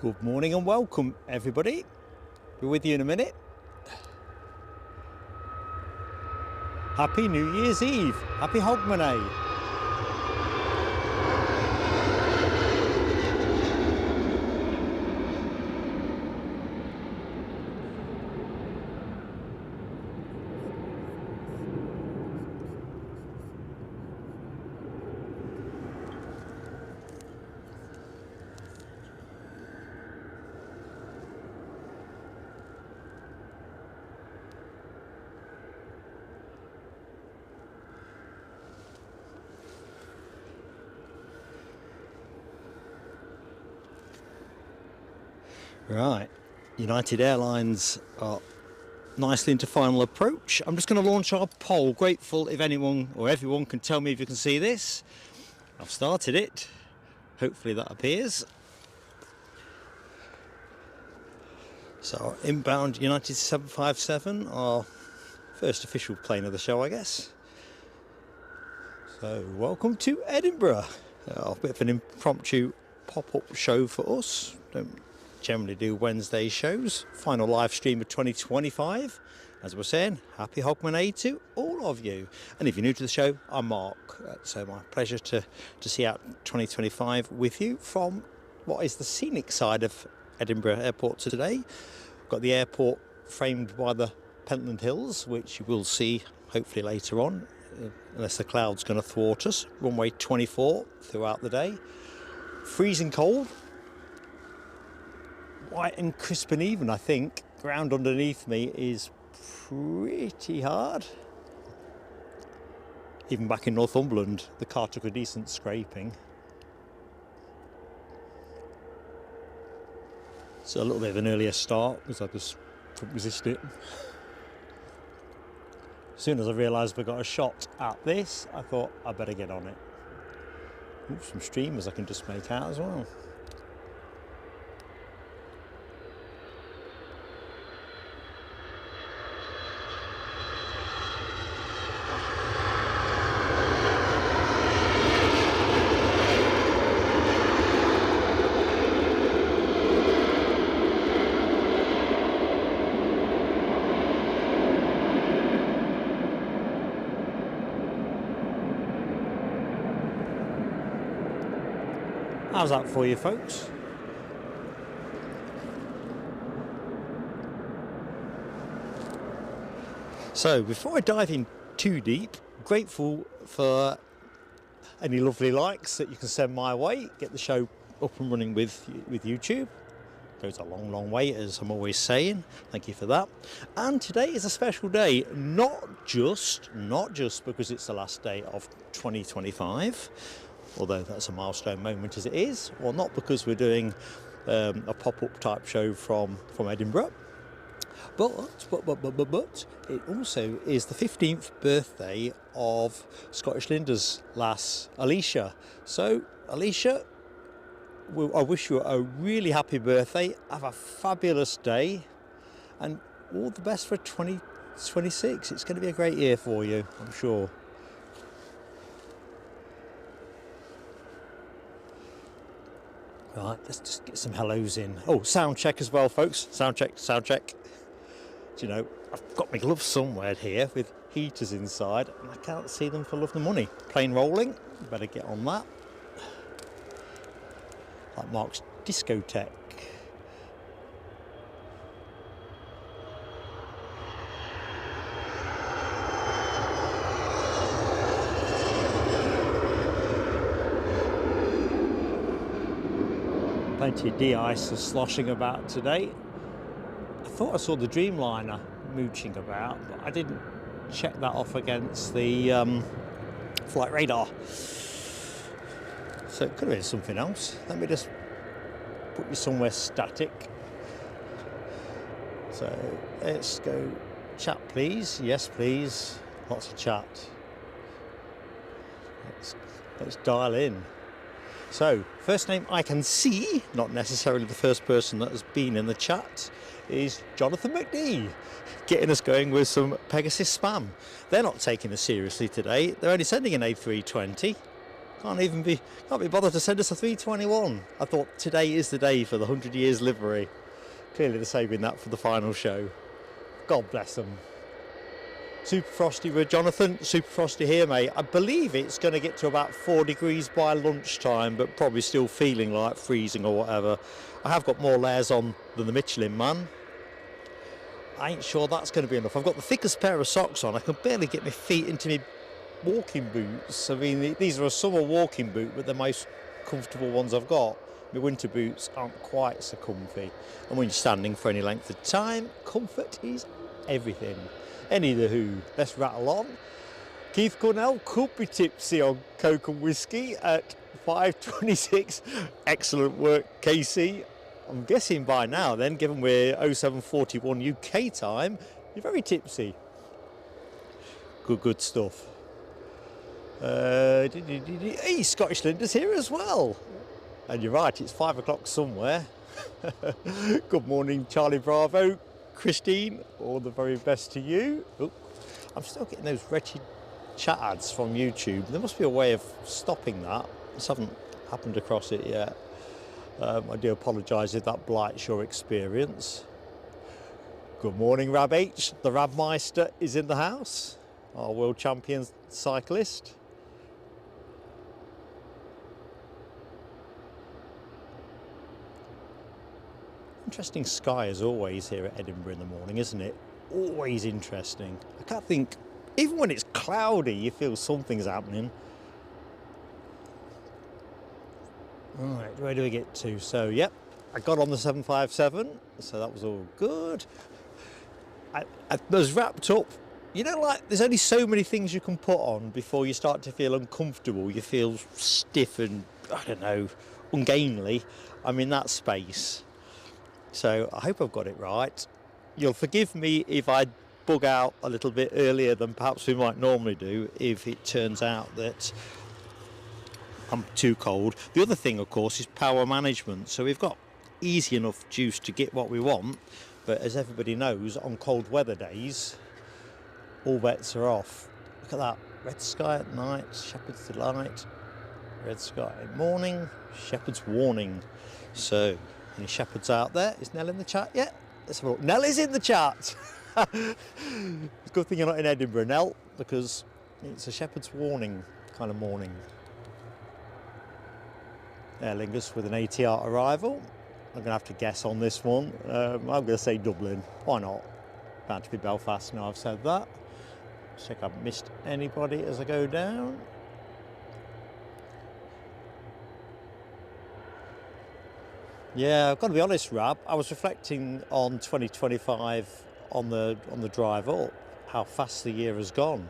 Good morning and welcome everybody. Be with you in a minute. Happy New Year's Eve. Happy Hogmanay. Right, United Airlines are nicely into final approach. I'm just going to launch our poll. Grateful if anyone or everyone can tell me if you can see this. I've started it. Hopefully that appears. So inbound United 757, our first official plane of the show, I guess. So welcome to Edinburgh. A bit of an impromptu pop-up show for us. Don't generally do Wednesday shows. Final live stream of 2025. As we're saying, happy Hogmanay to all of you. And if you're new to the show, I'm Mark. So my pleasure to see out 2025 with you from what is the scenic side of Edinburgh Airport today. We've got the airport framed by the Pentland Hills, which you will see hopefully later on, unless the cloud's going to thwart us. Runway 24 throughout the day. Freezing cold. White and crisp and even, I think. Ground underneath me is pretty hard. Even back in Northumberland, the car took a decent scraping. So a little bit of an earlier start because I just couldn't resist it. As soon as I realised we got a shot at this, I thought I better get on it. Ooh, some streamers I can just make out as well. How's that for you, folks? So, before I dive in too deep, grateful for any lovely likes that you can send my way. Get the show up and running with YouTube. Goes a long, long way, as I'm always saying. Thank you for that. And today is a special day, not just because it's the last day of 2025. Although that's a milestone moment as it is, or not because we're doing a pop-up type show from Edinburgh, but it also is the 15th birthday of Scottish Linda's lass Alicia. So Alicia, I wish you a really happy birthday, have a fabulous day, and all the best for 2026. It's going to be a great year for you, I'm sure. Right, let's just get some hellos in. Oh, sound check as well, folks. Sound check. Do you know, I've got my gloves somewhere here with heaters inside and I can't see them for love nor money. Plane rolling, better get on that. Like Mark's discotheque. Plenty of de-ice are sloshing about today. I thought I saw the Dreamliner mooching about, but I didn't check that off against the flight radar. So it could have been something else. Let me just put you somewhere static. So let's go chat, please. Yes, please. Lots of chat. Let's dial in. So, first name I can see, not necessarily the first person that has been in the chat, is Jonathan McD, getting us going with some Pegasus spam. They're not taking us seriously today. They're only sending an A320. Can't be bothered to send us a 321. I thought today is the day for the 100 years livery. Clearly they're saving that for the final show. God bless them. Super frosty with Jonathan. Super frosty here, mate. I believe it's going to get to about 4 degrees by lunchtime, but probably still feeling like freezing or whatever. I have got more layers on than the Michelin man. I ain't sure that's going to be enough. I've got the thickest pair of socks on. I can barely get my feet into my walking boots. I mean, these are a summer walking boot, but they're the most comfortable ones I've got. My winter boots aren't quite so comfy. And when you're standing for any length of time, comfort is everything. Anywho, let's rattle on. Keith Cornell could be tipsy on Coke and whiskey at 5:26. Excellent work, Casey. I'm guessing by now then, given we're 07:41 UK time, you're very tipsy. Good stuff. Hey, Scottish Linda's here as well. And you're right, it's 5 o'clock somewhere. Good morning, Charlie Bravo. Christine, all the very best to you. Oh, I'm still getting those wretched chat ads from YouTube. There must be a way of stopping that. I just haven't happened across it yet. I do apologise if that blights your experience. Good morning, Rab H. The Rabmeister is in the house, our world champion cyclist. Interesting sky as always here at Edinburgh in the morning, isn't it? Always interesting. I can't think, even when it's cloudy, you feel something's happening. Right, where do we get to? So, yep, I got on the 757, so that was all good. I was wrapped up. You know, like, there's only so many things you can put on before you start to feel uncomfortable. You feel stiff and, I don't know, ungainly. I'm in that space. So I hope I've got it right. You'll forgive me if I bug out a little bit earlier than perhaps we might normally do if it turns out that I'm too cold. The other thing, of course, is power management. So we've got easy enough juice to get what we want, but as everybody knows, on cold weather days, all bets are off. Look at that, red sky at night, shepherd's delight, red sky at morning, shepherd's warning. So, any shepherds out there? Is Nell in the chat yet? Let's have a look. Nell is in the chat. It's a good thing you're not in Edinburgh, Nell, because it's a shepherd's warning kind of morning. Aer Lingus with an ATR arrival. I'm going to have to guess on this one. I'm going to say Dublin. Why not? Bound to be Belfast now I've said that. Check I've missed anybody as I go down. Yeah, I've got to be honest, Rab. I was reflecting on 2025 on the drive up, how fast the year has gone.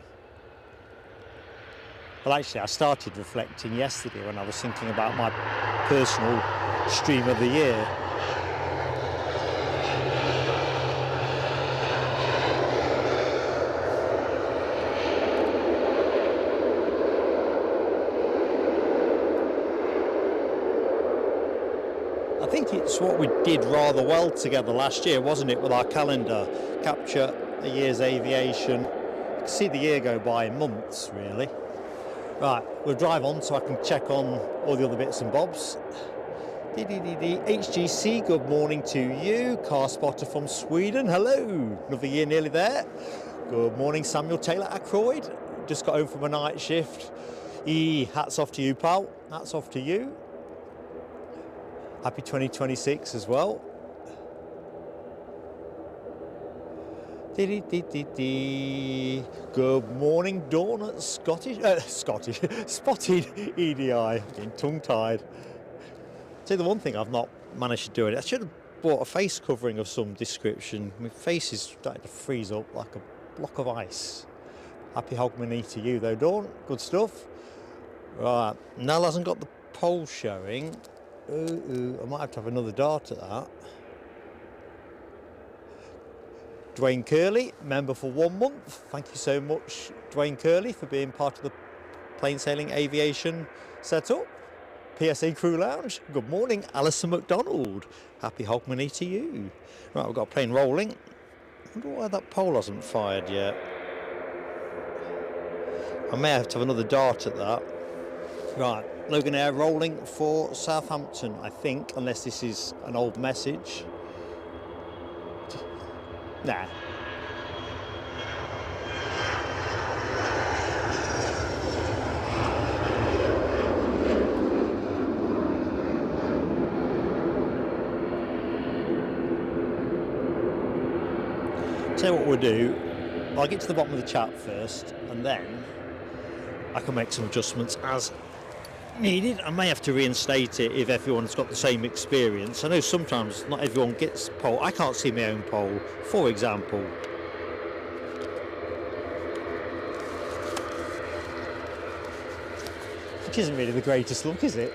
Well, actually, I started reflecting yesterday when I was thinking about my personal stream of the year. I think it's what we did rather well together last year, wasn't it, with our calendar? Capture a year's aviation. You can see the year go by in months, really. Right, we'll drive on so I can check on all the other bits and bobs. HGC, good morning to you. Car spotter from Sweden, hello. Another year nearly there. Good morning, Samuel Taylor Ackroyd. Just got home from a night shift. Hats off to you, pal. Hats off to you. Happy 2026 as well. Good morning, Dawn at Spotted EDI. I'm getting tongue-tied. Tell you the one thing I've not managed to do it. I should have bought a face covering of some description. My face is starting to freeze up like a block of ice. Happy HOGMANAY to you though, Dawn. Good stuff. Right, Nell hasn't got the poll showing. I might have to have another dart at that. Dwayne Curley, member for 1 month. Thank you so much, Dwayne Curley, for being part of the Plain Sailing Aviation setup. PSA Crew Lounge, good morning. Alison McDonald, happy HOGMANAY to you. Right, we've got a plane rolling. I wonder why that pole hasn't fired yet. I may have to have another dart at that. Right, Logan Air rolling for Southampton, I think, unless this is an old message. Nah. Tell you what we'll do, I'll get to the bottom of the chat first, and then I can make some adjustments as needed. I may have to reinstate it if everyone's got the same experience. I know sometimes not everyone gets poll. I can't see my own poll, for example. Which isn't really the greatest look, is it?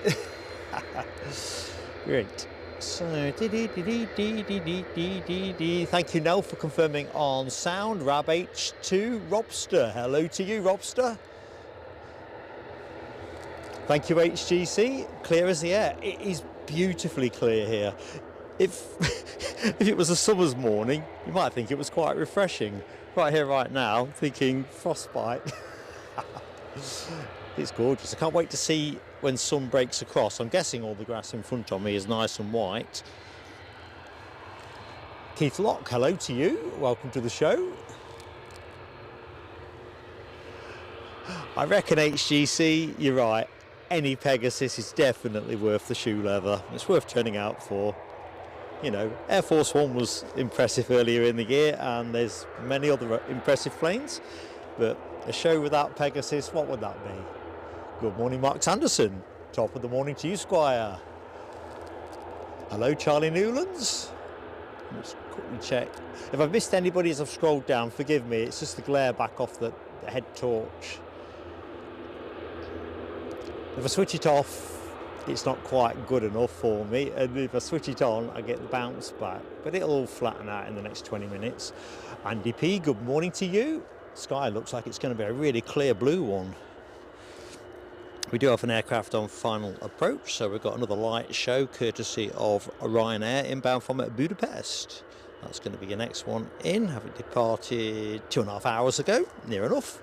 Great. So, thank you, Nell, for confirming on sound. Rab H2, Robster. Hello to you, Robster. Thank you, HGC. Clear as the air. It is beautifully clear here. If it was a summer's morning, you might think it was quite refreshing. Right here, right now, thinking frostbite. It's gorgeous. I can't wait to see when sun breaks across. I'm guessing all the grass in front of me is nice and white. Keith Locke, hello to you. Welcome to the show. I reckon HGC, you're right. Any Pegasus is definitely worth the shoe leather. It's worth turning out for. You know, Air Force One was impressive earlier in the year, and there's many other impressive planes. But a show without Pegasus, what would that be? Good morning, Mark Sanderson. Top of the morning to you, Squire. Hello, Charlie Newlands. Let's quickly check. If I've missed anybody as I've scrolled down, forgive me. It's just the glare back off the head torch. If I switch it off, it's not quite good enough for me. And if I switch it on, I get the bounce back. But it'll all flatten out in the next 20 minutes. Andy P, good morning to you. Sky looks like it's going to be a really clear blue one. We do have an aircraft on final approach, so we've got another light show courtesy of Ryanair inbound from Budapest. That's going to be your next one in, having departed 2.5 hours ago, near enough.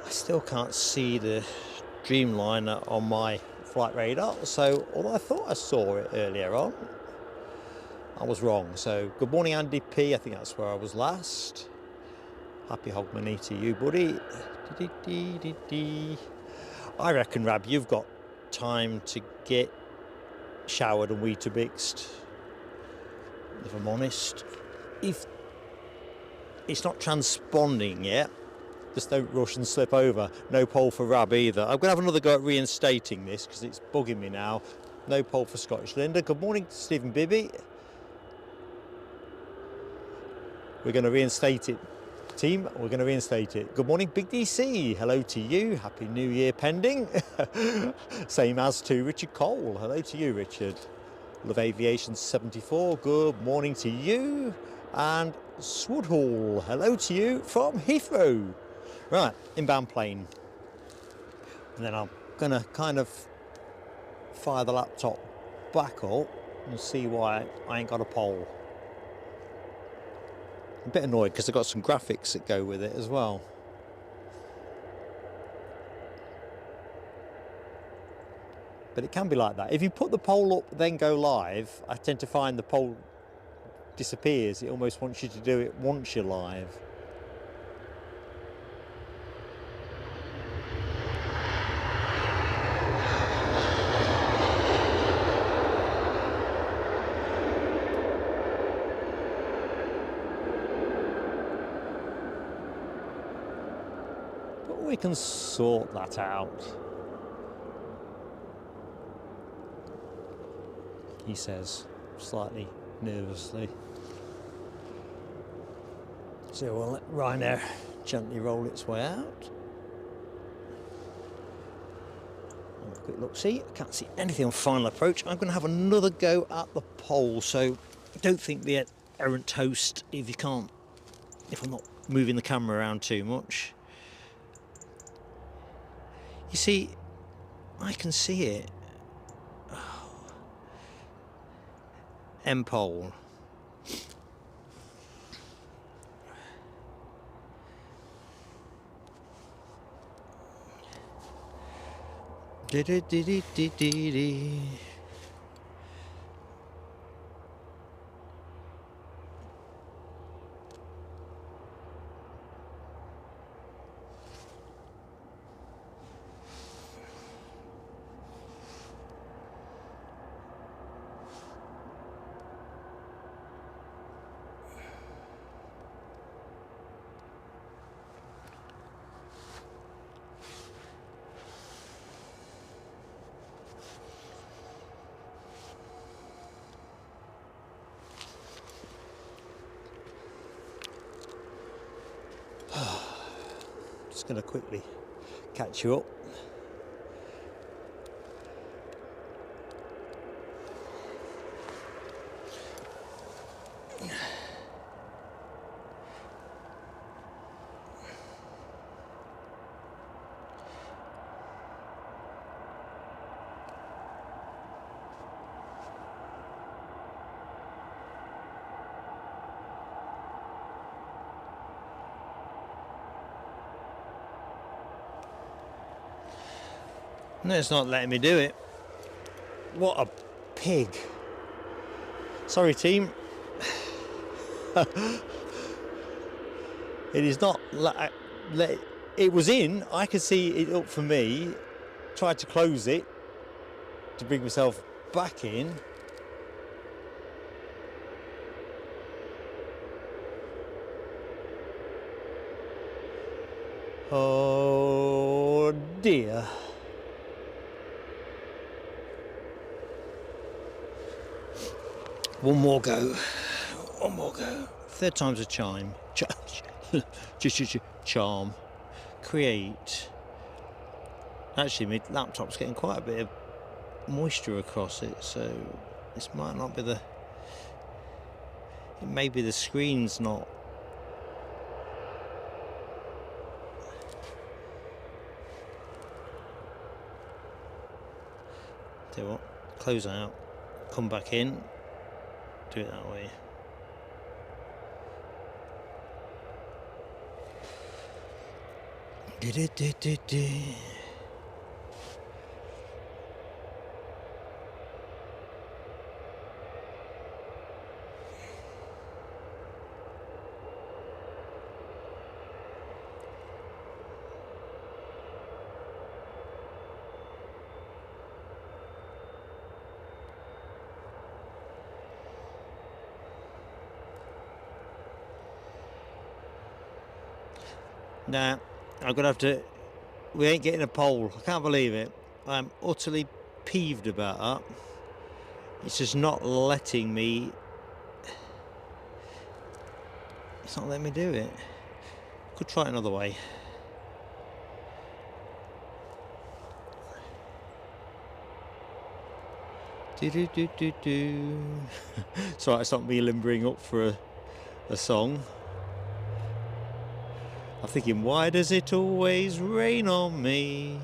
I still can't see the Dreamliner on my flight radar, so although I thought I saw it earlier on, I was wrong. So good morning, Andy P. I think that's where I was last. Happy Hogmanay to you, buddy. I reckon, Rab, you've got time to get showered and Weetabixed, if I'm honest. If it's not transponding yet, just don't rush and slip over. No poll for Rab either. I'm going to have another go at reinstating this because it's bugging me now. No poll for Scottish Linda. Good morning, Stephen Bibby. We're going to reinstate it. Team, we're going to reinstate it. Good morning, Big DC. Hello to you. Happy New Year pending. Same as to Richard Cole. Hello to you, Richard. Love Aviation 74. Good morning to you. And Swoodhall. Hello to you from Heathrow. Right, inbound plane. And then I'm going to kind of fire the laptop back up and see why I ain't got a poll. I'm a bit annoyed because I've got some graphics that go with it as well. But it can be like that. If you put the poll up, then go live, I tend to find the poll disappears. It almost wants you to do it once you're live. We can sort that out, he says, slightly nervously. So we'll let Ryanair gently roll its way out. Have a quick look, see, I can't see anything on final approach. I'm going to have another go at the pole, so don't think the errant host if I'm not moving the camera around too much. You see, I can see it. Oh. M-pole. Just going to quickly catch you up. No, it's not letting me do it. What a pig. Sorry, team. It is not. It was in. I could see it up for me. Tried to close it to bring myself back in. Oh dear. One more go. One more go. Third time's a charm. Charm. Create. Actually, my laptop's getting quite a bit of moisture across it, so this might not be the. It may be the screen's not. Tell you what, close out, come back in. Do it that way. Now, I'm gonna have to. We ain't getting a poll. I can't believe it. I'm utterly peeved about that. It's just not letting me. It's not letting me do it. Could try it another way. It's alright, it's not me limbering up for a song. I'm thinking, why does it always rain on me?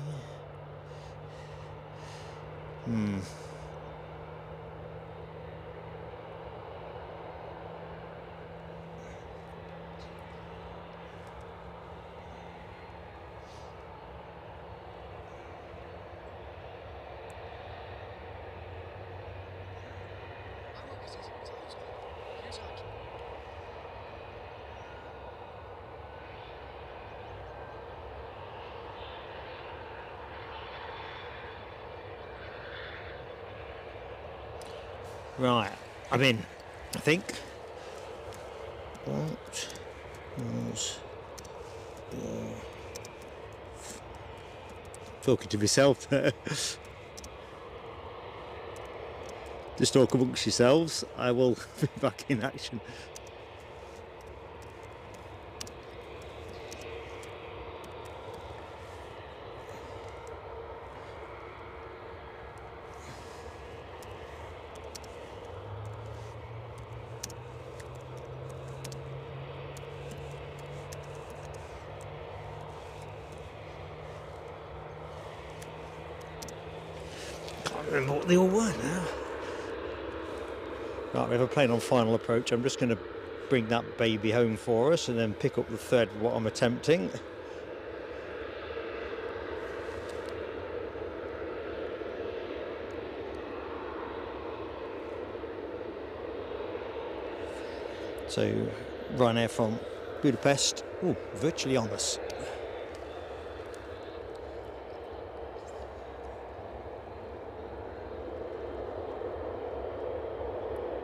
Right, I'm in, I think. What was your... Talking to myself there. Just talk amongst yourselves. I will be back in action. Remember what they all were now. Right, we have a plane on final approach. I'm just going to bring that baby home for us and then pick up the thread of what I'm attempting. So Ryanair from Budapest, ooh, virtually on us.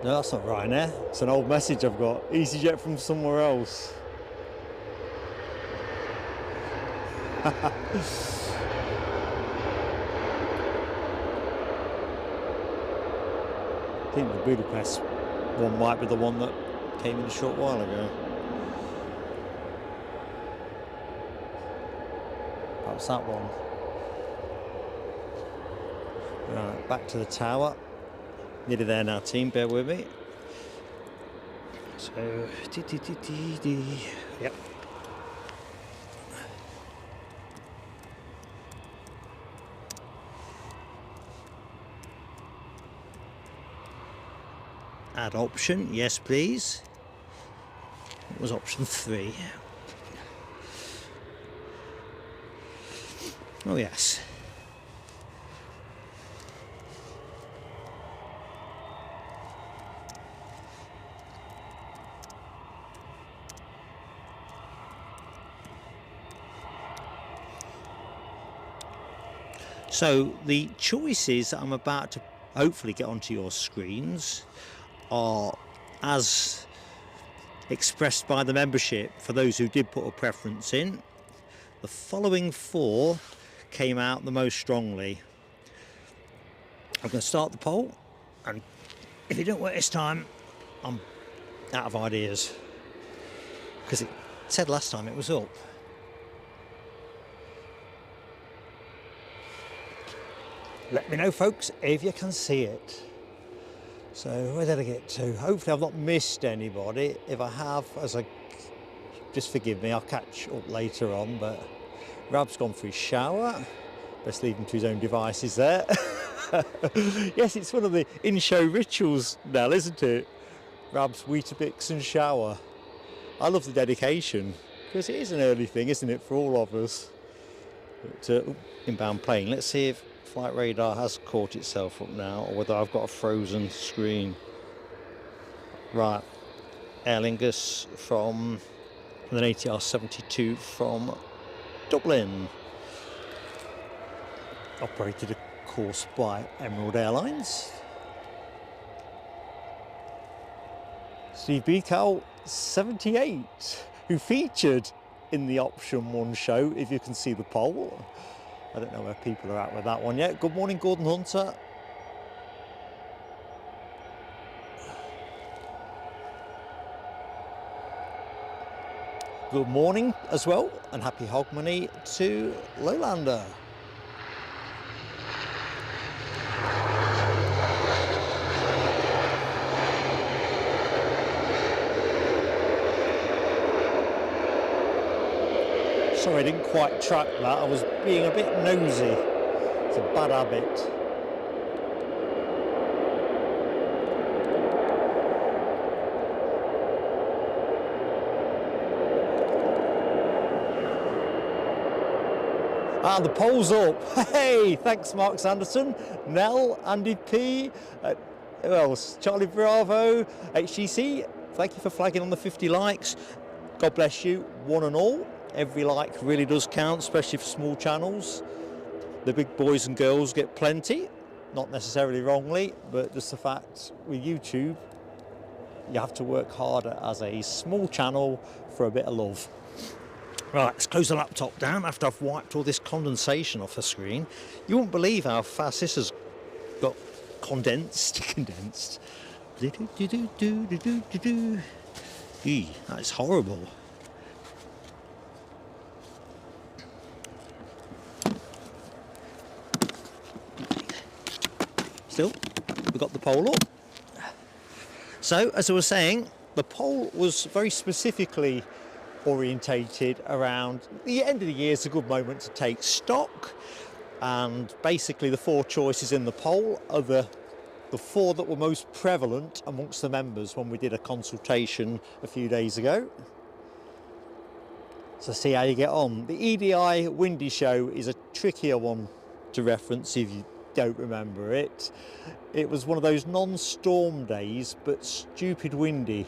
No, that's not Ryanair. It's an old message I've got. EasyJet from somewhere else. I think the Budapest one might be the one that came in a short while ago. Perhaps that one. Right, back to the tower. Nearly there now, team, bear with me. So, yep. Add option, yes please. What was option 3? Oh yes. So the choices that I'm about to hopefully get onto your screens are as expressed by the membership for those who did put a preference in. The following 4 came out the most strongly. I'm going to start the poll, and if it don't work this time, I'm out of ideas, because it said last time it was up. Let me know, folks, if you can see it. So where did I get to? Hopefully I've not missed anybody. If I have, just forgive me, I'll catch up later on. But Rab's gone for his shower. Best leave him to his own devices there. Yes, it's one of the in-show rituals now, isn't it? Rab's Weetabix and shower. I love the dedication, because it is an early thing, isn't it, for all of us? But, inbound plane. Let's see if Flight Radar has caught itself up now, or whether I've got a frozen screen. Right, Aer Lingus from an ATR 72 from Dublin, operated of course by Emerald Airlines. Steve Beacow 78, who featured in the option 1 show, if you can see the poll. I don't know where people are at with that one yet. Good morning, Gordon Hunter. Good morning as well, and happy Hogmanay to Lowlander. Sorry, I didn't quite track that. I was being a bit nosy. It's a bad habit. Ah, the poll's up. Hey, thanks, Mark Sanderson, Nell, Andy P, who else? Charlie Bravo, HTC. Thank you for flagging on the 50 likes. God bless you, one and all. Every like really does count, especially for small channels. The big boys and girls get plenty, not necessarily wrongly, but just the fact with YouTube, you have to work harder as a small channel for a bit of love. Right, let's close the laptop down after I've wiped all this condensation off the screen. You won't believe how fast this has got condensed. Eee, that is horrible. Still, we've got the poll up. So, as I was saying, the poll was very specifically orientated around the end of the year. Is a good moment to take stock, and basically the 4 choices in the poll are the 4 that were most prevalent amongst the members when we did a consultation a few days ago. So see how you get on. The EDI Windy Show is a trickier one to reference if you don't remember it. It was one of those non-storm days, but stupid windy.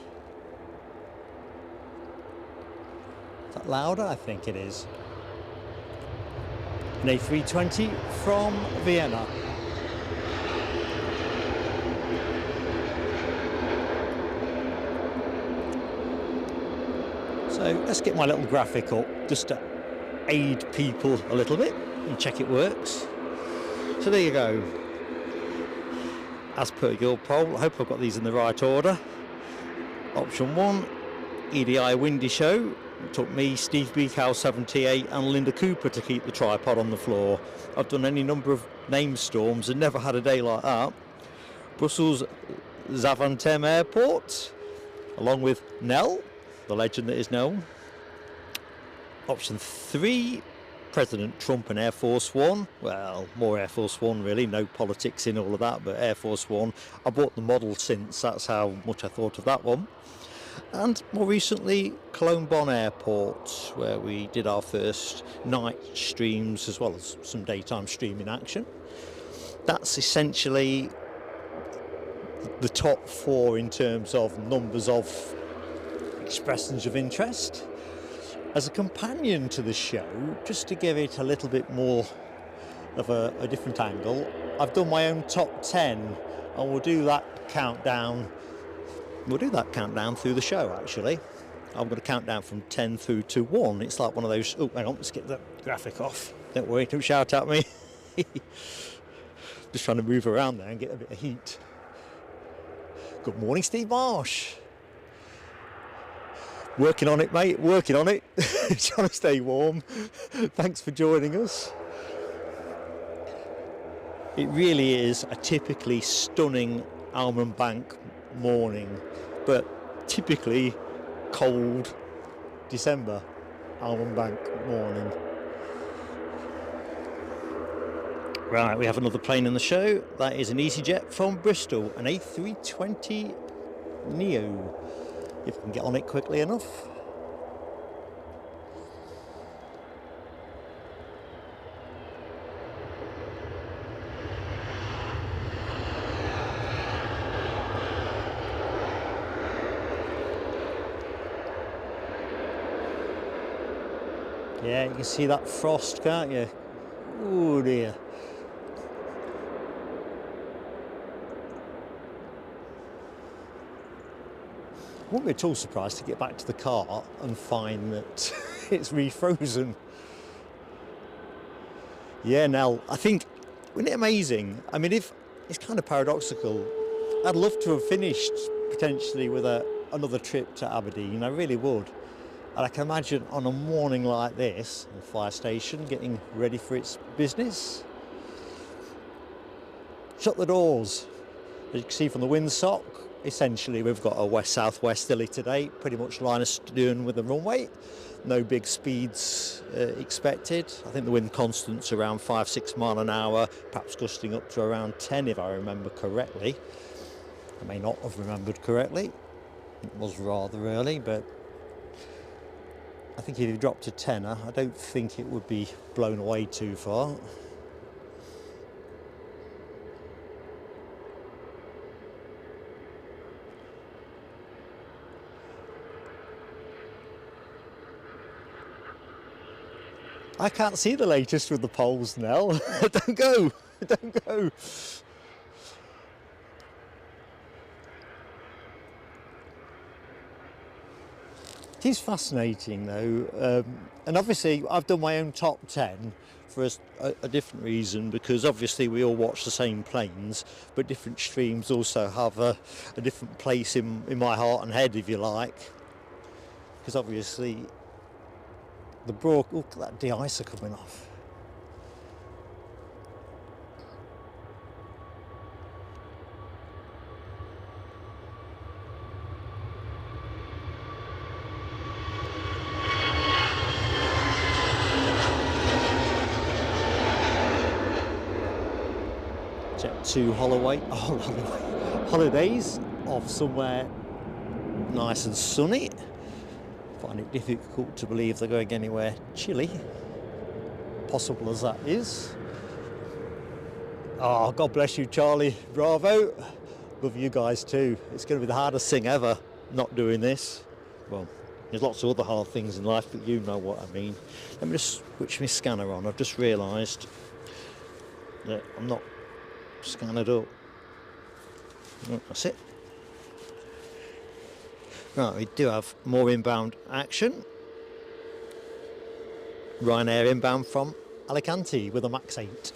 that louder? I think it is. An A320 from Vienna. So let's get my little graphic up just to aid people a little bit and check it works. So there you go. As per your poll, I hope I've got these in the right order. Option 1, EDI Windy Show. It took me, Steve Beakow 78 and Linda Cooper to keep the tripod on the floor. I've done any number of name storms and never had a day like that. Brussels Zaventem Airport, along with Nell, the legend that is known. Option 3, President Trump and Air Force One. Well, more Air Force One really, no politics in all of that, but Air Force One. I bought the model since, that's how much I thought of that one. And more recently, Cologne Bonn Airport, where we did our first night streams as well as some daytime streaming action. That's essentially the top 4 in terms of numbers of expressions of interest. As a companion to the show, just to give it a little bit more of a different angle, I've done my own top 10, and we'll do that countdown. We'll do that countdown through the show, actually. I'm going to count down from 10 through to 1. It's like one of those... Oh, hang on, let's get the graphic off. Don't worry, don't shout at me. Just trying to move around there and get a bit of heat. Good morning, Steve Marsh. Working on it, mate, working on it. Trying to stay warm. Thanks for joining us. It really is a typically stunning Almond Bank morning, but typically cold December Almond Bank morning. Right, we have another plane in the show. That is an EasyJet from Bristol, an A320 Neo. If we can get on it quickly enough. Yeah, you can see that frost, can't you? Oh dear. I wouldn't be at all surprised to get back to the car and find that it's refrozen. Yeah, Nell, I think, isn't it amazing? I mean, if it's kind of paradoxical, I'd love to have finished potentially with another trip to Aberdeen, I really would. And I can imagine on a morning like this, the fire station getting ready for its business. Shut the doors. As you can see from the windsock, essentially we've got a west-southwesterly today, pretty much line of stern with the runway. No big speeds expected. I think the wind constant's around 5-6 mile an hour, perhaps gusting up to around 10 if I remember correctly. I may not have remembered correctly. It was rather early, but I think if you dropped to tenner, I don't think it would be blown away too far. I can't see the latest with the polls, Nell. Don't go, don't go. It is fascinating though, and obviously I've done my own top 10 for a different reason, because obviously we all watch the same planes, but different streams also have a different place in my heart and head, if you like, because obviously the broad, look at that de-icer coming off. Jet to holidays off somewhere nice and sunny. Find it difficult to believe they're going anywhere chilly, possible as that is. Oh, God bless you, Charlie. Bravo. Love you guys too. It's going to be the hardest thing ever not doing this. Well, There's lots of other hard things in life, but you know what I mean. Let me just switch my scanner on. I've just realised that I'm not scanned up. Oh, that's it. Right, we do have more inbound action. Ryanair inbound from Alicante with a Max 8.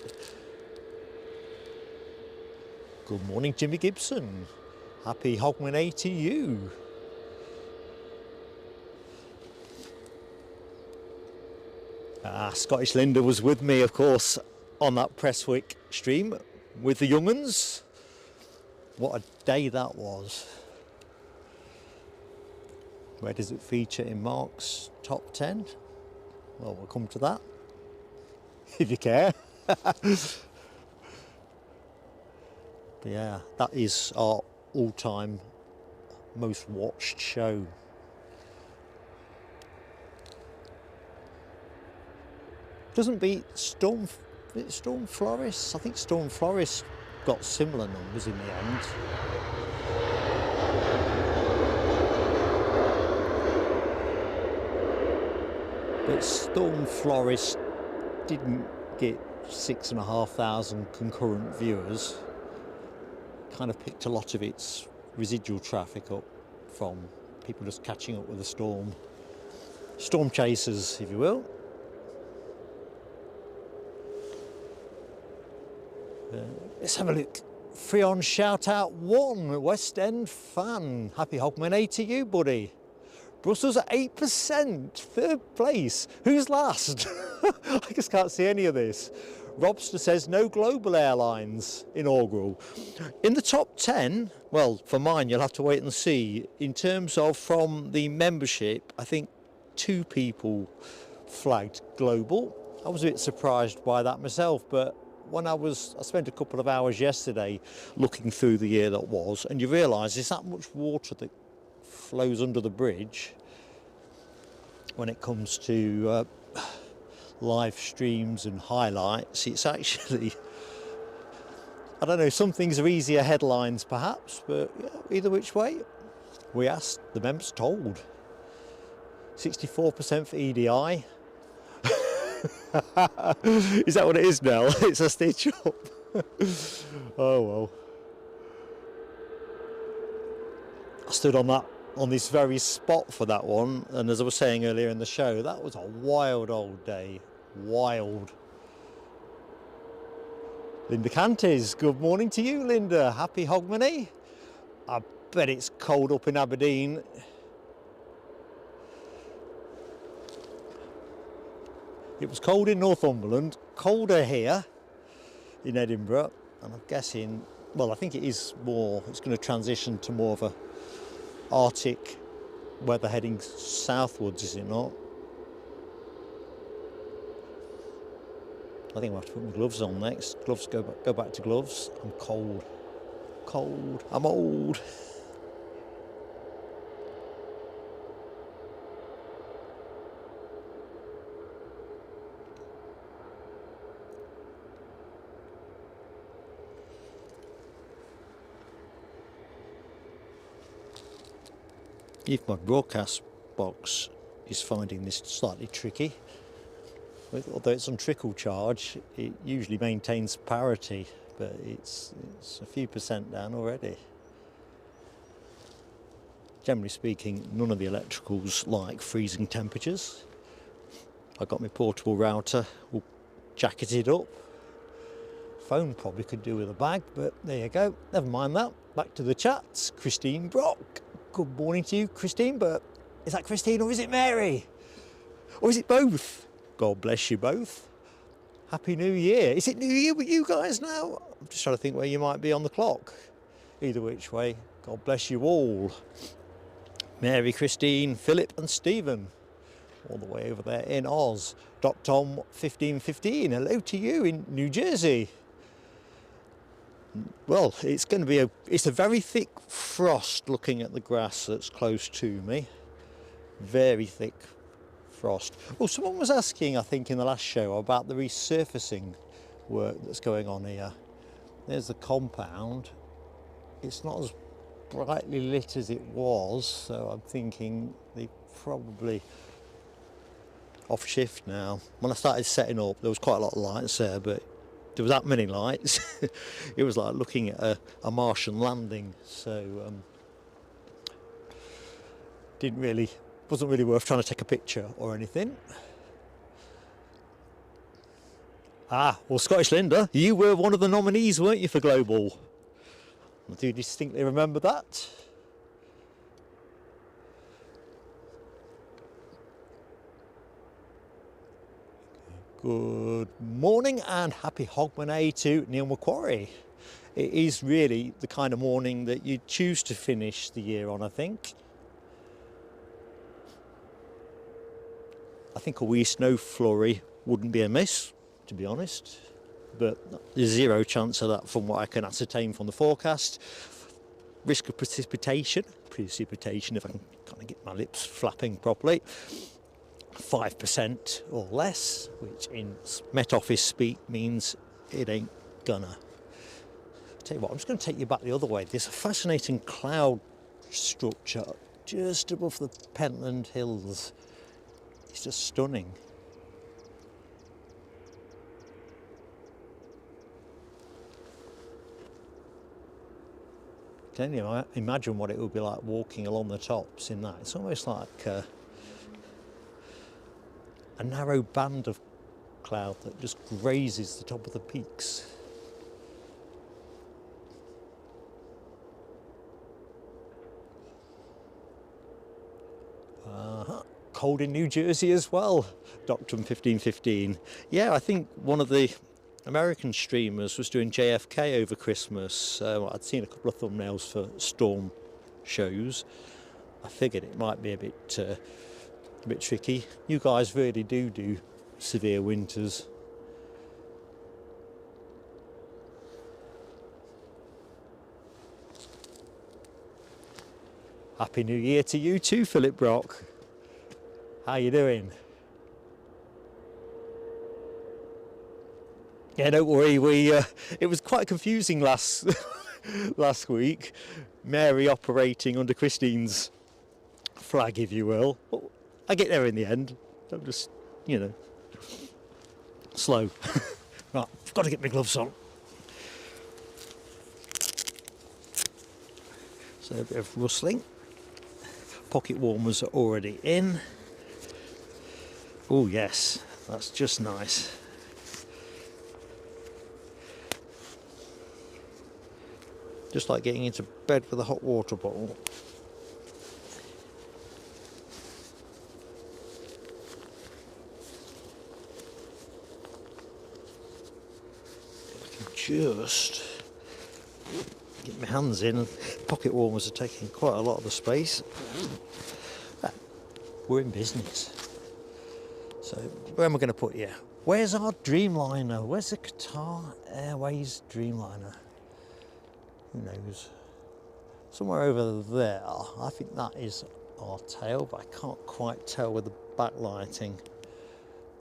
Good morning, Jimmy Gibson. Happy HOGMANay to you. Scottish Linda was with me, of course, on that Presswick stream with the young uns. What a day that was. Where does it feature in Mark's top 10? Well, we'll come to that, if you care. But yeah, that is our all-time most watched show. Doesn't beat Storm Floris. I think Storm Floris got similar numbers in the end. But Storm Floris didn't get 6,500 concurrent viewers. Kind of picked a lot of its residual traffic up from people just catching up with the storm. Storm chasers, if you will. Let's have a look. Freon shout out 1 West End fan. Happy HOGMANay to you, buddy. Brussels at 8%, 3rd place. Who's last? I just can't see any of this. Robster says no global airlines inaugural. In the top 10, well, for mine, you'll have to wait and see. In terms of from the membership, I think 2 people flagged global. I was a bit surprised by that myself, but when I spent a couple of hours yesterday looking through the year that was, and you realise there's that much water that flows under the bridge when it comes to live streams and highlights. It's actually, I don't know, some things are easier headlines perhaps, but yeah, either which way, we asked, the members told. 64% for EDI. Is that what it is now? It's a stitch up. Oh well. I stood on this very spot for that one, and as I was saying earlier in the show, that was a wild old day. Wild. Linda Cantes, good morning to you, Linda. Happy HOGMANay. I bet it's cold up in Aberdeen. It was cold in Northumberland, colder here in Edinburgh, and I'm guessing, well, I think it is more, it's going to transition to more of a Arctic weather heading southwards, is it not? I think I'll have to put my gloves on next. Gloves, go back to gloves. I'm cold. Cold. I'm old. If my broadcast box is finding this slightly tricky, although it's on trickle charge, it usually maintains parity, but it's a few percent down already. Generally speaking, none of the electricals like freezing temperatures. I got my portable router all jacketed up. Phone probably could do with a bag, but there you go. Never mind that. Back to the chats. Christine Brock. Good morning to you, Christine, but is that Christine or is it Mary? Or is it both? God bless you both. Happy New Year. Is it New Year with you guys now? I'm just trying to think where you might be on the clock. Either which way, God bless you all. Mary, Christine, Philip and Stephen, all the way over there in Oz. Tom 1515, hello to you in New Jersey. Well, it's going to be it's a very thick frost looking at the grass that's close to me. Very thick frost. Well, someone was asking, I think in the last show, about the resurfacing work that's going on here. There's the compound. It's not as brightly lit as it was, so I'm thinking they probably off shift now. When I started setting up, there was quite a lot of lights there, but there was that many lights. It was like looking at a Martian landing, so wasn't really worth trying to take a picture or anything. Well, Scottish Linda, you were one of the nominees, weren't you, for Global? I do distinctly remember that. Good morning and happy Hogmanay to Neil Macquarie. It is really the kind of morning that you choose to finish the year on, I think. I think a wee snow flurry wouldn't be amiss, to be honest, but there's zero chance of that from what I can ascertain from the forecast. Risk of precipitation if I can kind of get my lips flapping properly, 5% or less, which in Met Office speak means it ain't gonna. Tell you what, I'm just going to take you back the other way. There's a fascinating cloud structure just above the Pentland Hills. It's just stunning. Can you imagine what it would be like walking along the tops in that? It's almost like a narrow band of cloud that just grazes the top of the peaks. Cold in New Jersey as well, Doctor 1515. Yeah, I think one of the American streamers was doing JFK over Christmas. I'd seen a couple of thumbnails for storm shows. I figured it might be a bit tricky. You guys really do severe winters. Happy New Year to you too, Philip Brock. How you doing? Yeah, don't worry. It was quite confusing last week. Mary operating under Christine's flag, if you will. But I get there in the end. I'm just, slow. Right, I've got to get my gloves on. So a bit of rustling. Pocket warmers are already in. Oh yes, that's just nice. Just like getting into bed with a hot water bottle. I can just get my hands in. Pocket warmers are taking quite a lot of the space. We're in business. So where am I going to put you? Where's our Dreamliner? Where's the Qatar Airways Dreamliner? Who knows? Somewhere over there. I think that is our tail, but I can't quite tell with the backlighting.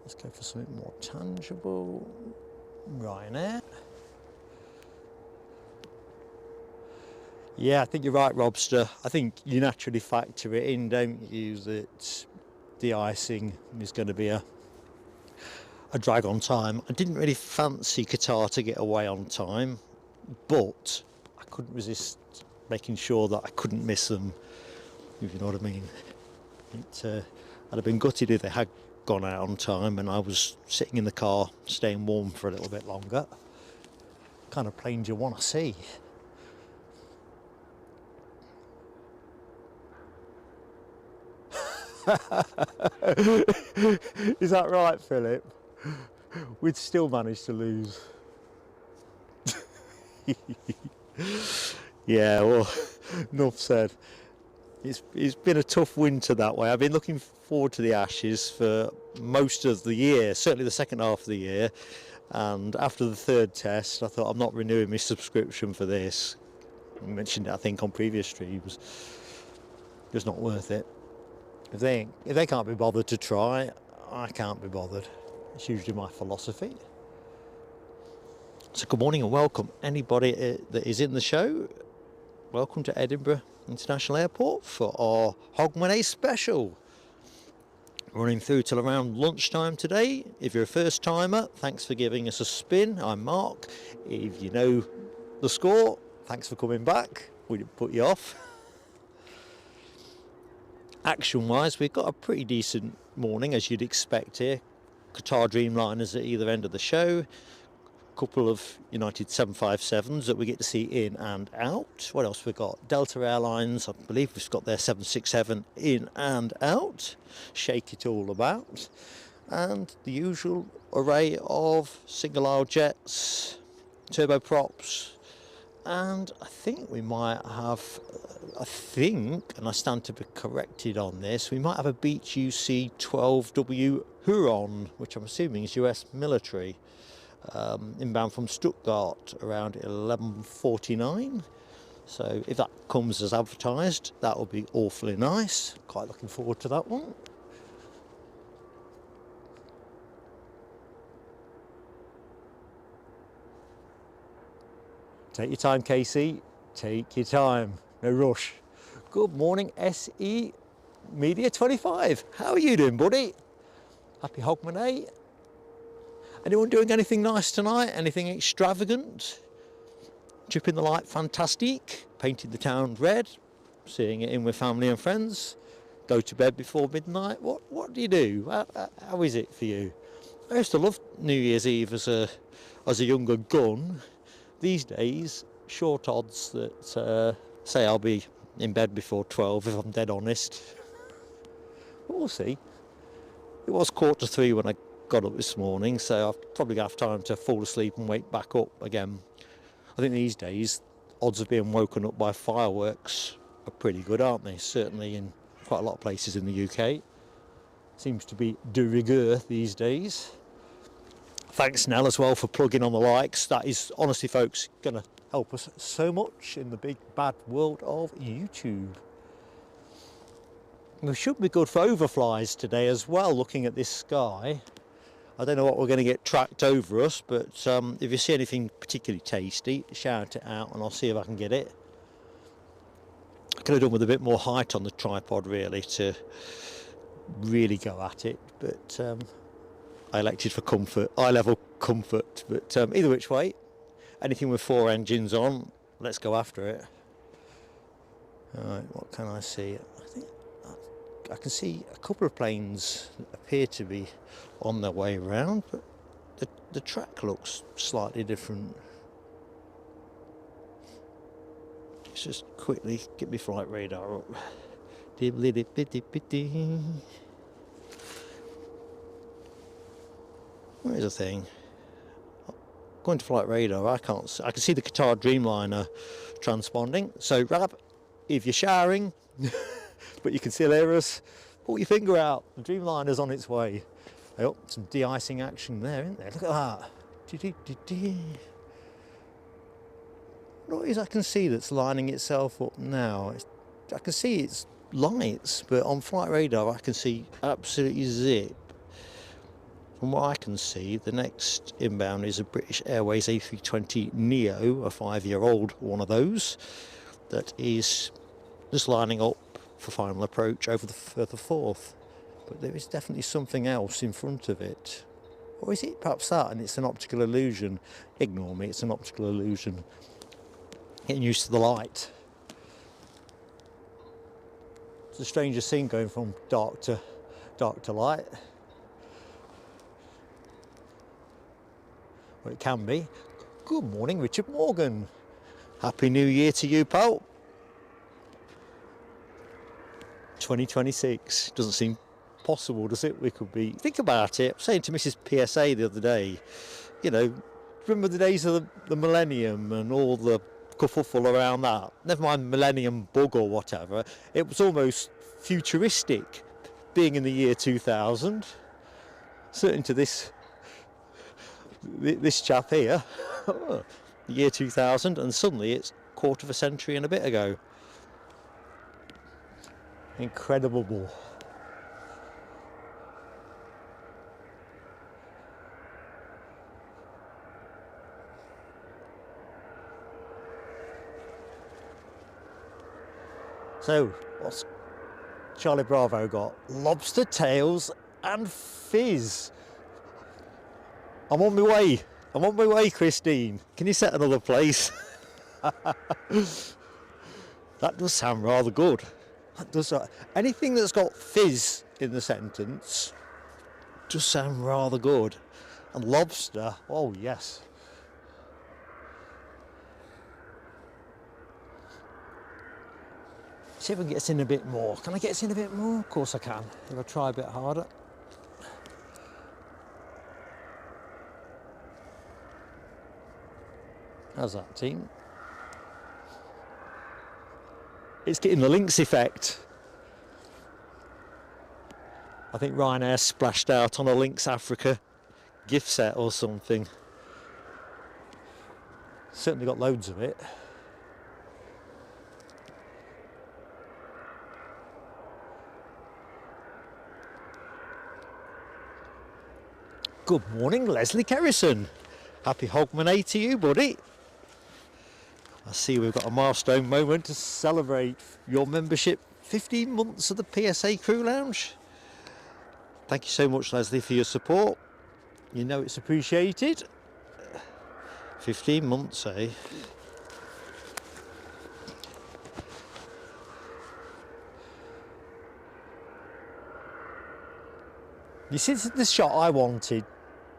Let's go for something more tangible. Ryanair. Yeah, I think you're right, Robster. I think you naturally factor it in, don't you, that de-icing is going to be a drag on time. I didn't really fancy Qatar to get away on time, but I couldn't resist making sure that I couldn't miss them, if you know what I mean. I'd have been gutted if they had gone out on time and I was sitting in the car staying warm for a little bit longer. Kind of planes you want to see. Is that right, Philip? We'd still manage to lose. Yeah, well, enough said. It's been a tough winter that way. I've been looking forward to the Ashes for most of the year, certainly the second half of the year. And after the third test, I thought I'm not renewing my subscription for this. I mentioned it, I think, on previous streams. It's not worth it. If they can't be bothered to try, I can't be bothered. It's usually my philosophy. So good morning and welcome anybody that is in the show. welcome to Edinburgh International Airport for our HOGMANay Special. Running through till around lunchtime today. If you're a first timer, thanks for giving us a spin. I'm Mark. If you know the score, thanks for coming back. We didn't put you off. Action wise, we've got a pretty decent morning as you'd expect here. Qatar Dreamliners at either end of the show. Couple of United 757s that we get to see in and out. What else we got? Delta Airlines, I believe we've got their 767 in and out. Shake it all about. And the usual array of single aisle jets, turboprops, and I think we might have, and I stand to be corrected on this, we might have a Beech UC-12W Huron, which I'm assuming is US military. Inbound from Stuttgart around 11:49. So if that comes as advertised, that will be awfully nice. Quite looking forward to that one. Take your time, Casey. Take your time. No rush. Good morning, SE Media 25. How are you doing, buddy? Happy HOGMANay. Anyone doing anything nice tonight? Anything extravagant? Chipping the light fantastic? Painted the town red? Seeing it in with family and friends? Go to bed before midnight? What do you do? How is it for you? I used to love New Year's Eve as a younger gun. These days, short odds that say I'll be in bed before 12 if I'm dead honest. But we'll see. It was 2:45 when I got up this morning, so I've probably got time to fall asleep and wake back up again. I think these days odds of being woken up by fireworks are pretty good, aren't they? Certainly in quite a lot of places in the UK. Seems to be de rigueur these days. Thanks Nell as well for plugging on the likes. That is honestly, folks, going to help us so much in the big bad world of YouTube. We should be good for overflies today as well, looking at this sky. I don't know what we're going to get tracked over us, but if you see anything particularly tasty, shout it out and I'll see if I can get it. I could have done with a bit more height on the tripod really to really go at it, but I elected for comfort, eye level comfort, but either which way, anything with 4 engines on, let's go after it. Alright, what can I see? I think I can see a couple of planes that appear to be on their way around, but the track looks slightly different. Let's just quickly get my flight radar up. Where is the thing? Going to flight radar, I can see the Qatar Dreamliner transponding. So Rab, if you're showering, but you can still hear us, pull your finger out. The Dreamliner's on its way. Oh, some de-icing action there, isn't there? Look at that. What is I can see that's lining itself up now? I can see its lights, but on flight radar I can see absolutely zip. From what I can see, the next inbound is a British Airways A320neo, a 5-year-old one of those, that is just lining up for final approach over the further Forth. But there is definitely something else in front of it. Or is it perhaps that and it's an optical illusion? Ignore me, it's an optical illusion. Getting used to the light. It's the strangest thing going from dark to light. Well, it can be. Good morning, Richard Morgan. Happy New Year to you, pal. 2026 doesn't seem possible, does it? We could be. Think about it. I was saying to Mrs. PSA the other day, you know, remember the days of the millennium and all the kerfuffle around that? Never mind millennium bug or whatever. It was almost futuristic being in the year 2000. Certainly to this chap here, the year 2000, and suddenly it's a quarter of a century and a bit ago. Incredible. So, what's Charlie Bravo got? Lobster tails and fizz. I'm on my way. I'm on my way, Christine. Can you set another place? That does sound rather good. That does. Anything that's got fizz in the sentence does sound rather good. And lobster, oh yes. See if I can get us in a bit more. Can I get us in a bit more? Of course I can, if I try a bit harder. How's that, team? It's getting the Lynx effect. I think Ryanair splashed out on a Lynx Africa gift set or something. Certainly got loads of it. Good morning, Leslie Kerrison. Happy HOGMANay to you, buddy. I see we've got a milestone moment to celebrate your membership, 15 months of the PSA Crew Lounge. Thank you so much, Leslie, for your support. You know it's appreciated. 15 months, eh? You see the shot I wanted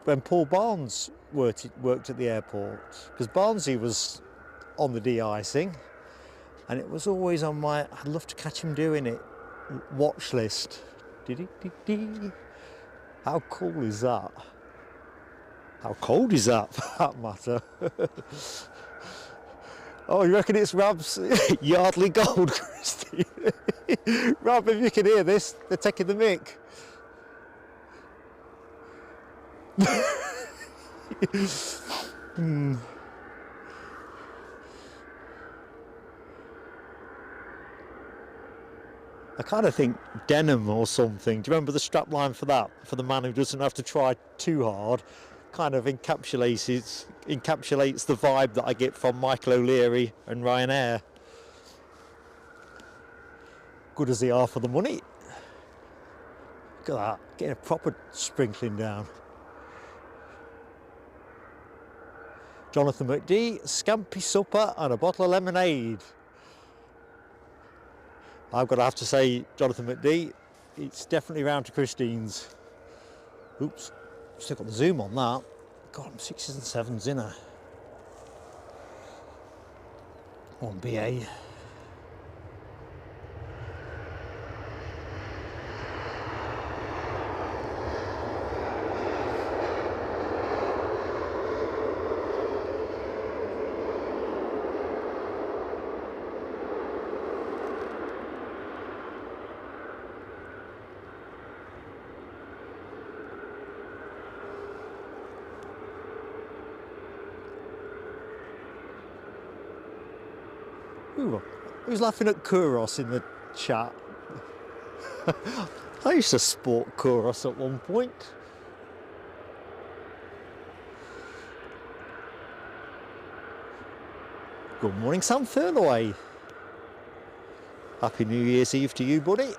when Paul Barnes worked at the airport, because Barnesy was on the de-icing, and it was always on my I'd love to catch him doing it watch list. How cool is that? How cold is that, for that matter? Oh, you reckon it's Rab's Yardley Gold, Christy? Rab, if you can hear this, they're taking the mick. I kind of think denim or something. Do you remember the strapline for that? For the man who doesn't have to try too hard. Kind of encapsulates the vibe that I get from Michael O'Leary and Ryanair. Good as they are for the money. Look at that, getting a proper sprinkling down. Jonathan McD, scampi supper and a bottle of lemonade. I've got to have to say, Jonathan McD, it's definitely round to Christine's. Oops, still got the zoom on that. God, I'm 6s and 7s in her. On BA. Ooh, who's laughing at Kuros in the chat? I used to sport Kuros at one point. Good morning, Sam Furlaway. Happy New Year's Eve to you, buddy.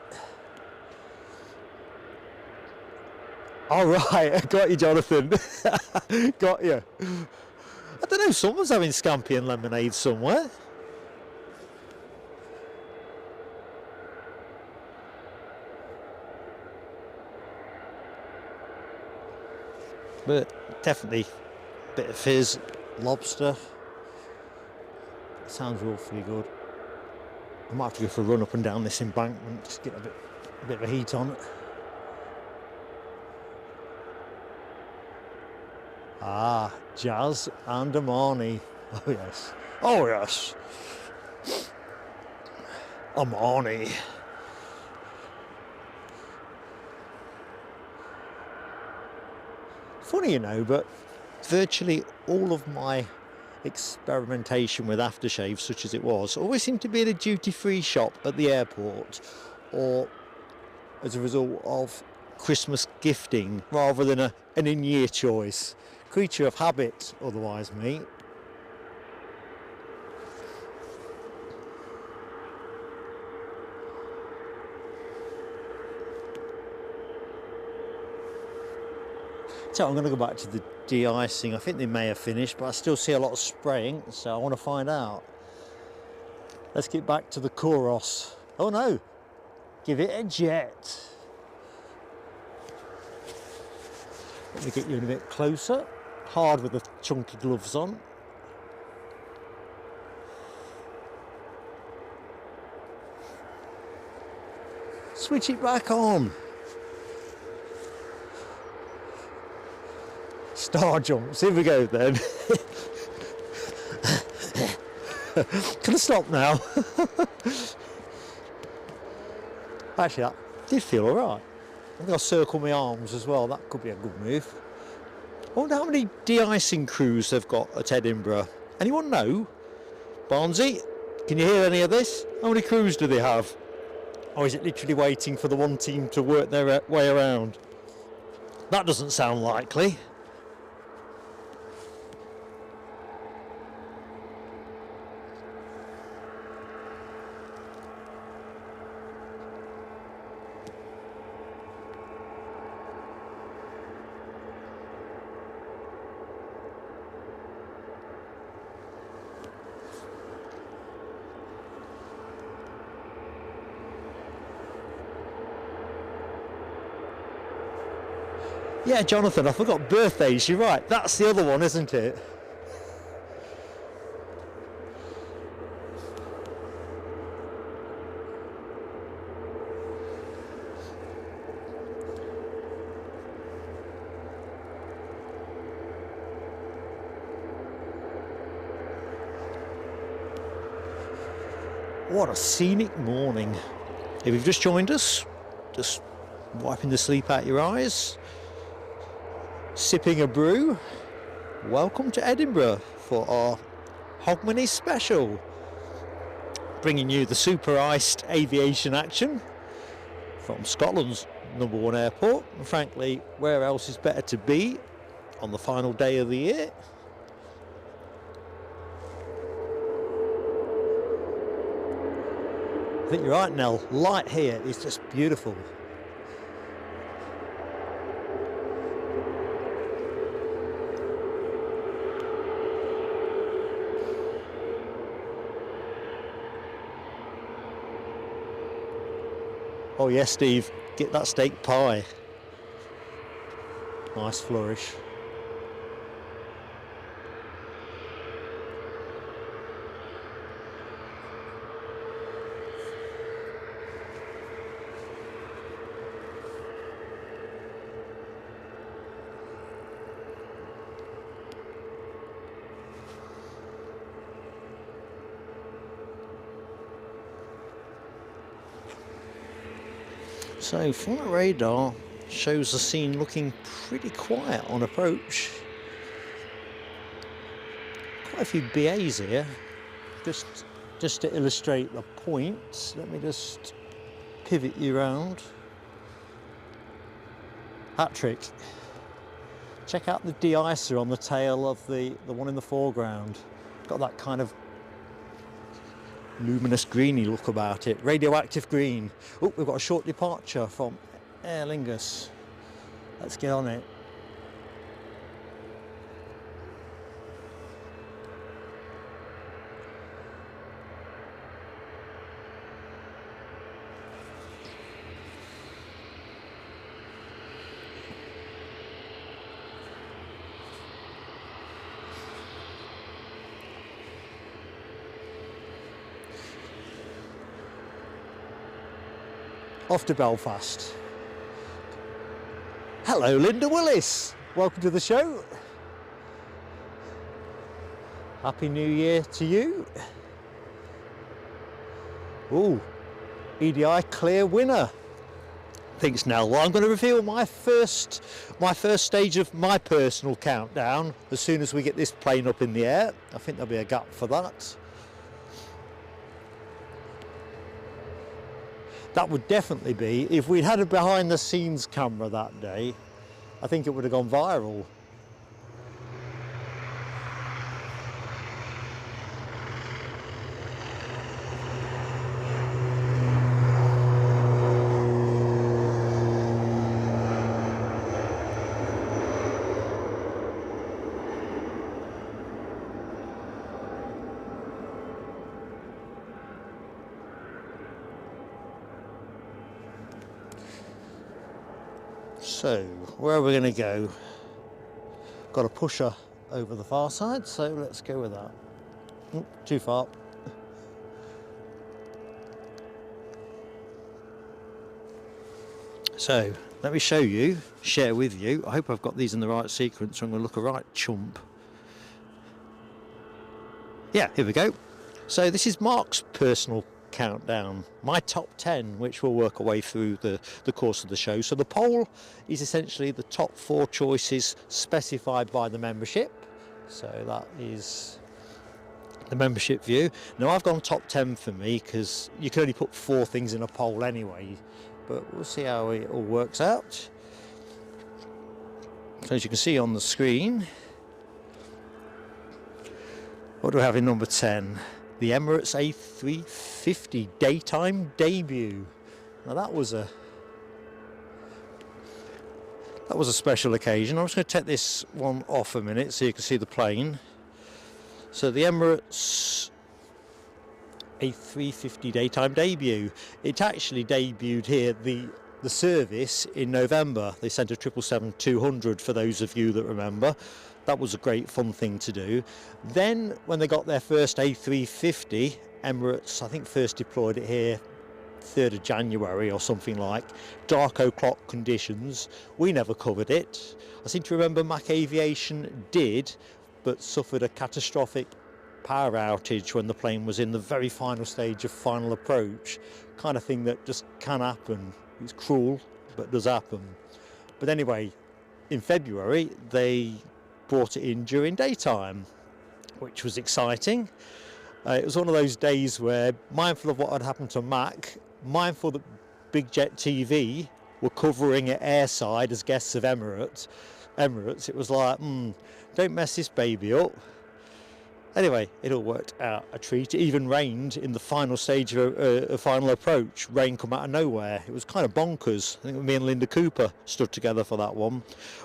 All right, I got you, Jonathan. Got you. I don't know, someone's having scampi and lemonade somewhere. But definitely a bit of fizz, lobster. Sounds awfully good. I might have to go for a run up and down this embankment, just get a bit of a heat on it. Ah, Jazz and Amani. Oh yes. Oh yes. Amani. Funny, you know, but virtually all of my experimentation with aftershave, such as it was, always seemed to be in a duty-free shop at the airport, or as a result of Christmas gifting, rather than an in-year choice. Creature of habit, otherwise, me. So I'm going to go back to the de-icing. I think they may have finished, but I still see a lot of spraying, so I want to find out. Let's get back to the chorus. Oh no, give it a jet. Let me get you in a bit closer. Hard with the chunky gloves on. Switch it back on. Star jumps, here we go then. Can I stop now? Actually, that did feel alright. I think I'll circle my arms as well, that could be a good move. I wonder how many de-icing crews they've got at Edinburgh. Anyone know? Barnsey, can you hear any of this? How many crews do they have? Or is it literally waiting for the one team to work their way around? That doesn't sound likely. Yeah, Jonathan, I forgot birthdays, you're right. That's the other one, isn't it? What a scenic morning. If you've just joined us, just wiping the sleep out your eyes, sipping a brew, welcome to Edinburgh for our HOGMANay Special, bringing you the super iced aviation action from Scotland's #1 airport, and frankly, where else is better to be on the final day of the year? I think you're right, Nell, light here is just beautiful. Oh yes, Steve, get that steak pie. Nice flourish. So flight radar shows the scene looking pretty quiet on approach. Quite a few BAs here. Just to illustrate the point, let me just pivot you round. Hat trick. Check out the de-icer on the tail of the one in the foreground. Got that kind of luminous greeny look about it, radioactive green. Oh, we've got a short departure from Aer Lingus. Let's get on it. Off to Belfast. Hello, Linda Willis. Welcome to the show. Happy New Year to you. Ooh, EDI clear winner. Thanks, Nell. Well, I'm going to reveal my first stage of my personal countdown as soon as we get this plane up in the air. I think there'll be a gap for that. That would definitely be, if we'd had a behind the scenes camera that day, I think it would have gone viral. So, where are we going to go? Got a pusher over the far side, so let's go with that. Too far. So, let me show you, share with you. I hope I've got these in the right sequence, so I'm going to look a right chump. Yeah, here we go. So this is Mark's personal countdown, my top 10, which we'll work our way through the course of the show. So the poll is essentially the top 4 choices specified by the membership. So that is the membership view. Now I've gone top 10 for me because you can only put 4 things in a poll anyway, but we'll see how it all works out. So as you can see on the screen, what do we have in number 10? The Emirates A350 daytime debut. Now that was a special occasion. I'm just going to take this one off a minute so you can see the plane. So the Emirates A350 daytime debut. It actually debuted here, the service, in November. They sent a 777-200 for those of you that remember. That was a great fun thing to do. Then when they got their first A350, Emirates, I think, first deployed it here 3rd of January or something like. Dark o'clock conditions. We never covered it. I seem to remember Mac Aviation did, but suffered a catastrophic power outage when the plane was in the very final stage of final approach. Kind of thing that just can happen. It's cruel, but does happen. But anyway, in February, they brought it in during daytime, which was exciting. It was one of those days where, mindful of what had happened to Mac, mindful that Big Jet TV were covering it airside as guests of Emirates, it was like, don't mess this baby up. Anyway, it all worked out a treat. It even rained in the final stage of a final approach. Rain come out of nowhere. It was kind of bonkers. I think me and Linda Cooper stood together for that one.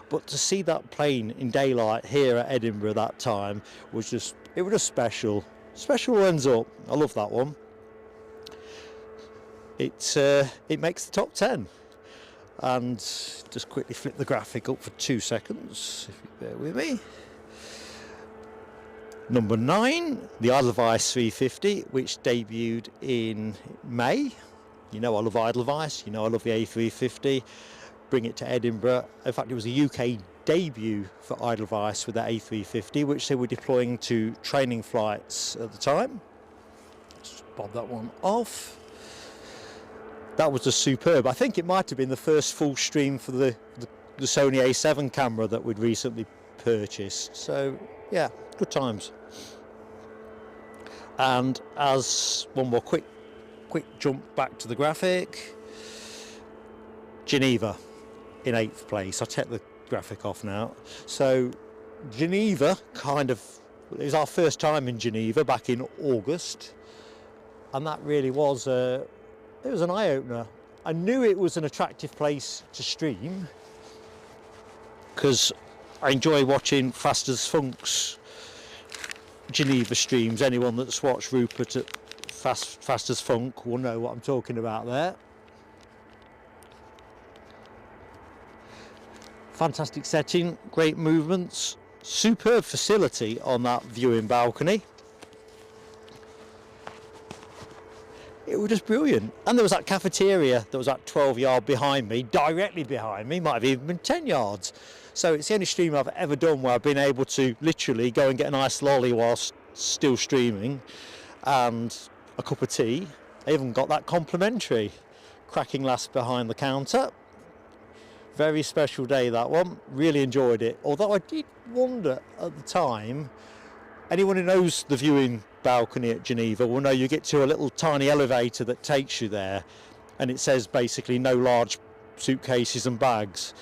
But to see that plane in daylight here at Edinburgh that time was just special. Special runs up. I love that one. It makes the top 10. And just quickly flip the graphic up for 2 seconds, if you bear with me. Number 9, the Edelweiss 350, which debuted in May. You know I love Edelweiss, you know I love the A350. Bring it to Edinburgh. In fact, it was a UK debut for Edelweiss with the A350, which they were deploying to training flights at the time. Let's bob that one off. That was just superb. I think it might have been the first full stream for the Sony A7 camera that we'd recently purchased. So yeah, good times. And as one more quick jump back to the graphic, Geneva in 8th place. I'll take the graphic off now. So Geneva, it was our first time in Geneva back in August, and that really was it was an eye-opener. I knew it was an attractive place to stream because I enjoy watching Fast as Funk's Geneva streams. Anyone that's watched Rupert at Fast as Funk will know what I'm talking about there. Fantastic setting, great movements, superb facility on that viewing balcony. It was just brilliant. And there was that cafeteria that was at 12 yards behind me, directly behind me, might have even been 10 yards. So it's the only stream I've ever done where I've been able to literally go and get a nice lolly whilst still streaming and a cup of tea. I even got that complimentary. Cracking lass behind the counter. Very special day, that one. Really enjoyed it. Although I did wonder at the time, anyone who knows the viewing balcony at Geneva will know you get to a little tiny elevator that takes you there, and it says basically no large suitcases and bags.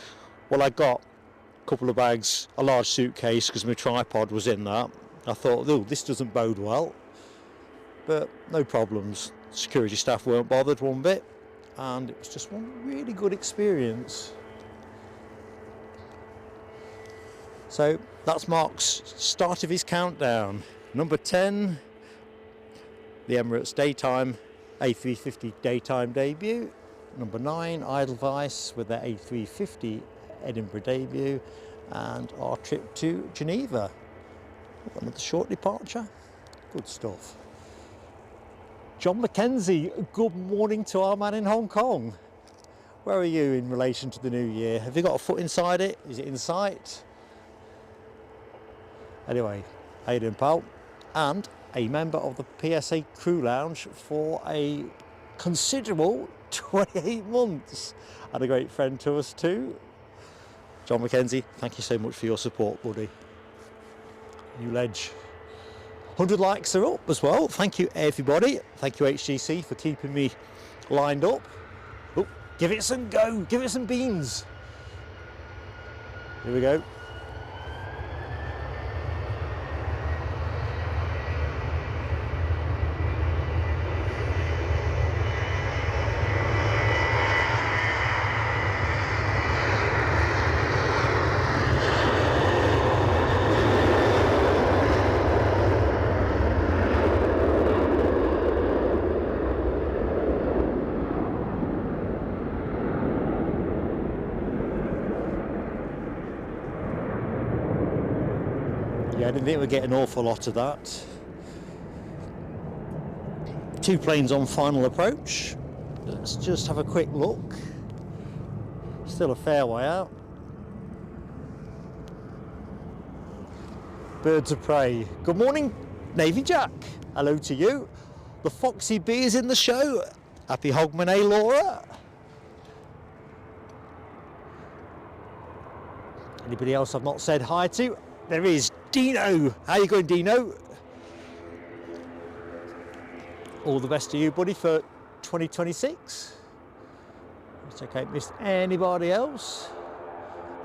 Well, I got a couple of bags, a large suitcase, because my tripod was in that. I thought, oh, this doesn't bode well. But no problems. Security staff weren't bothered one bit, and it was just one really good experience. So that's Mark's start of his countdown. Number 10, the Emirates daytime A350 daytime debut. Number 9, Edelweiss with their A350 Edinburgh debut and our trip to Geneva. Another short departure. Good stuff. John Mackenzie, good morning to our man in Hong Kong. Where are you in relation to the new year? Have you got a foot inside it? Is it in sight? Anyway, how you doing, pal? And a member of the PSA Crew Lounge for a considerable 28 months. And a great friend to us too. John Mackenzie, thank you so much for your support, buddy. You ledge. 100 likes are up as well. Thank you, everybody. Thank you, HGC, for keeping me lined up. Oh, give it some go. Give it some beans. Here we go. Yeah, I didn't think we'd get an awful lot of that. 2 planes on final approach. Let's just have a quick look. Still a fair way out. Birds of prey. Good morning, Navy Jack. Hello to you. The Foxy Bee is in the show. Happy HOGMANay, Laura. Anybody else I've not said hi to? There is Dino. How you going, Dino? All the best to you, buddy, for 2026. Let's check out, missed anybody else.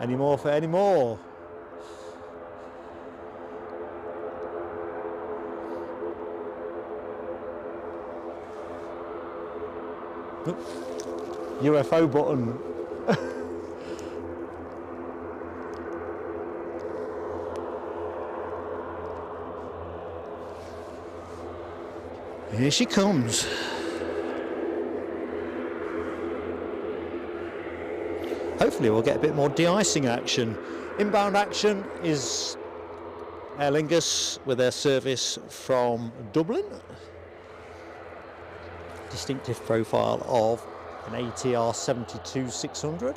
Any more for any more? UFO button. Here she comes. Hopefully we'll get a bit more de-icing action. Inbound action is Aer Lingus with their service from Dublin. Distinctive profile of an ATR 72-600.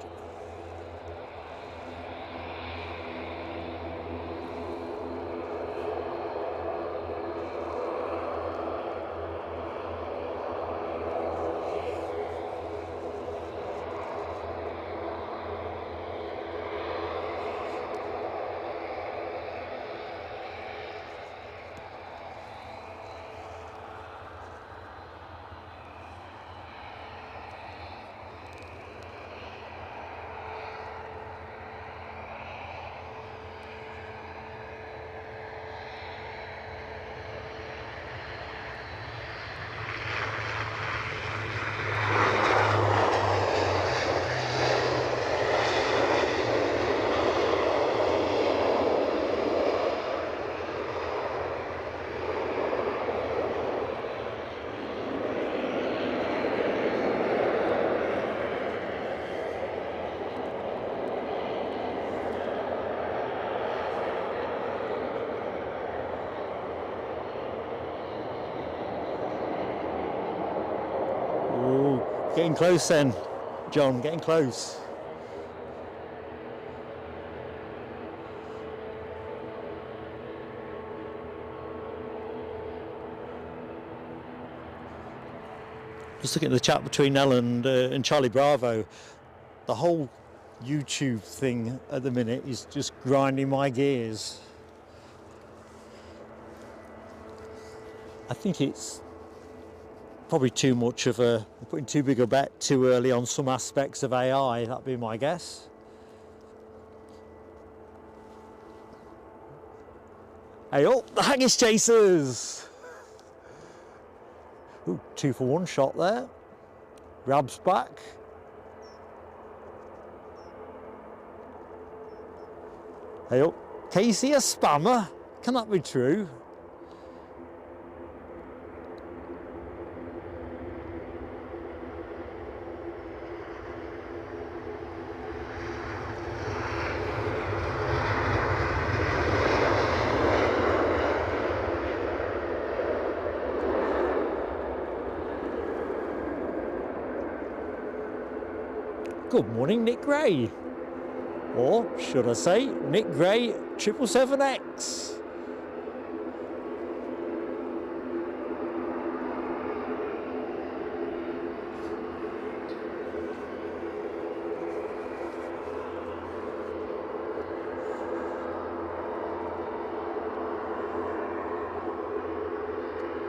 Getting close then, John, getting close. Just looking at the chat between Nell and Charlie Bravo, the whole YouTube thing at the minute is just grinding my gears. I think it's probably too much of a, putting too big a bet too early on some aspects of AI, that'd be my guess. Hey up, the Haggis Chasers! Ooh, 2-for-1 shot there. Rab's back. Hey up, Casey a spammer? Can that be true? Good morning, Nick Gray. Or should I say, Nick Gray 777X.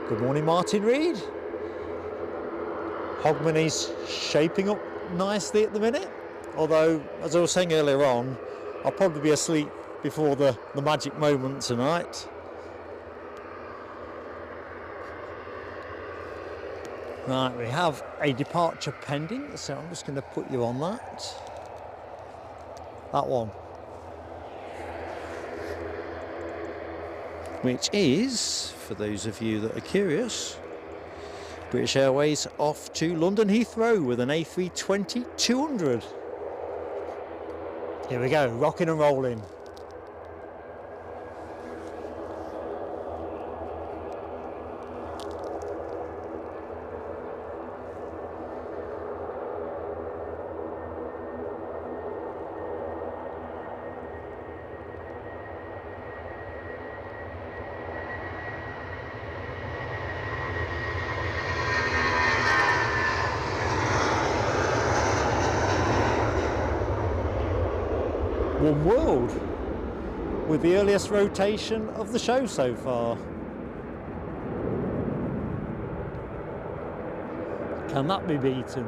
Good morning, Martin Reed. HOGMANAY's shaping up nicely at the minute. Although, as I was saying earlier on, I'll probably be asleep before the magic moment tonight. Right, we have a departure pending, so I'm just going to put you on that. That one. Which is, for those of you that are curious, British Airways off to London Heathrow with an A320-200. Here we go, rocking and rolling. One World with the earliest rotation of the show so far. Can that be beaten?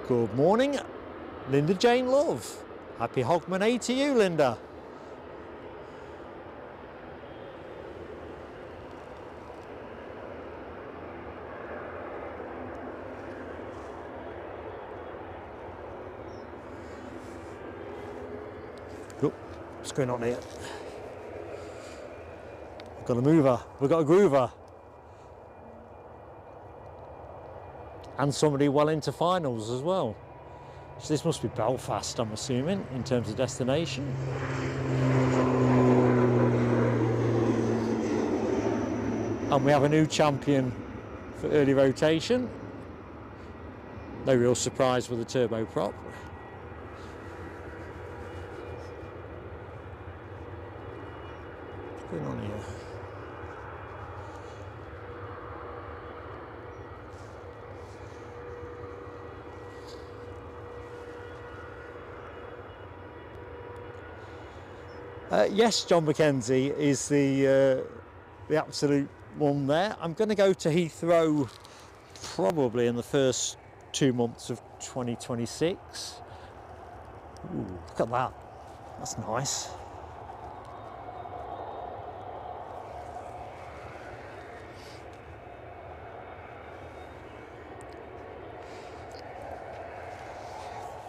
Good morning, Linda Jane Love. Happy HOGMANAY to you, Linda. Oh, what's going on here? We've got a mover, we've got a groover. And somebody well into finals as well. So this must be Belfast, I'm assuming, in terms of destination. And we have a new champion for early rotation. No real surprise with the turboprop. What's going on here? Yes, John McKenzie is the absolute one there. I'm going to go to Heathrow probably in the first 2 months of 2026. Ooh, look at that. That's nice.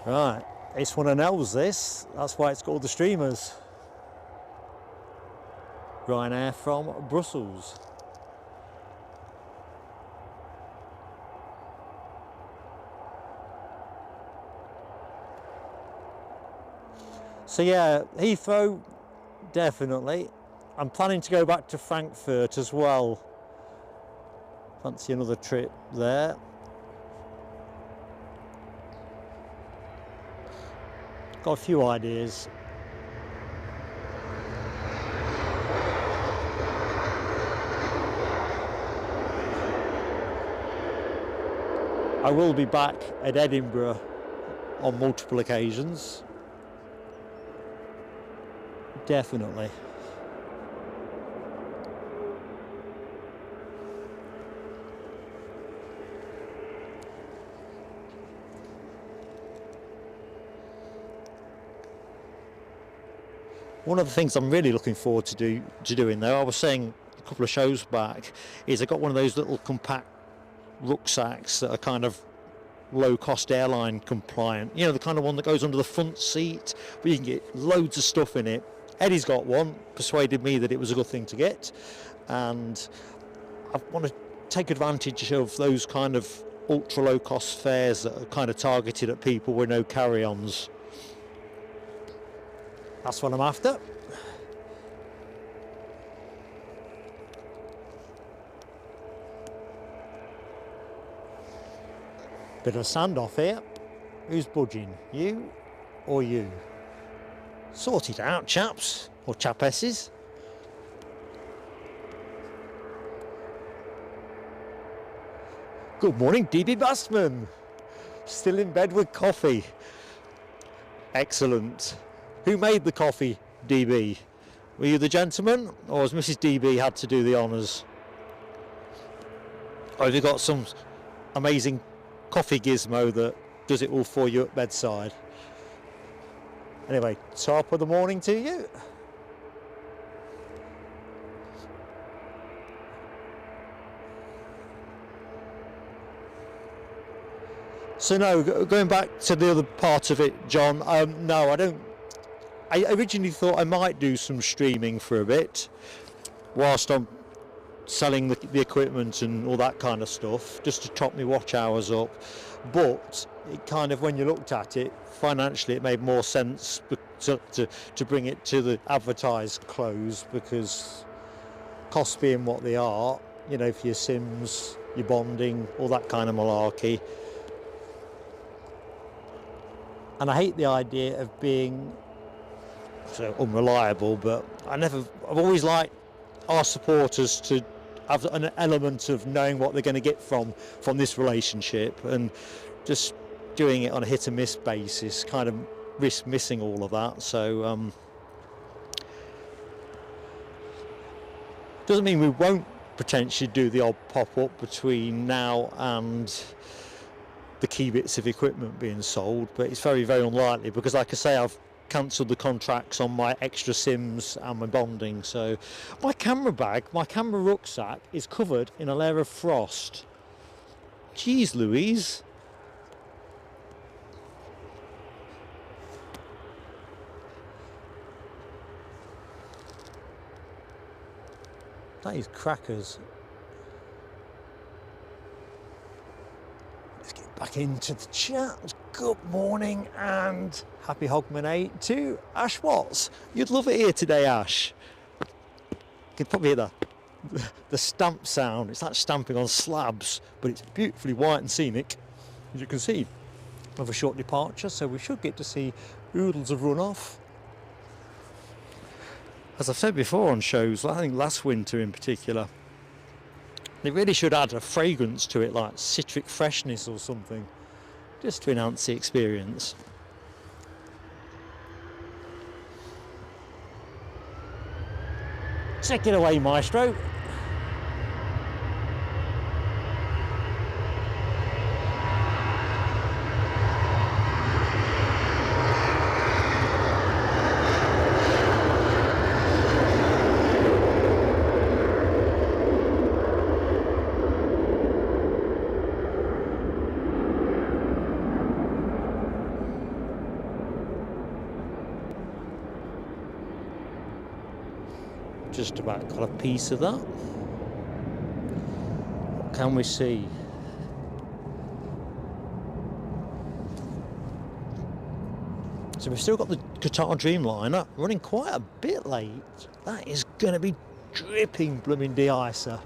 Right, it's one of Nell's this. That's why it's called the Streamers. Ryanair from Brussels. So yeah, Heathrow, definitely. I'm planning to go back to Frankfurt as well. Fancy another trip there. Got a few ideas. I will be back at Edinburgh on multiple occasions. Definitely. One of the things I'm really looking forward to doing though, I was saying a couple of shows back, is I got one of those little compact rucksacks that are kind of low-cost airline compliant, you know, the kind of one that goes under the front seat where you can get loads of stuff in it. Eddie's got one, persuaded me that it was a good thing to get, and I want to take advantage of those kind of ultra low cost fares that are kind of targeted at people with no carry-ons. That's what I'm after. Bit of a standoff here. Who's budging? You or you? Sort it out, chaps, or chapesses. Good morning, DB Bastman. Still in bed with coffee. Excellent. Who made the coffee, DB? Were you the gentleman, or has Mrs. DB had to do the honours? Or have you got some amazing coffee gizmo that does it all for you at bedside? Anyway, top of the morning to you. So no, going back to the other part of it, John, no, I don't. I originally thought I might do some streaming for a bit whilst I'm selling the equipment and all that kind of stuff, just to top my watch hours up. But it kind of, when you looked at it, financially it made more sense to bring it to the advertised close, because costs being what they are, you know, for your sims, your bonding, all that kind of malarkey. And I hate the idea of being so unreliable, but I've always liked our supporters to have an element of knowing what they're going to get from this relationship, and just doing it on a hit and miss basis kind of risk missing all of that. So doesn't mean we won't potentially do the odd pop-up between now and the key bits of equipment being sold, but it's very, very unlikely, because like I say, I've cancelled the contracts on my extra sims and my bonding. So my camera bag, my camera rucksack is covered in a layer of frost. Jeez Louise. That is crackers. Let's get back into the chat. Good morning and happy HOGMANay to Ash Watts. You'd love it here today, Ash. You can probably hear the stamp sound. It's like stamping on slabs, but it's beautifully white and scenic, as you can see. We have a short departure, so we should get to see oodles of runoff. As I've said before on shows, I think last winter in particular, they really should add a fragrance to it, like citric freshness or something, just to enhance the experience. Take it away, maestro. Just about got a piece of that. What can we see? So we've still got the Qatar Dreamliner running quite a bit late. That is going to be dripping blooming de-icer.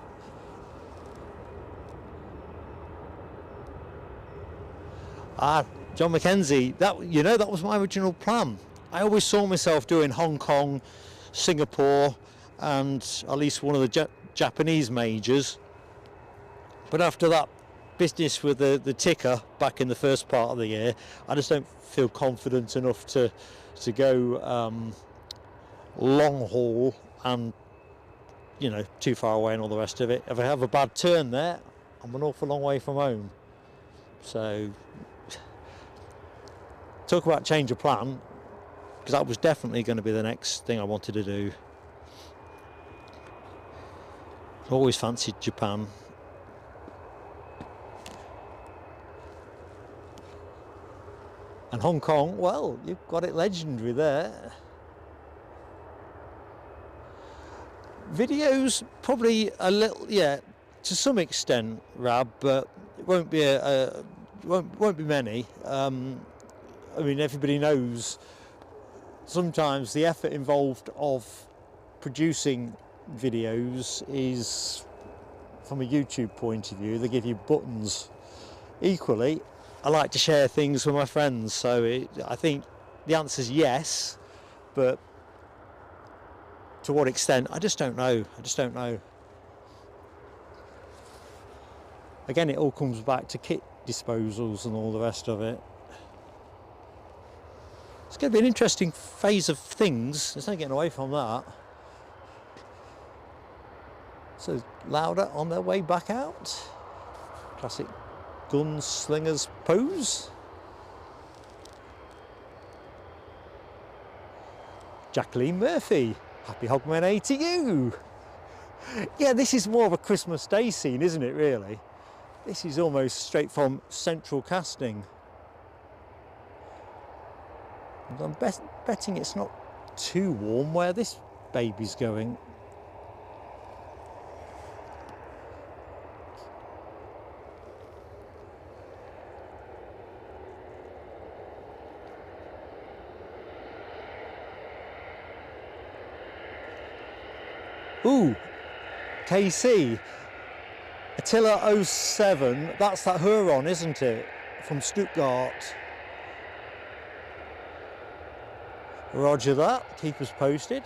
John Mackenzie, that was my original plan. I always saw myself doing Hong Kong, Singapore, and at least one of the Japanese majors. But after that business with the ticker back in the first part of the year, I just don't feel confident enough to go long haul and too far away and all the rest of it. If I have a bad turn there, I'm an awful long way from home. So talk about change of plan, because that was definitely going to be the next thing I wanted to do. Always fancied Japan. And Hong Kong, well, you've got it legendary there. Videos, probably a little, yeah, to some extent, Rab, but it won't be won't be many. I mean, everybody knows sometimes the effort involved of producing videos is, from a YouTube point of view, they give you buttons. Equally, I like to share things with my friends, so I think the answer is yes, but to what extent, I just don't know. Again, it all comes back to kit disposals and all the rest of it. It's going to be an interesting phase of things. There's no getting away from that. So Lauda on their way back out. Classic gunslingers pose. Jacqueline Murphy, happy Hogmanay to you. Yeah, this is more of a Christmas Day scene, isn't it, really? This is almost straight from central casting. I'm betting it's not too warm where this baby's going. Ooh, KC, Attila 07, that's that Huron, isn't it? From Stuttgart. Roger that, keep us posted.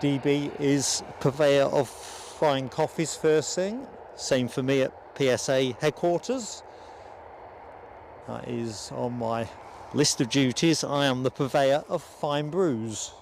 DB is purveyor of fine coffees first thing. Same for me at PSA headquarters. That is on my list of duties. I am the purveyor of fine brews.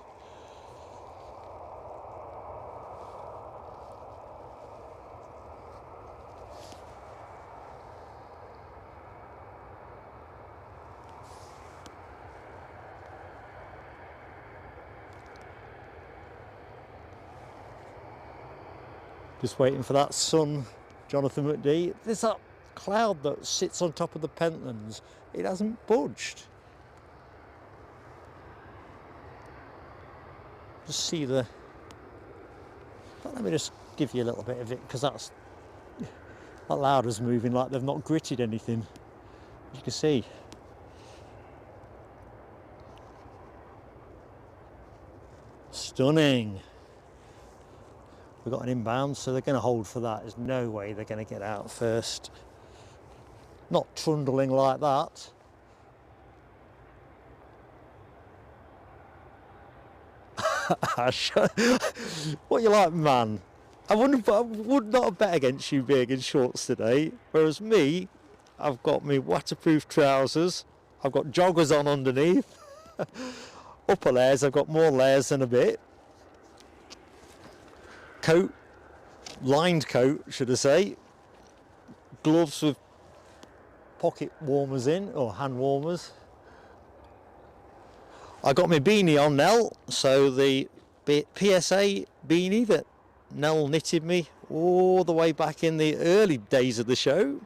Just waiting for that sun, Jonathan McD. There's that cloud that sits on top of the Pentlands. It hasn't budged. Just see the... But let me just give you a little bit of it, because that Lauda's moving like they've not gritted anything. As you can see. Stunning. We've got an inbound, so they're going to hold for that. There's no way they're going to get out first. Not trundling like that. Ash, what you like, man? I would not have bet against you being in shorts today. Whereas me, I've got my waterproof trousers. I've got joggers on underneath. Upper layers, I've got more layers than a bit. Coat, lined coat, should I say. Gloves with pocket warmers in, or hand warmers. I got my beanie on Nell, so the PSA beanie that Nell knitted me all the way back in the early days of the show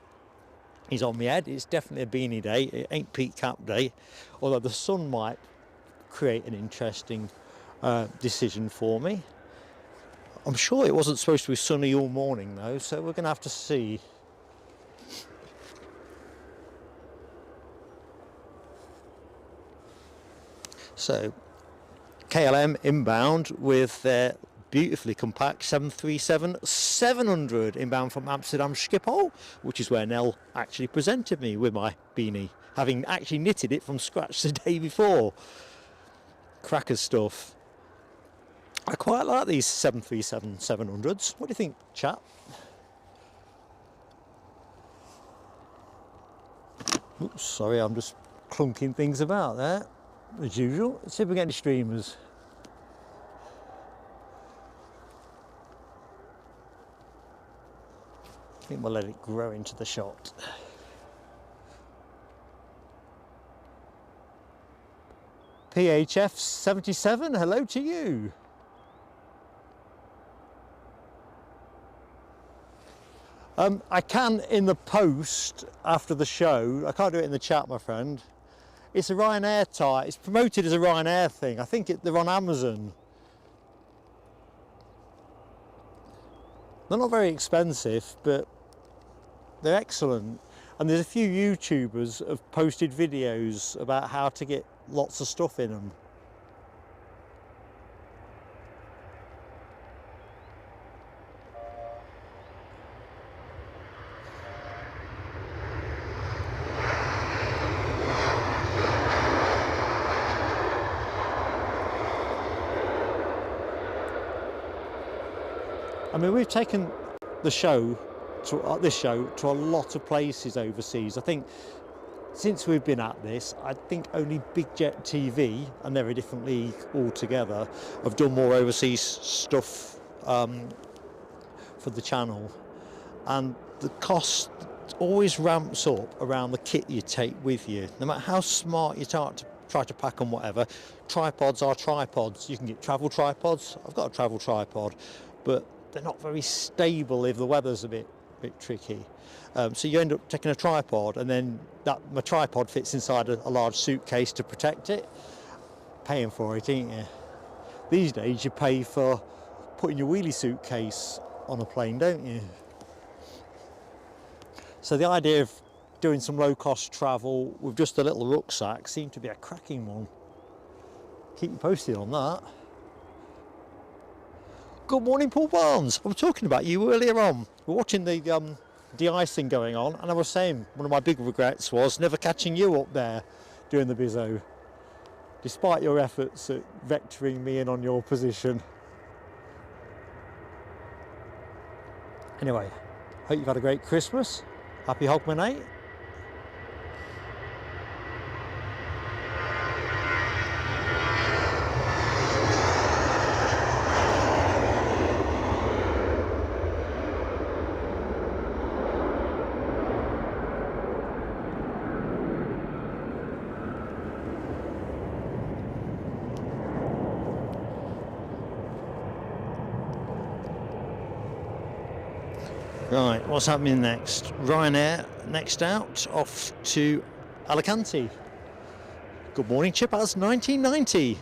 is on my head. It's definitely a beanie day, it ain't peak cap day, although the sun might create an interesting decision for me. I'm sure it wasn't supposed to be sunny all morning though, so we're going to have to see. So, KLM inbound with their beautifully compact 737-700 inbound from Amsterdam Schiphol, which is where Nell actually presented me with my beanie, having actually knitted it from scratch the day before. Cracker stuff. I quite like these 737-700s. What do you think, chap? Oops, sorry, I'm just clunking things about there, as usual. Let's see if we get any streamers. I think we'll let it grow into the shot. PHF 77, hello to you. I can in the post after the show. I can't do it in the chat, my friend. It's a Ryanair tie. It's promoted as a Ryanair thing. I think they're on Amazon. They're not very expensive, but they're excellent. And there's a few YouTubers have posted videos about how to get lots of stuff in them. I mean, we've taken the show this show to a lot of places overseas. I think since we've been at this, I think only Big Jet TV, and they're a different league altogether, have done more overseas stuff for the channel. And the cost always ramps up around the kit you take with you. No matter how smart you try to pack on whatever, tripods are tripods. You can get travel tripods. I've got a travel tripod, but they're not very stable if the weather's a bit tricky. So you end up taking a tripod, and then my tripod fits inside a large suitcase to protect it. Paying for it, ain't you? These days you pay for putting your wheelie suitcase on a plane, don't you? So the idea of doing some low-cost travel with just a little rucksack seemed to be a cracking one. Keep you posted on that. Good morning, Paul Barnes. I was talking about you earlier on. We're watching the de-icing going on, and I was saying one of my big regrets was never catching you up there doing the bizzo, despite your efforts at vectoring me in on your position. Anyway, hope you've had a great Christmas. Happy HOGMANAY. Right, what's happening next? Ryanair next out, off to Alicante. Good morning, Chipaz 1990.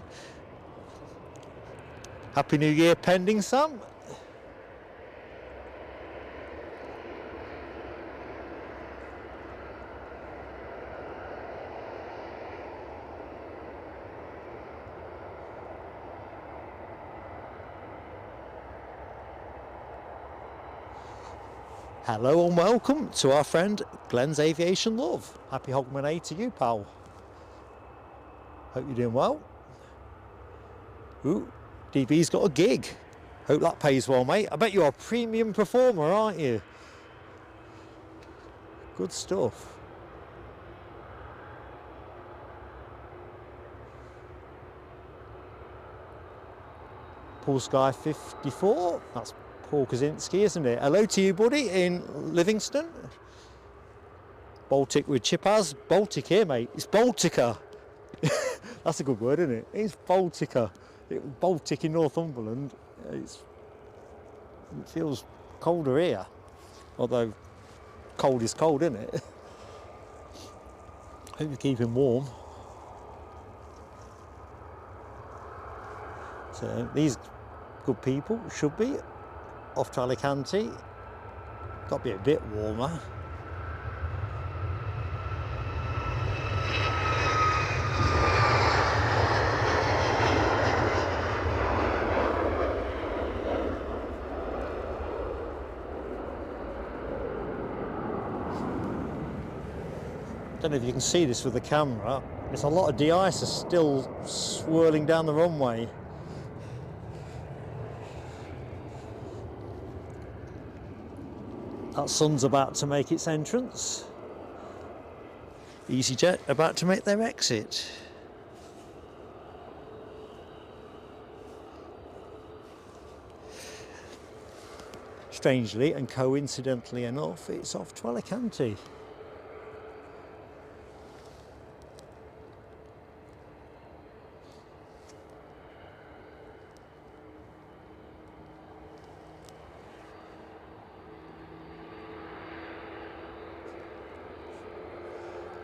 Happy New Year pending, Sam. Hello and welcome to our friend Glenn's Aviation Love. Happy HOGMANAY to you, pal. Hope you're doing well. Ooh, DB's got a gig. Hope that pays well, mate. I bet you're a premium performer, aren't you? Good stuff. Paul Sky 54, that's Paul Kaczynski, isn't it? Hello to you, buddy, in Livingston. Baltic with Chipaz. Baltic here, mate. It's Baltica. That's a good word, isn't it? It's Baltica. Baltic in Northumberland. It feels colder here. Although cold is cold, isn't it? Hope you're keeping warm. So these good people should be off to Alicante. Got to be a bit warmer. Don't know if you can see this with the camera. There's a lot of de-icer still swirling down the runway. That sun's about to make its entrance. EasyJet about to make their exit. Strangely and coincidentally enough, it's off to Alicante.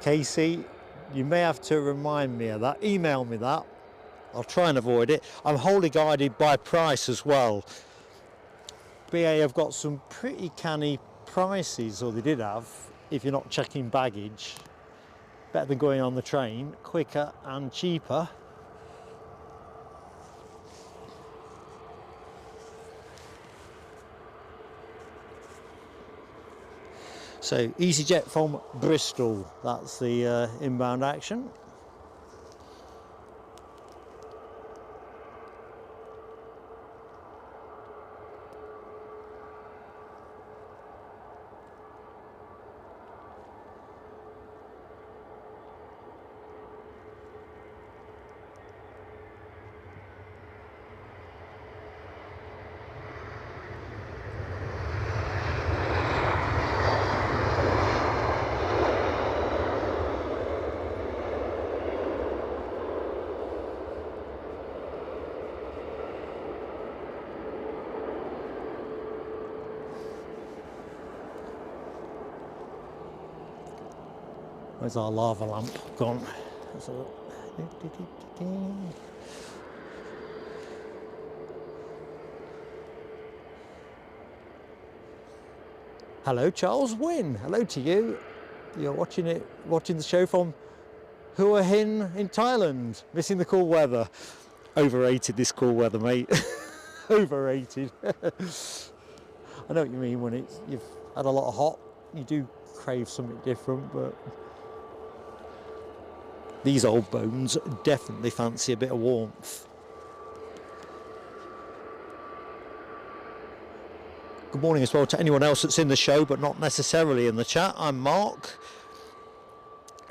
Casey, you may have to remind me of that. Email me that. I'll try and avoid it. I'm wholly guided by price as well. BA have got some pretty canny prices, or they did have, if you're not checking baggage. Better than going on the train, quicker and cheaper. So EasyJet from Bristol, that's the inbound action. Where's our lava lamp gone? Hello, Charles Wynn. Hello to you. You're watching the show from Hua Hin in Thailand. Missing the cool weather. Overrated, this cool weather, mate. Overrated. I know what you mean when you've had a lot of hot. You do crave something different, but these old bones definitely fancy a bit of warmth. Good morning as well to anyone else that's in the show but not necessarily in the chat. I'm Mark.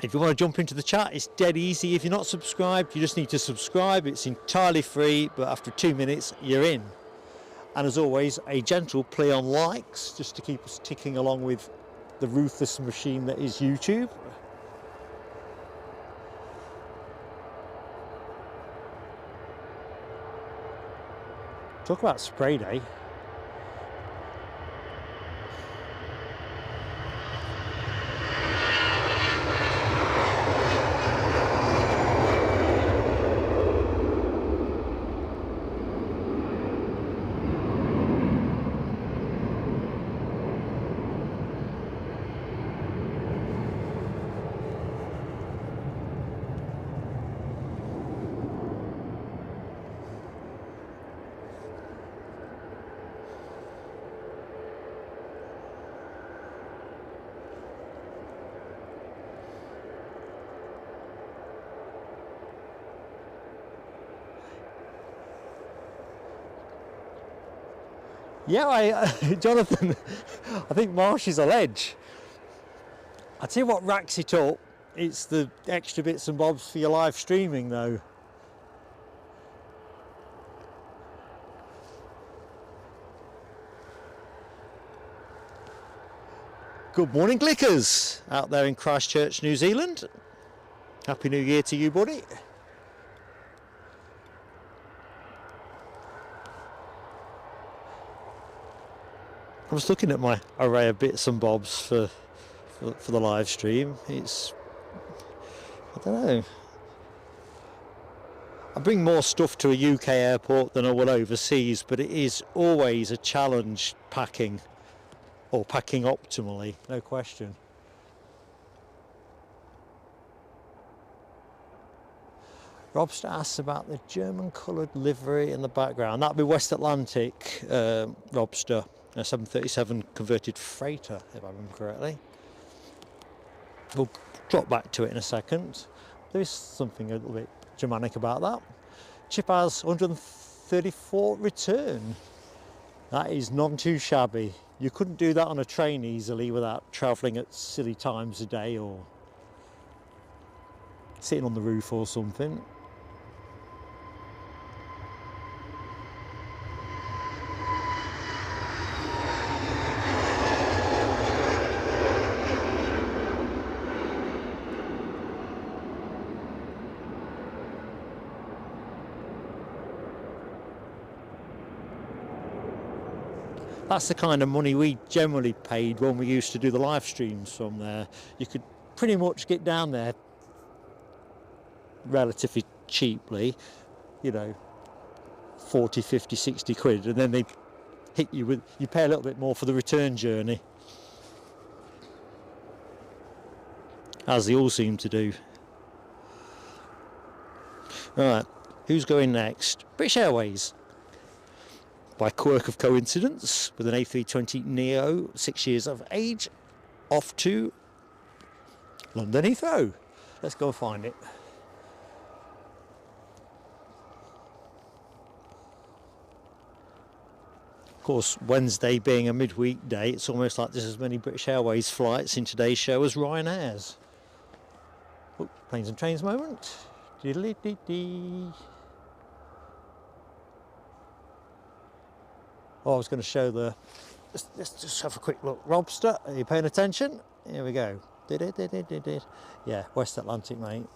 If you want to jump into the chat, it's dead easy. If you're not subscribed, you just need to subscribe. It's entirely free, but after 2 minutes you're in. And as always, a gentle play on likes just to keep us ticking along with the ruthless machine that is YouTube. Talk about spray day. Yeah, Jonathan, I think Marsh is a ledge. I tell you what racks it up, it's the extra bits and bobs for your live streaming though. Good morning, Glickers, out there in Christchurch, New Zealand. Happy New Year to you, buddy. I was looking at my array of bits and bobs for the live stream. It's, I don't know. I bring more stuff to a UK airport than I will overseas, but it is always a challenge packing, or packing optimally, no question. Robster asks about the German coloured livery in the background. That'd be West Atlantic, Robster. A 737 converted freighter, if I remember correctly. We'll drop back to it in a second. There is something a little bit Germanic about that. Chip has 134 return. That is none too shabby. You couldn't do that on a train easily without travelling at silly times a day or sitting on the roof or something. That's the kind of money we generally paid when we used to do the live streams from there. You could pretty much get down there relatively cheaply, you know, 40, 50, 60 quid, and then they hit you with, you pay a little bit more for the return journey, as they all seem to do. Alright, who's going next? British Airways. By quirk of coincidence, with an A320neo, 6 years of age, off to London Heathrow. Let's go and find it. Of course, Wednesday being a midweek day, it's almost like there's as many British Airways flights in today's show as Ryanair's. Oh, planes and trains moment. Diddly-dee-dee. Oh, I was going to show the... Let's just have a quick look. Robster, are you paying attention? Here we go. Yeah, West Atlantic, mate.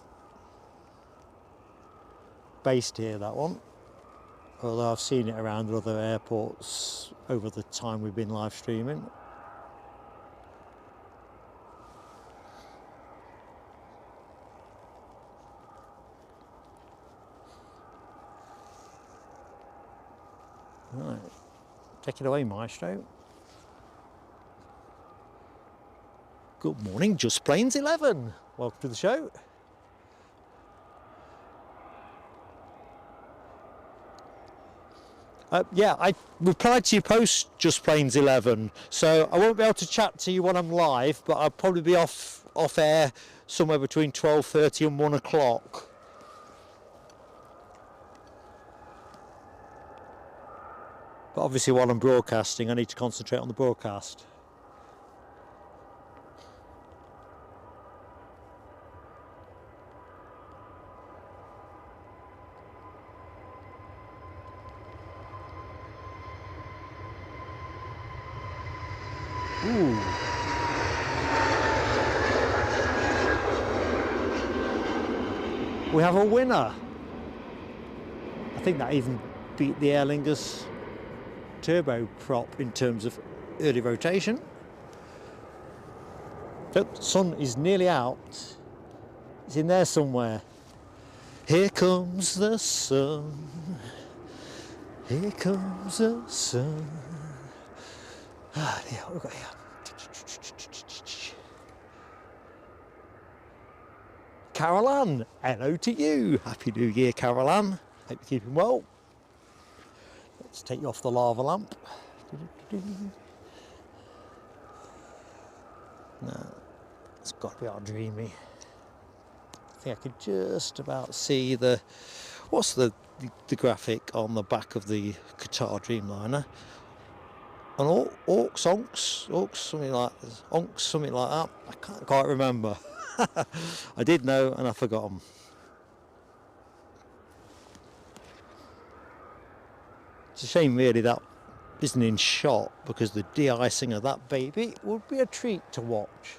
Based here, that one. Although I've seen it around at other airports over the time we've been live streaming. Right. Take it away, Maestro. Good morning, Just Planes 11. Welcome to the show. Yeah, I replied to your post, Just Planes 11, so I won't be able to chat to you when I'm live, but I'll probably be off air somewhere between 12:30 and 1 o'clock. But obviously while I'm broadcasting, I need to concentrate on the broadcast. Ooh. We have a winner. I think that even beat the Aer Lingus turboprop in terms of early rotation. The sun is nearly out. It's in there somewhere. Here comes the sun. Here comes the sun. Ah, yeah, what have we got here? Carol Ann, hello to you. Happy New Year, Carol Ann. Hope you're keeping well. Let's take you off the lava lamp. No, it's got to be our dreamy. I think I could just about see the, what's the graphic on the back of the Qatar Dreamliner? An Orcs, something like that. I can't quite remember. I did know and I forgot them. It's a shame really that isn't in shot, because the de-icing of that baby would be a treat to watch.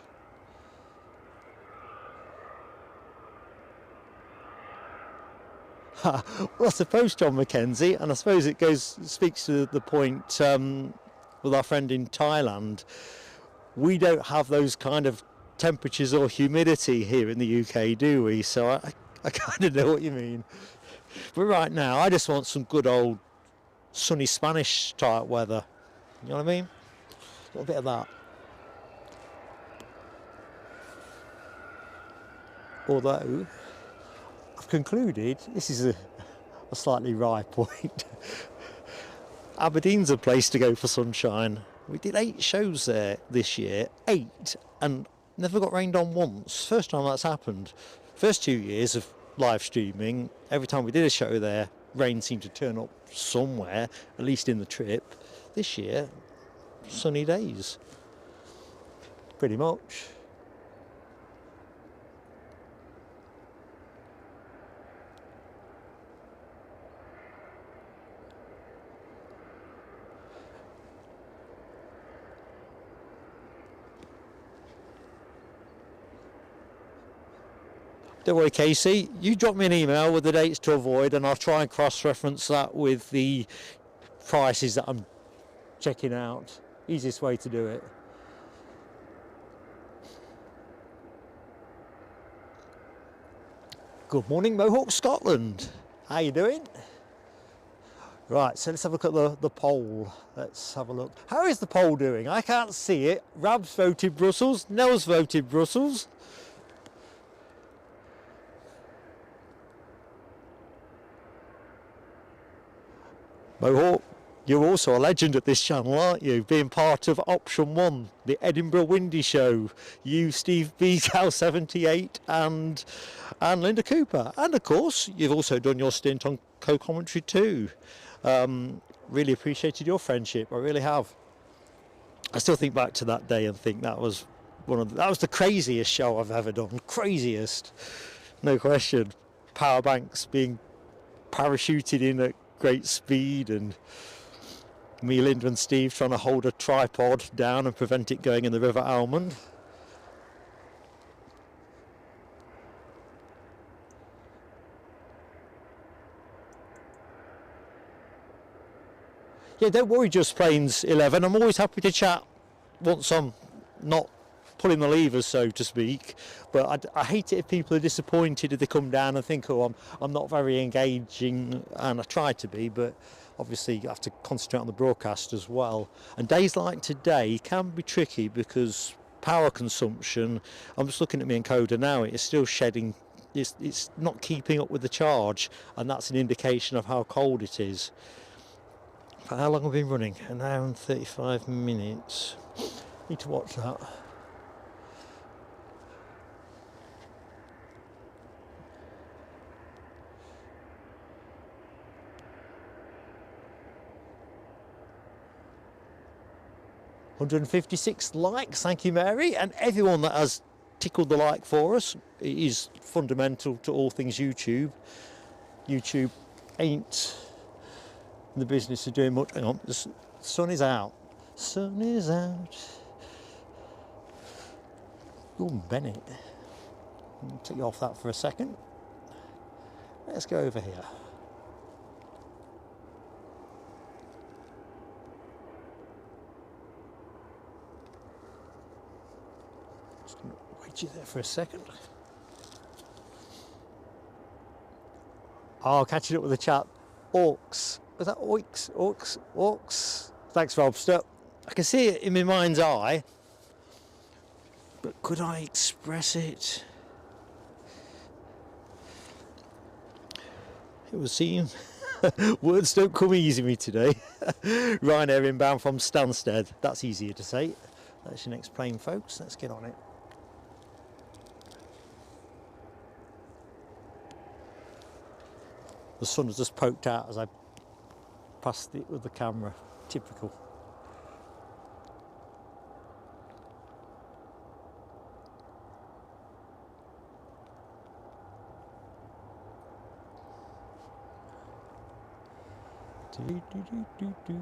Well, I suppose, John Mackenzie, and I suppose it speaks to the point with our friend in Thailand, we don't have those kind of temperatures or humidity here in the UK, do we? So I kind of know what you mean. But right now, I just want some good old sunny Spanish type weather. You know what I mean? A little bit of that. Although, I've concluded, this is a slightly wry point, Aberdeen's a place to go for sunshine. We did 8 shows there this year, 8, and never got rained on once. First time that's happened. First 2 years of live streaming, every time we did a show there, rain seemed to turn up somewhere, at least in the trip. This year, sunny days. Pretty much. Don't worry, Casey, you drop me an email with the dates to avoid and I'll try and cross-reference that with the prices that I'm checking out. Easiest way to do it. Good morning, Mohawk Scotland. How you doing? Right, so let's have a look at the poll. Let's have a look. How is the poll doing? I can't see it. Rab's voted Brussels. Nell's voted Brussels. Mohawk, you're also a legend at this channel, aren't you? Being part of Option 1, the Edinburgh Windy Show. You, Steve B, Cal 78 and Linda Cooper. And of course, you've also done your stint on co-commentary too. Really appreciated your friendship, I really have. I still think back to that day and think that was that was the craziest show I've ever done. Craziest, no question. Power banks being parachuted in at great speed, and me, Linda and Steve trying to hold a tripod down and prevent it going in the River Almond. Yeah, don't worry, Just Plains 11. I'm always happy to chat once I'm not pulling the levers, so to speak. But I hate it if people are disappointed if they come down and think, oh, I'm not very engaging, and I try to be, but obviously you have to concentrate on the broadcast as well. And days like today can be tricky because power consumption, I'm just looking at my encoder now, it is still shedding, it's not keeping up with the charge, and that's an indication of how cold it is. For how long have we been running? An hour and 35 minutes. Need to watch that. $156 likes, thank you Mary, and everyone that has tickled the like for us. It is fundamental to all things YouTube. YouTube ain't in the business of doing much. Hang on, the sun is out. Sun is out. Gordon Bennett. I'll take you off that for a second. Let's go over here. Just gonna wait you there for a second. Oh, catching up with the chat. Orcs. Was that orcs? Orcs? Orcs? Thanks, Robster. I can see it in my mind's eye, but could I express it? It would seem words don't come easy to me today. Ryanair inbound from Stansted. That's easier to say. That's your next plane, folks. Let's get on it. The sun has just poked out as I passed it with the camera. Typical. Do, do, do, do, do.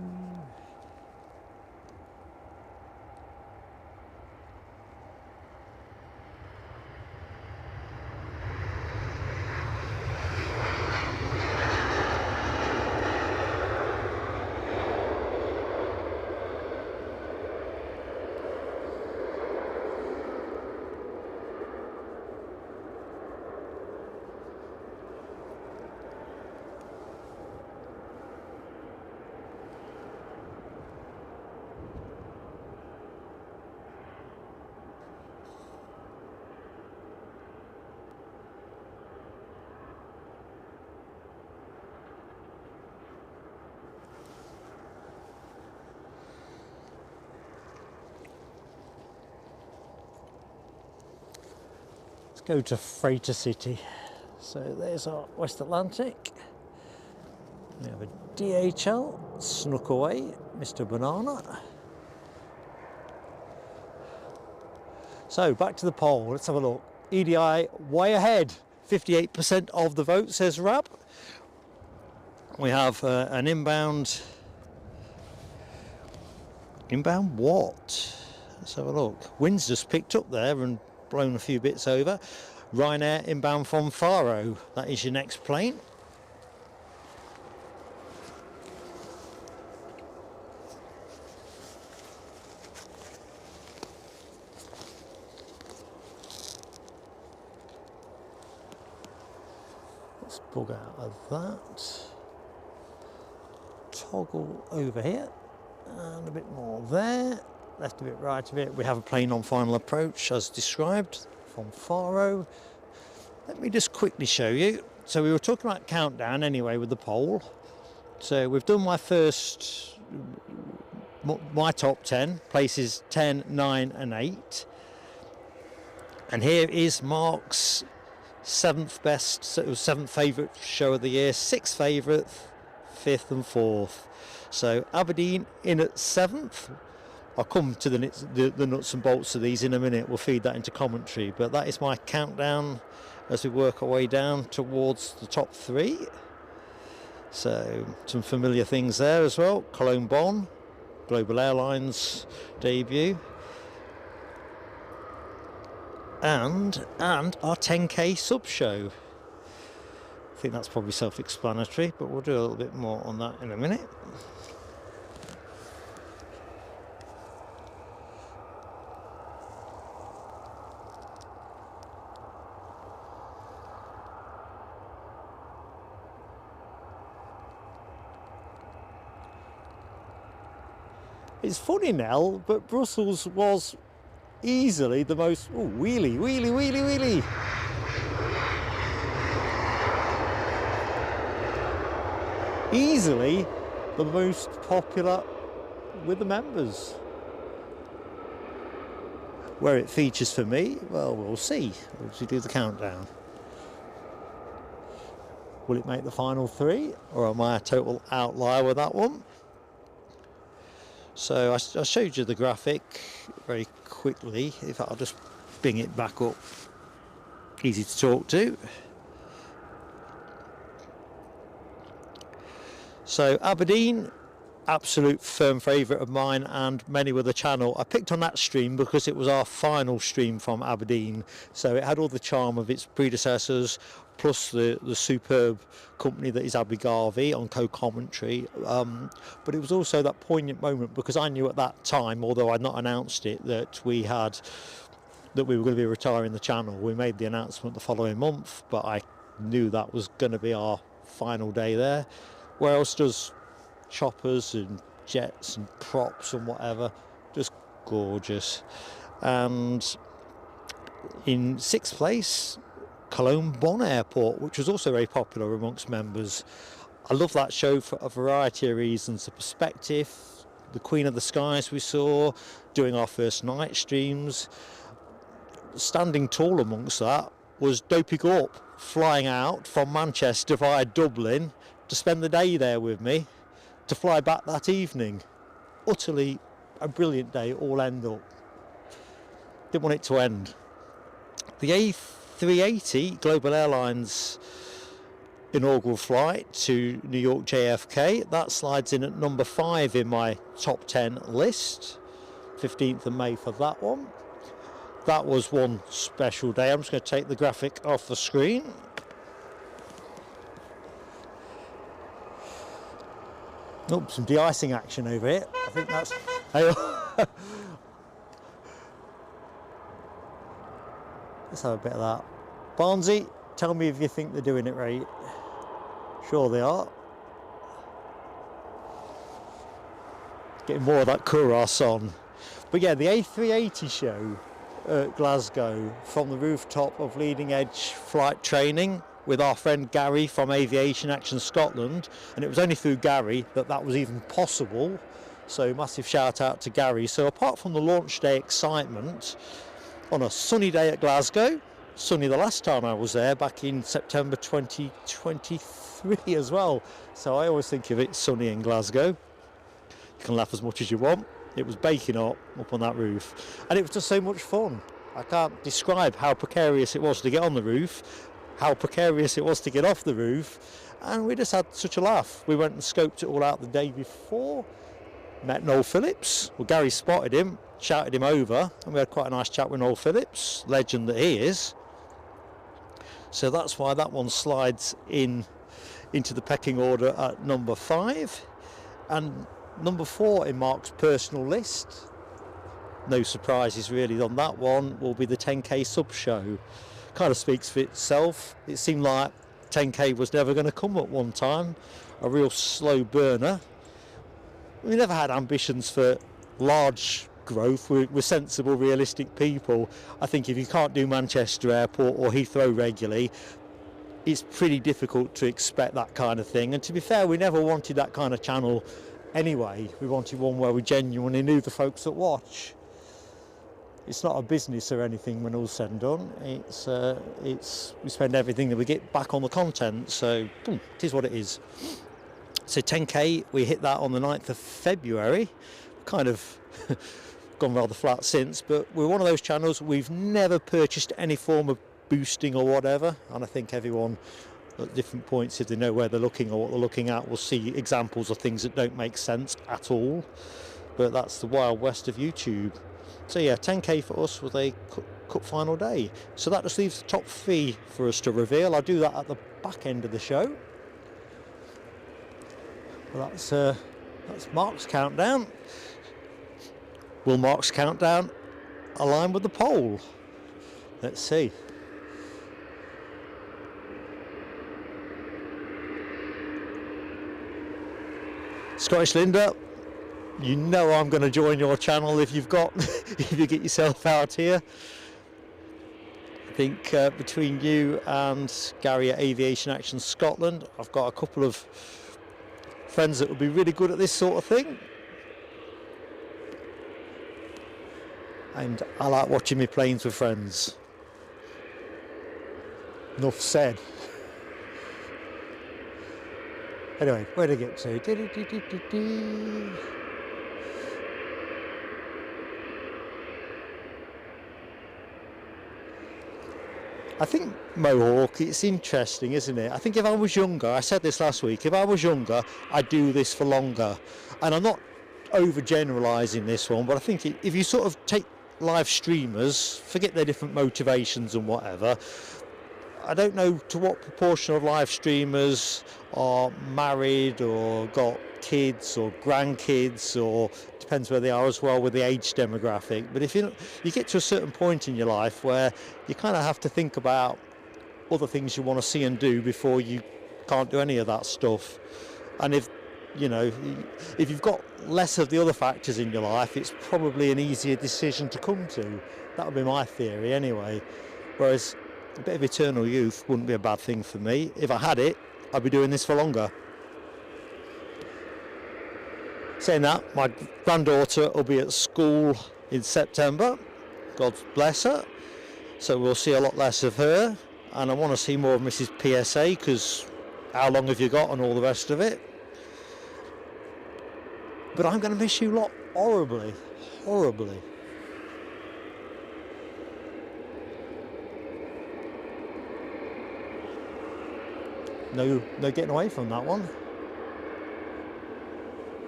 Go to Freighter City. So there's our West Atlantic. We have a DHL, snuck away, Mr. Banana. So back to the poll, let's have a look. EDI way ahead, 58% of the vote, says Rab. We have an inbound. Inbound what? Let's have a look. Wind's just picked up there and blown a few bits over. Ryanair inbound from Faro. That is your next plane. Let's bug out of that. toggle over here and a bit more there, left a bit, right a bit. We have a plane on final approach as described from Faro. Let me just quickly show you. So we were talking about countdown anyway with the poll. So we've done my top 10 places, 10, 9 and 8. And here is Mark's 7th best, so 7th favourite show of the year, 6th favourite, 5th and 4th. So Aberdeen in at 7th. I'll come to the nuts and bolts of these in a minute. We'll feed that into commentary. But that is my countdown as we work our way down towards the top 3. So some familiar things there as well. Cologne Bonn, Global Airlines debut. And our 10k sub show. I think that's probably self-explanatory, but we'll do a little bit more on that in a minute. It's funny, Nell, but Brussels was easily the most... Oh, wheelie, wheelie, wheelie, wheelie. Easily the most popular with the members. Where it features for me, well, we'll see as we do the countdown. Will it make the final 3, or am I a total outlier with that one? So I showed you the graphic very quickly. In fact, I'll just bring it back up. Easy to talk to. So Aberdeen, absolute firm favourite of mine and many with the channel. I picked on that stream because it was our final stream from Aberdeen. So it had all the charm of its predecessors, plus the superb company that is Abbey Garvey on co-commentary. But it was also that poignant moment because I knew at that time, although I'd not announced it, that we were going to be retiring the channel. We made the announcement the following month, but I knew that was going to be our final day there. Where else does choppers and jets and props and whatever, just gorgeous. And in 6th place, Cologne Bonn Airport, which was also very popular amongst members. I love that show for a variety of reasons. The perspective, the Queen of the Skies we saw, doing our first night streams. Standing tall amongst that was Dopey Gorp, flying out from Manchester via Dublin to spend the day there with me, to fly back that evening. Utterly a brilliant day, all end up. Didn't want it to end. The A380 Global Airlines inaugural flight to New York JFK, that slides in at number 5 in my top 10 list. 15th of May for that one. That was one special day. I'm just going to take the graphic off the screen. Oh, some de-icing action over here. I think that's... Let's have a bit of that. Barnesy, tell me if you think they're doing it right. Sure they are. Getting more of that cuirass on. But yeah, the A380 show at Glasgow from the rooftop of Leading Edge Flight Training with our friend Gary from Aviation Action Scotland, and it was only through Gary that was even possible, so massive shout out to Gary. So apart from the launch day excitement, on a sunny day at Glasgow, sunny the last time I was there back in September 2023 as well, so I always think of it sunny in Glasgow. You can laugh as much as you want. It was baking hot up on that roof, and it was just so much fun. I can't describe how precarious it was to get on the roof, how precarious it was to get off the roof, and we just had such a laugh. We went and scoped it all out the day before, met Noel Phillips. Well, Gary spotted him, shouted him over, and we had quite a nice chat with Noel Phillips, legend that he is. So that's why that one slides into the pecking order at number 5. And number 4 in Mark's personal list, no surprises really on that one, will be the 10k sub show. Kind of speaks for itself. It seemed like 10k was never going to come at one time, a real slow burner. we never had ambitions for large growth. We're sensible, realistic people. I think if you can't do Manchester Airport or Heathrow regularly, it's pretty difficult to expect that kind of thing. And to be fair, we never wanted that kind of channel anyway. We wanted one where we genuinely knew the folks that watch. It's not a business or anything when all's said and done. It's we spend everything that we get back on the content, so boom, it is what it is. So 10k, we hit that on the 9th of February. Kind of gone rather flat since, but we're one of those channels, we've never purchased any form of boosting or whatever, and I think everyone at different points, if they know where they're looking or what they're looking at, will see examples of things that don't make sense at all. But that's the wild west of YouTube. So yeah, 10k for us was a cup final day. So that just leaves the top 3 for us to reveal. I'll do that at the back end of the show. Well, that's Mark's countdown. Will Mark's countdown align with the poll? Let's see. Scottish Linda, you know I'm going to join your channel if you get yourself out here. I think between you and Gary at Aviation Action Scotland, I've got a couple of friends that would be really good at this sort of thing. And I like watching my planes with friends. Enough said. Anyway, where did I get to? I think Mohawk, it's interesting, isn't it? I think if I was younger, I said this last week, if I was younger, I'd do this for longer. And I'm not overgeneralising this one, but I think if you sort of take live streamers, forget their different motivations and whatever, I don't know to what proportion of live streamers are married or got kids or grandkids, or depends where they are as well with the age demographic. But if you get to a certain point in your life where you kind of have to think about other things you want to see and do before you can't do any of that stuff. And if you've got less of the other factors in your life, it's probably an easier decision to come to. That would be my theory anyway. Whereas a bit of eternal youth wouldn't be a bad thing for me. If I had it, I'd be doing this for longer. Saying that, my granddaughter will be at school in September. God bless her. So we'll see a lot less of her. And I want to see more of Mrs. PSA, because how long have you got and all the rest of it. But I'm going to miss you lot horribly, horribly. No getting away from that one.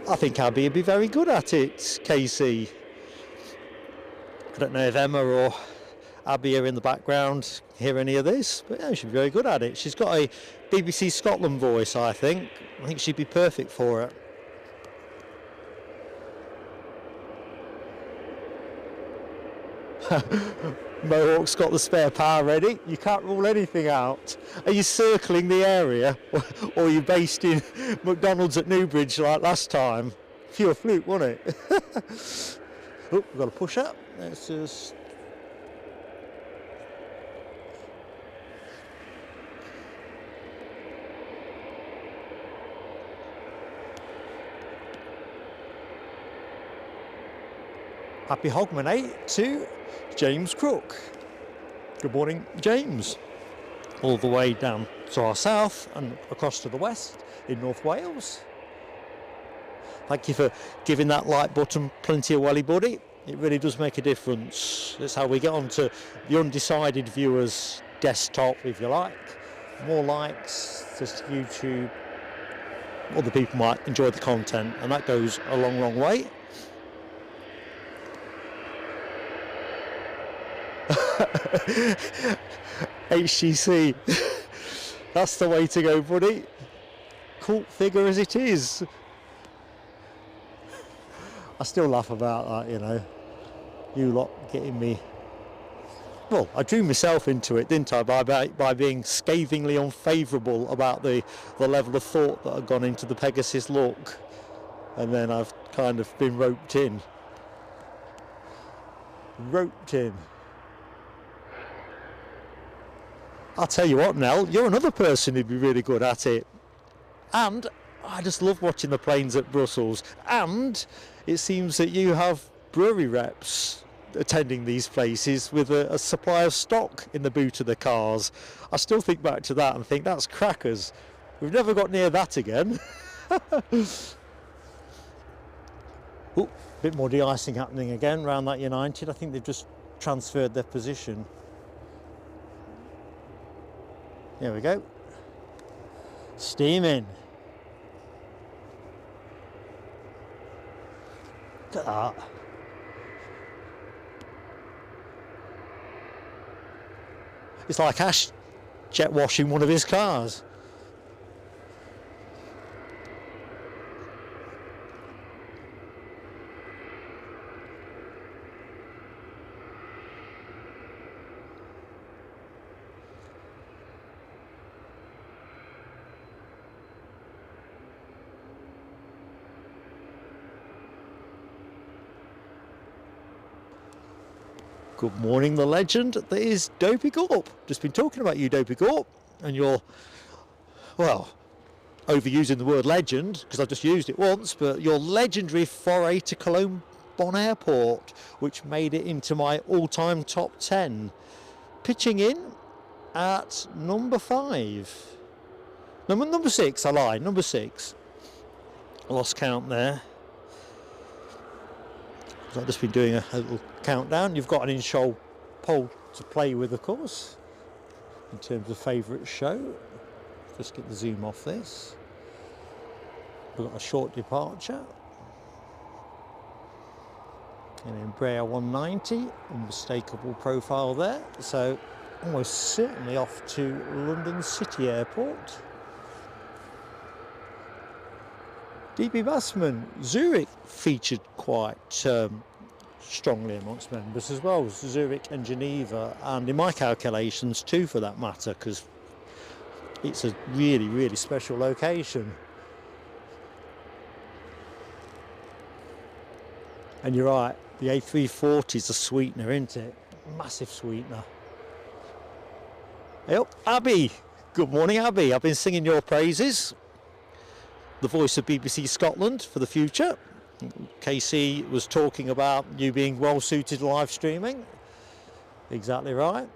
I think Abby would be very good at it, Casey. I don't know if Emma or Abby are in the background, hear any of this, but yeah, she'd be very good at it. She's got a BBC Scotland voice, I think. I think she'd be perfect for it. Mohawk's got the spare power ready. You can't rule anything out. Are you circling the area, or are you based in McDonald's at Newbridge like last time? Pure fluke, wasn't it? Oh, we've got to push up. Let's just... Happy Hogmanay to James Crook. Good morning, James. All the way down to our south and across to the west in North Wales. Thank you for giving that like button plenty of welly, buddy. It really does make a difference. That's how we get onto the undecided viewers' desktop, if you like. More likes, just YouTube. Other people might enjoy the content, and that goes a long, long way. HGC, that's the way to go, buddy. Cult figure as it is. I still laugh about that, you know. You lot getting me. Well, I drew myself into it, didn't I, by being scathingly unfavourable about the level of thought that had gone into the Pegasus look. And then I've kind of been roped in. Roped in. I'll tell you what, Nell, you're another person who'd be really good at it. And I just love watching the planes at Brussels. And it seems that you have brewery reps attending these places with a supply of stock in the boot of the cars. I still think back to that and think that's crackers. We've never got near that again. Ooh, bit more de-icing happening again around that United. I think they've just transferred their position. There we go. Steaming. Look at that. It's like Ash jet washing one of his cars. Good morning, the legend that is Dopey Gorp. Just been talking about you, Dopey Gorp, and your, well, overusing the word legend because I've just used it once, but your legendary foray to Cologne Bonn Airport, which made it into my all-time top 10. Pitching in at number 5. Number 6, I lied, number 6. I lost count there. I've just been doing a little countdown. You've got an in-show poll to play with, of course, in terms of favourite show. Just get the zoom off this. We've got a short departure. An Embraer 190, unmistakable profile there. So almost certainly off to London City Airport. DB Bassman, Zurich featured quite strongly amongst members as well, Zurich and Geneva, and in my calculations too for that matter, because it's a really, really special location. And you're right, the A340 is a sweetener, isn't it? Massive sweetener. Hey up, Abby. Good morning, Abby. I've been singing your praises. The voice of BBC Scotland for the future. Casey was talking about you being well suited to live streaming. Exactly right.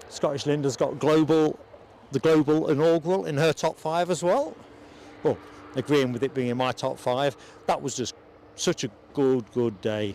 Scottish Linda's got the global inaugural in her top 5 as well. Well, agreeing with it being in my top 5. That was just such a good day.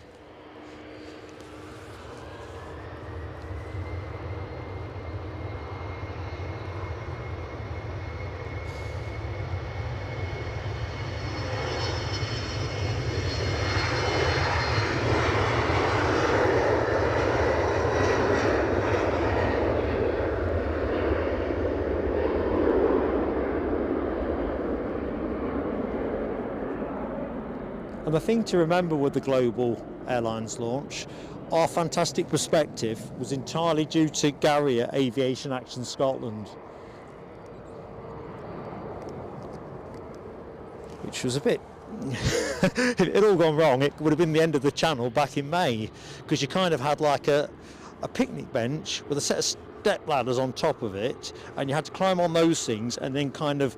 And the thing to remember with the Global Airlines launch, our fantastic perspective was entirely due to Gary at Aviation Action Scotland, which was a bit it had all gone wrong. It would have been the end of the channel back in May, because you kind of had like a picnic bench with a set of step ladders on top of it, and you had to climb on those things and then kind of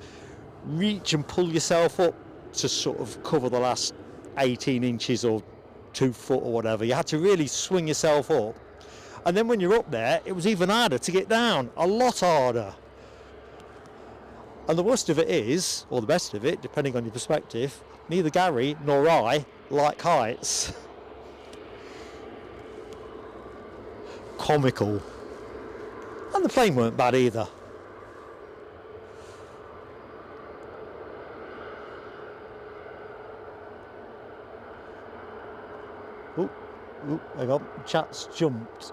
reach and pull yourself up to sort of cover the last 18 inches or 2 foot or whatever. You had to really swing yourself up, and then when you're up there it was even harder to get down, a lot harder. And the worst of it is, or the best of it, depending on your perspective, neither Gary nor I like heights. Comical. And the plane weren't bad either. Ooh, hang on, chat's jumped.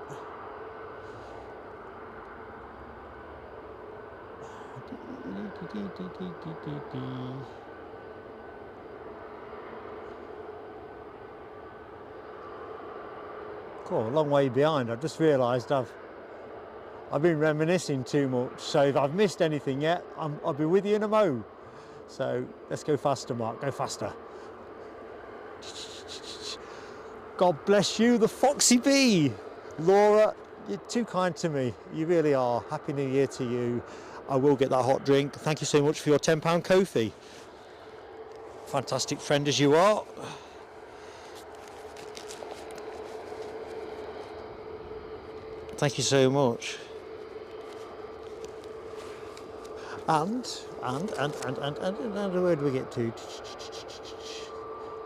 Cool, a long way behind. I've just realised I've been reminiscing too much, so if I've missed anything yet, I'll be with you in a mo. So let's go faster, Mark, go faster. God bless you, the Foxy Bee. Laura, you're too kind to me. You really are. Happy New Year to you. I will get that hot drink. Thank you so much for your £10 Ko-fi. Fantastic friend as you are. Thank you so much. And where do we get to?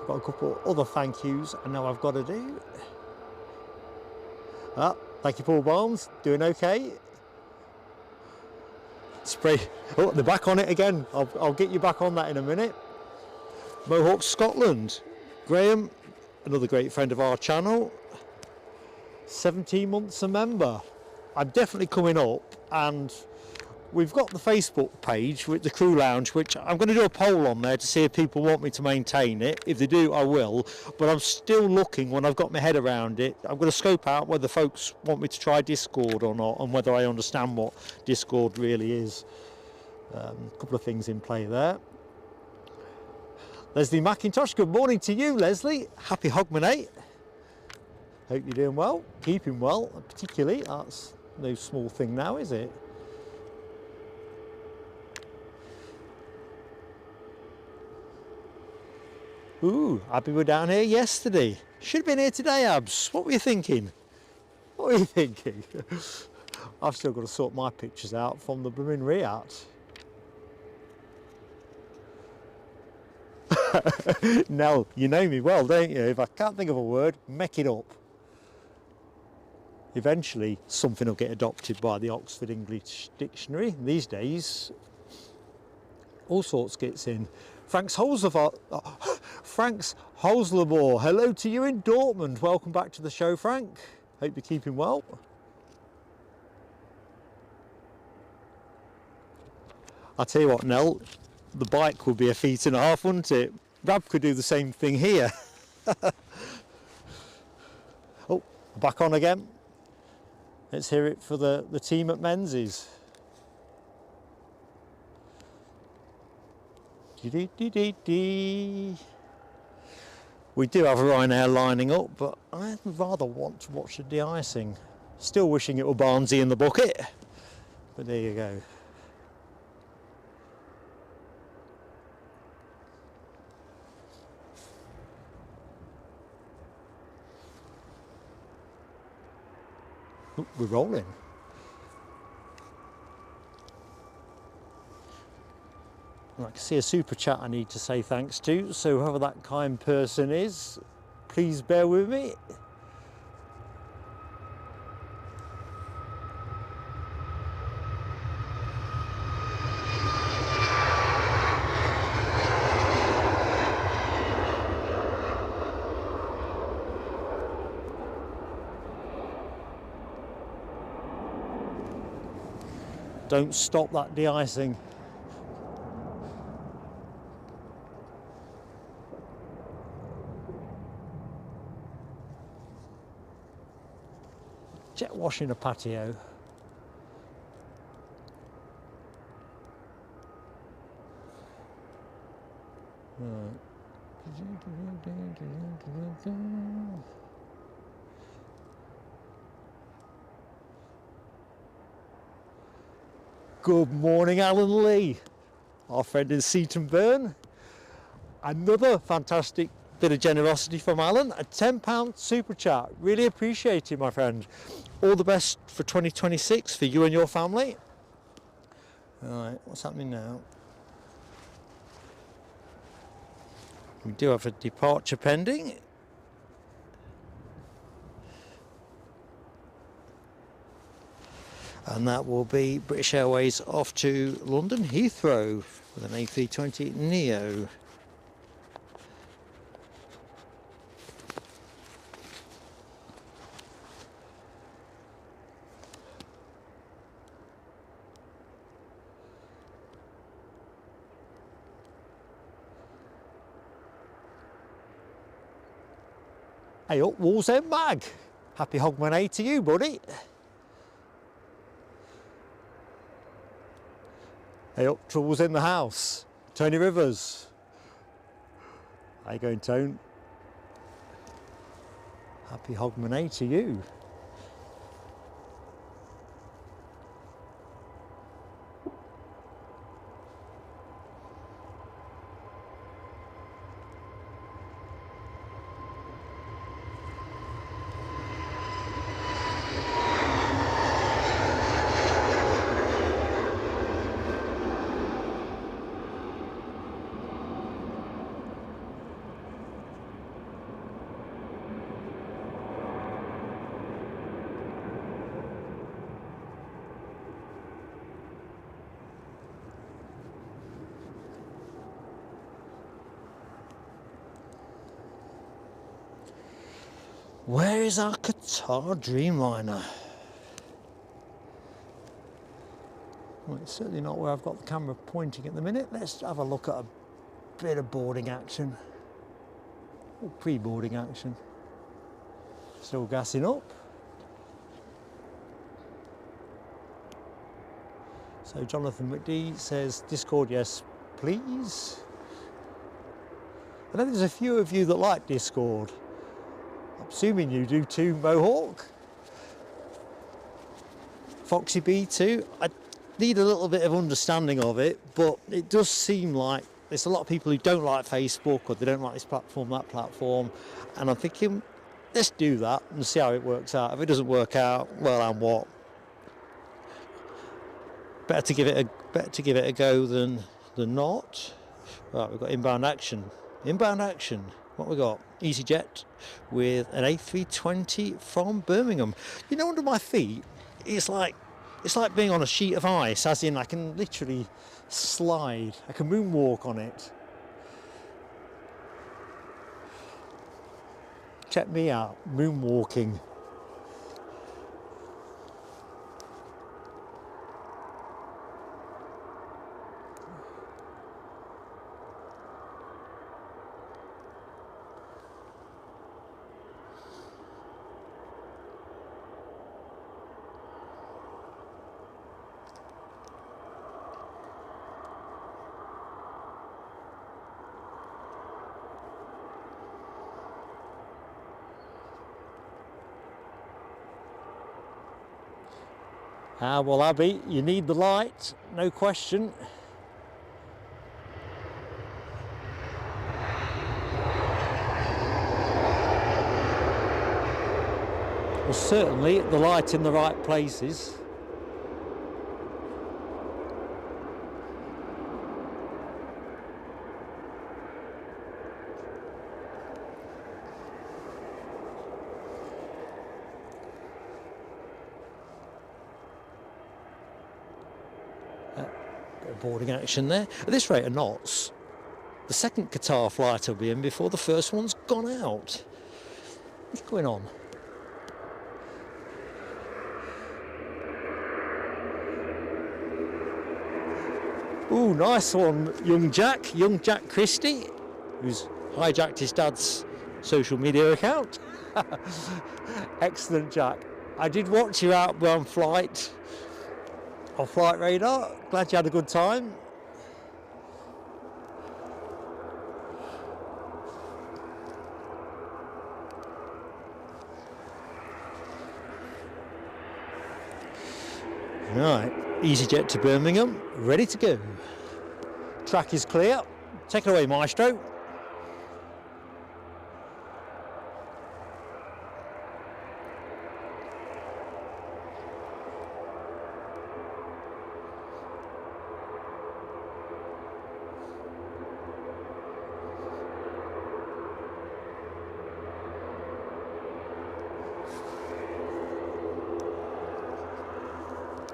I've got a couple other thank yous I know I've got to do. Thank you, Paul Barnes. Doing okay. Spray. Oh, they're back on it again. I'll get you back on that in a minute. Mohawk Scotland. Graham, another great friend of our channel. 17 months a member. I'm definitely coming up, and we've got the Facebook page with the Crew Lounge, which I'm going to do a poll on there to see if people want me to maintain it. If they do, I will, but I'm still looking when I've got my head around it. I'm going to scope out whether folks want me to try Discord or not, and whether I understand what Discord really is. A couple of things in play there. Leslie McIntosh, good morning to you, Leslie. Happy HOGMANay. Hope you're doing well, keeping well, particularly. That's no small thing now, is it? Ooh, Abby were down here yesterday. Should have been here today, Abs. What were you thinking? What were you thinking? I've still got to sort my pictures out from the blooming Riat. Nell, you know me well, don't you? If I can't think of a word, make it up. Eventually, something will get adopted by the Oxford English Dictionary. These days, all sorts gets in. Frank's Holzlermore, hello to you in Dortmund. Welcome back to the show, Frank. Hope you're keeping well. I'll tell you what, Nell, the bike would be 1.5 feet, wouldn't it? Rab could do the same thing here. Oh, back on again. Let's hear it for the team at Menzies. We do have Ryanair lining up, but I'd rather want to watch the de-icing. Still wishing it were Barnesy in the bucket, but there you go. Ooh, we're rolling. I can see a super chat I need to say thanks to, so whoever that kind person is, please bear with me. Don't stop that de-icing. Jet washing a patio. Right. Good morning, Alan Lee, our friend in Seaton Burn. Another fantastic bit of generosity from Alan, a £10 super chat. Really appreciate it, my friend. All the best for 2026 for you and your family. Right, what's happening now? We do have a departure pending. And that will be British Airways off to London Heathrow with an A320neo. Hey up, Wolves End Mag. Happy HOGMANay to you, buddy. Hey up, Troubles in the house. Tony Rivers. How you going, Tone? Happy HOGMANay to you. Where is our Qatar Dreamliner? Well, it's certainly not where I've got the camera pointing at the minute. Let's have a look at a bit of boarding action. Or pre-boarding action. Still gassing up. So Jonathan McD says, Discord, yes, please. I know there's a few of you that like Discord. I'm assuming you do too, Mohawk. Foxy B too. I need a little bit of understanding of it, but it does seem like there's a lot of people who don't like Facebook, or they don't like this platform, that platform, and I'm thinking, let's do that and see how it works out. If it doesn't work out, well, and what? Better to give it a go than not. Right, we've got inbound action. Inbound action. What we got? EasyJet with an A320 from Birmingham. You know, under my feet, it's like being on a sheet of ice, as in I can literally slide. I can moonwalk on it. Check me out, moonwalking. Well, Abby, you need the light, no question. Well, certainly the light in the right places. Boarding action there. At this rate of knots, the second Qatar flight will be in before the first one's gone out. What's going on? Ooh, nice one, young Jack Christie, who's hijacked his dad's social media account. Excellent, Jack. I did watch you out on flight. On Flight Radar. Glad you had a good time. Right, EasyJet to Birmingham, ready to go. Track is clear. Take it away, Maestro.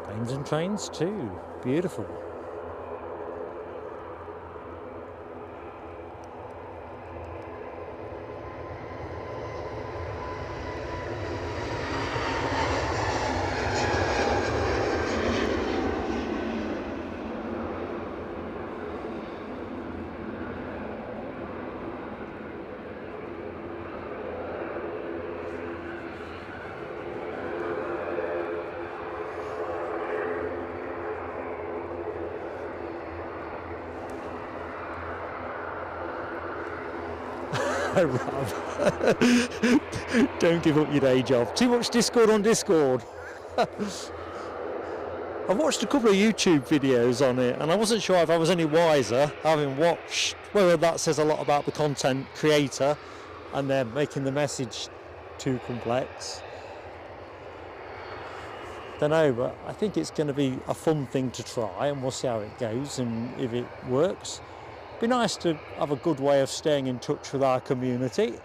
Planes and trains too, beautiful. know, Rob. Don't give up your day job. Too much Discord on Discord. I've watched a couple of YouTube videos on it, and I wasn't sure if I was any wiser having watched whether that says a lot about the content creator and they're making the message too complex. Don't know, but I think it's going to be a fun thing to try, and we'll see how it goes and if it works. Be nice to have a good way of staying in touch with our community.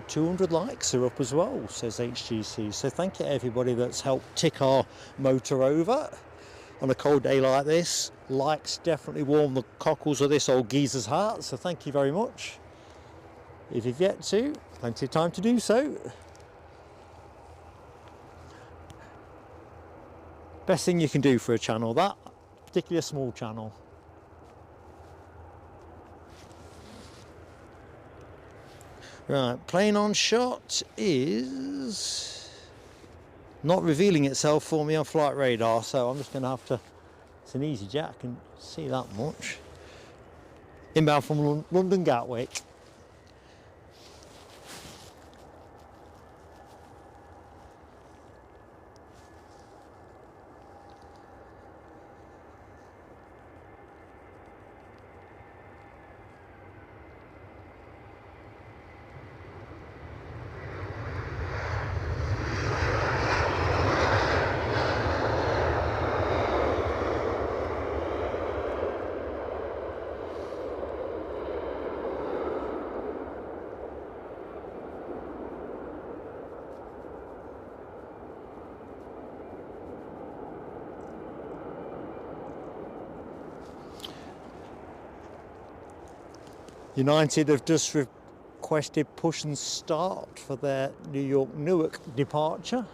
200 likes are up as well, says HGC. So thank you to everybody that's helped tick our motor over on a cold day like this. Likes definitely warm the cockles of this old geezer's heart, so thank you very much. If you've yet to, plenty of time to do so. Best thing you can do for a channel, that, particularly a small channel. Right, plane on shot is not revealing itself for me on flight radar, so I'm just going to have to, it's an easy jet, I can see that much. Inbound from London Gatwick. United have just requested push and start for their New York Newark departure.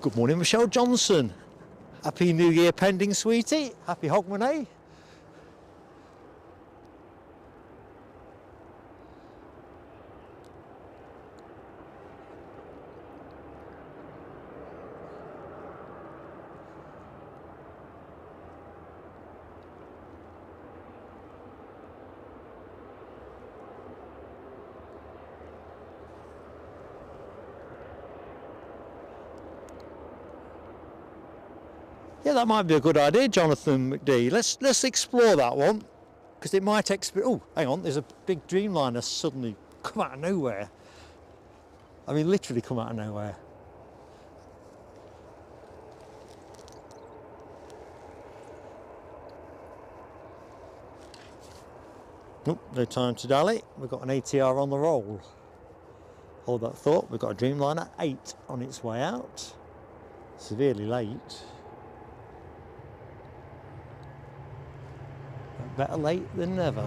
Good morning, Michelle Johnson. Happy New Year pending, sweetie. Happy HOGMANay. Yeah, that might be a good idea, Jonathan McD. Let's explore that one, because it might oh, hang on, there's a big Dreamliner suddenly come out of nowhere. I mean, literally come out of nowhere. Nope, no time to dally. We've got an ATR on the roll. Hold that thought. We've got a Dreamliner 8 on its way out. Severely late. Better late than never.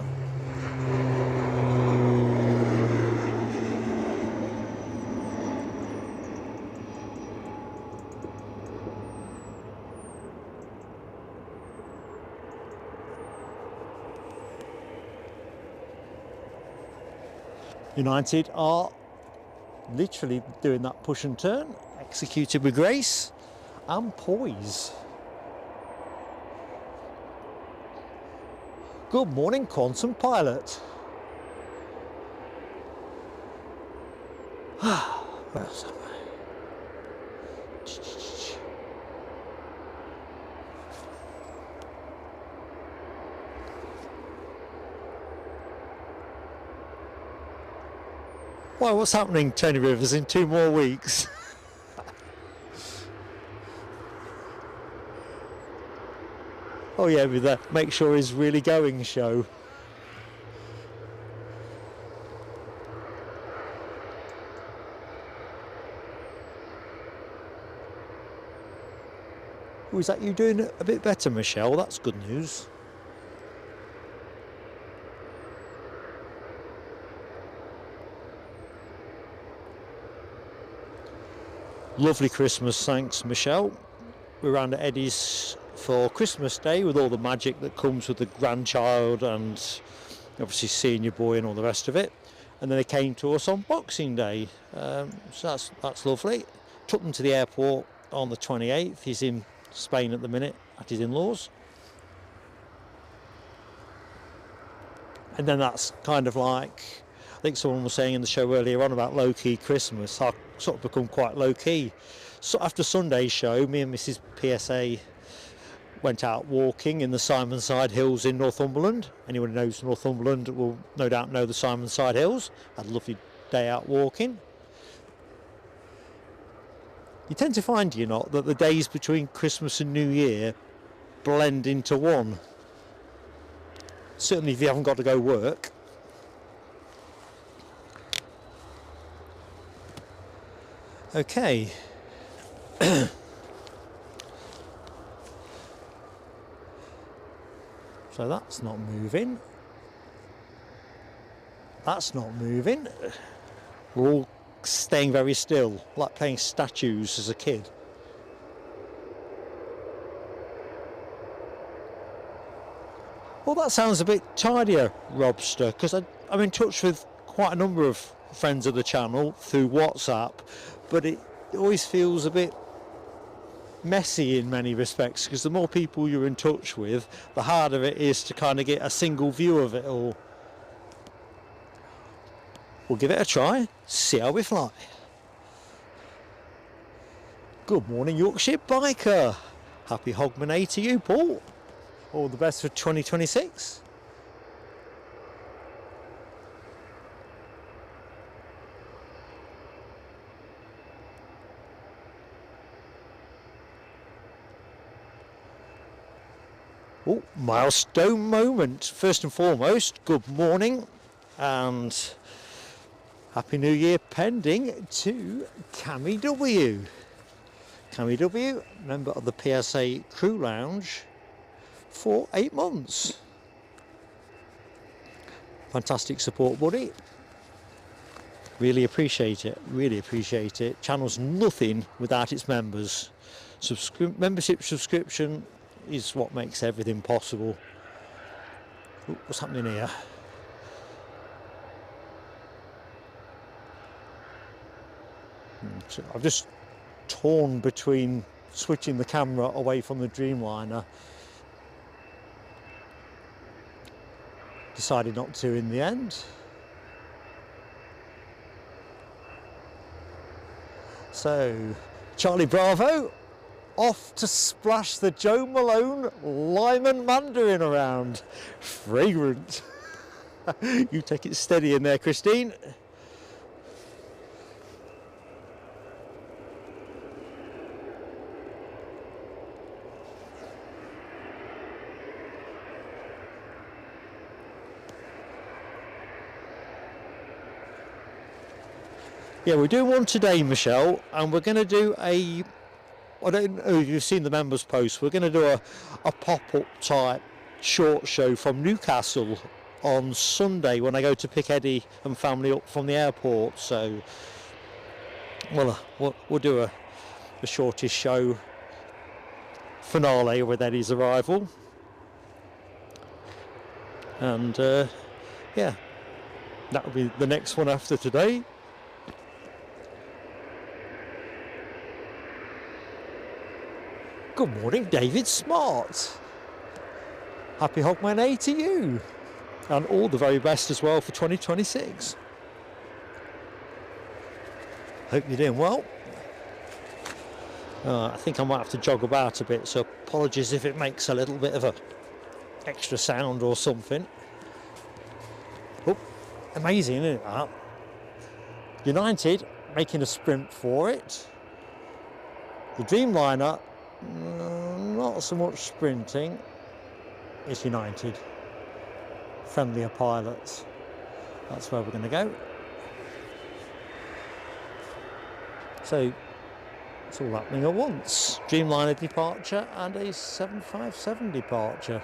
United are literally doing that push and turn, executed with grace and poise. Good morning, Quantum Pilot. Where else am I? Why, what's happening, Tony Rivers, in 2 more weeks? Oh yeah, with the make sure he's really going show. Oh, is that you doing a bit better, Michelle? That's good news. Lovely Christmas, thanks, Michelle. we're around at Eddie's for Christmas Day with all the magic that comes with the grandchild and obviously seeing your boy and all the rest of it. And then they came to us on Boxing Day, so that's lovely. Took them to the airport on the 28th. He's in Spain at the minute at his in-laws. And then that's kind of like, I think someone was saying in the show earlier on about low-key Christmas. I sort of become quite low-key. So after Sunday's show, me and Mrs. PSA went out walking in the Simonside Hills in Northumberland. Anyone who knows Northumberland will no doubt know the Simonside Hills. Had a lovely day out walking. You tend to find, do you not, that the days between Christmas and New Year blend into one. Certainly if you haven't got to go work. Okay. So that's not moving. That's not moving. We're all staying very still, like playing statues as a kid. Well, that sounds a bit tidier, Robster, because I'm in touch with quite a number of friends of the channel through WhatsApp, but it always feels a bit messy in many respects, because the more people you're in touch with, the harder it is to kind of get a single view of it all. We'll give it a try, see how we fly. Good morning, Yorkshire Biker. Happy Hogmanay to you, Paul. All the best for 2026. Oh, milestone moment. First and foremost, good morning and Happy New Year pending to Cammy W. Cammy W, member of the PSA Crew Lounge for 8 months. Fantastic support, buddy. Really appreciate it. Really appreciate it. Channel's nothing without its members. Membership subscription is what makes everything possible. Ooh, what's happening here? So I've just torn between switching the camera away from the Dreamliner. Decided not to in the end. So, Charlie Bravo, off to splash the Joe Malone Lyman Mandarin around. Fragrant. You take it steady in there, Christine. Yeah, we're doing one today, Michelle, and we're going to do I don't know if you've seen the members post, we're going to do a pop-up type short show from Newcastle on Sunday when I go to pick Eddie and family up from the airport. So, well, we'll do a shortest show finale with Eddie's arrival. And, yeah, that'll be the next one after today. Good morning, David Smart. Happy Hogmanay to you. And all the very best as well for 2026. Hope you're doing well. I think I might have to jog about a bit, so apologies if it makes a little bit of a extra sound or something. Oh, amazing, isn't it, that? United making a sprint for it. The Dreamliner, not so much sprinting. It's United. Friendlier pilots. That's where we're going to go. So it's all happening at once. Dreamliner departure and a 757 departure.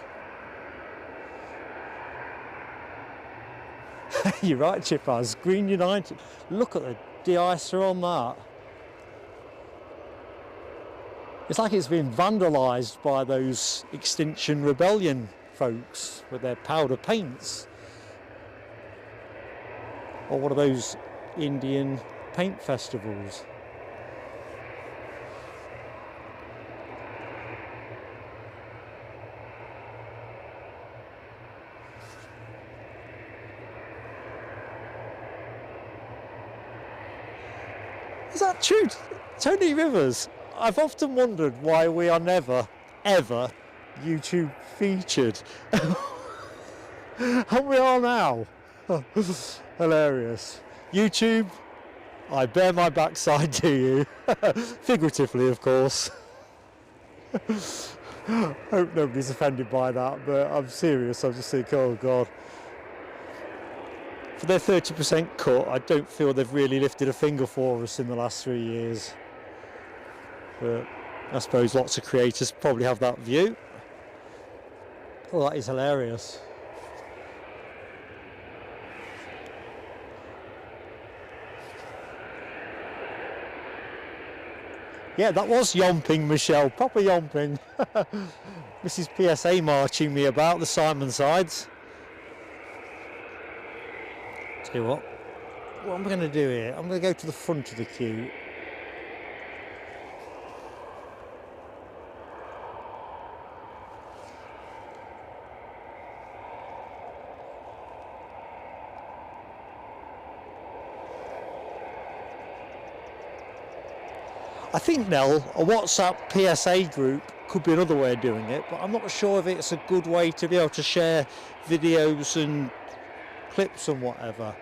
You're right, Chippers. Green United. Look at the de-icer on that. It's like it's been vandalised by those Extinction Rebellion folks with their powder paints. Or one of those Indian paint festivals. Is that true? Tony Rivers, I've often wondered why we are never, ever YouTube featured. And we are now. Hilarious. YouTube, I bear my backside to you. Figuratively, of course. Hope nobody's offended by that, but I'm serious. I just think, oh God. For their 30% cut, I don't feel they've really lifted a finger for us in the last 3 years. But I suppose lots of creators probably have that view. Oh, that is hilarious. Yeah, that was yomping, Michelle, proper yomping. Mrs. PSA marching me about the Simon sides. Tell you what I'm going to do here, I'm going to go to the front of the queue. I think, Nell, a WhatsApp PSA group could be another way of doing it, but I'm not sure if it's a good way to be able to share videos and clips and whatever.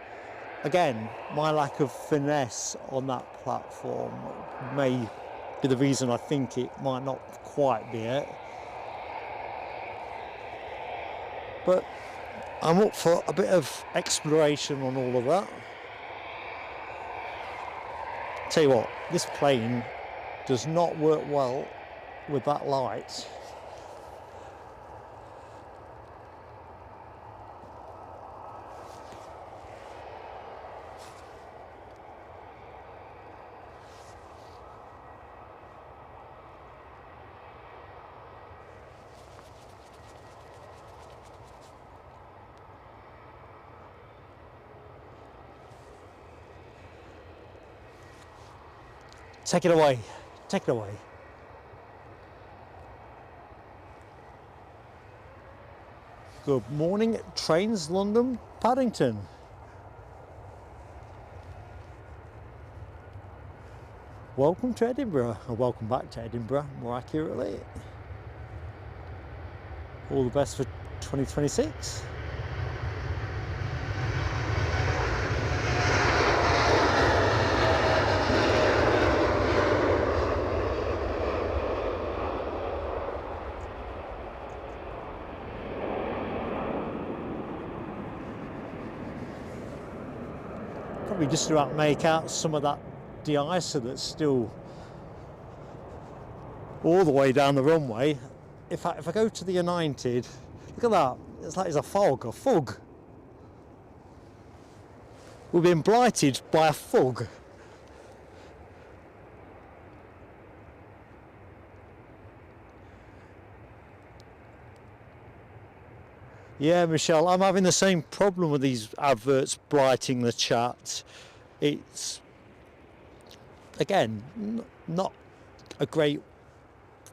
Again, my lack of finesse on that platform may be the reason I think it might not quite be it. But I'm up for a bit of exploration on all of that. Tell you what, this plane does not work well with that light. Take it away. Take it away. Good morning, Trains London, Paddington. Welcome to Edinburgh, or welcome back to Edinburgh, more accurately. All the best for 2026. Probably just about make out some of that de-icer that's still all the way down the runway. If I go to the United, look at that, it's like there's a fog. We're being blighted by a fog. Yeah, Michelle, I'm having the same problem with these adverts blighting the chat. It's, again, not a great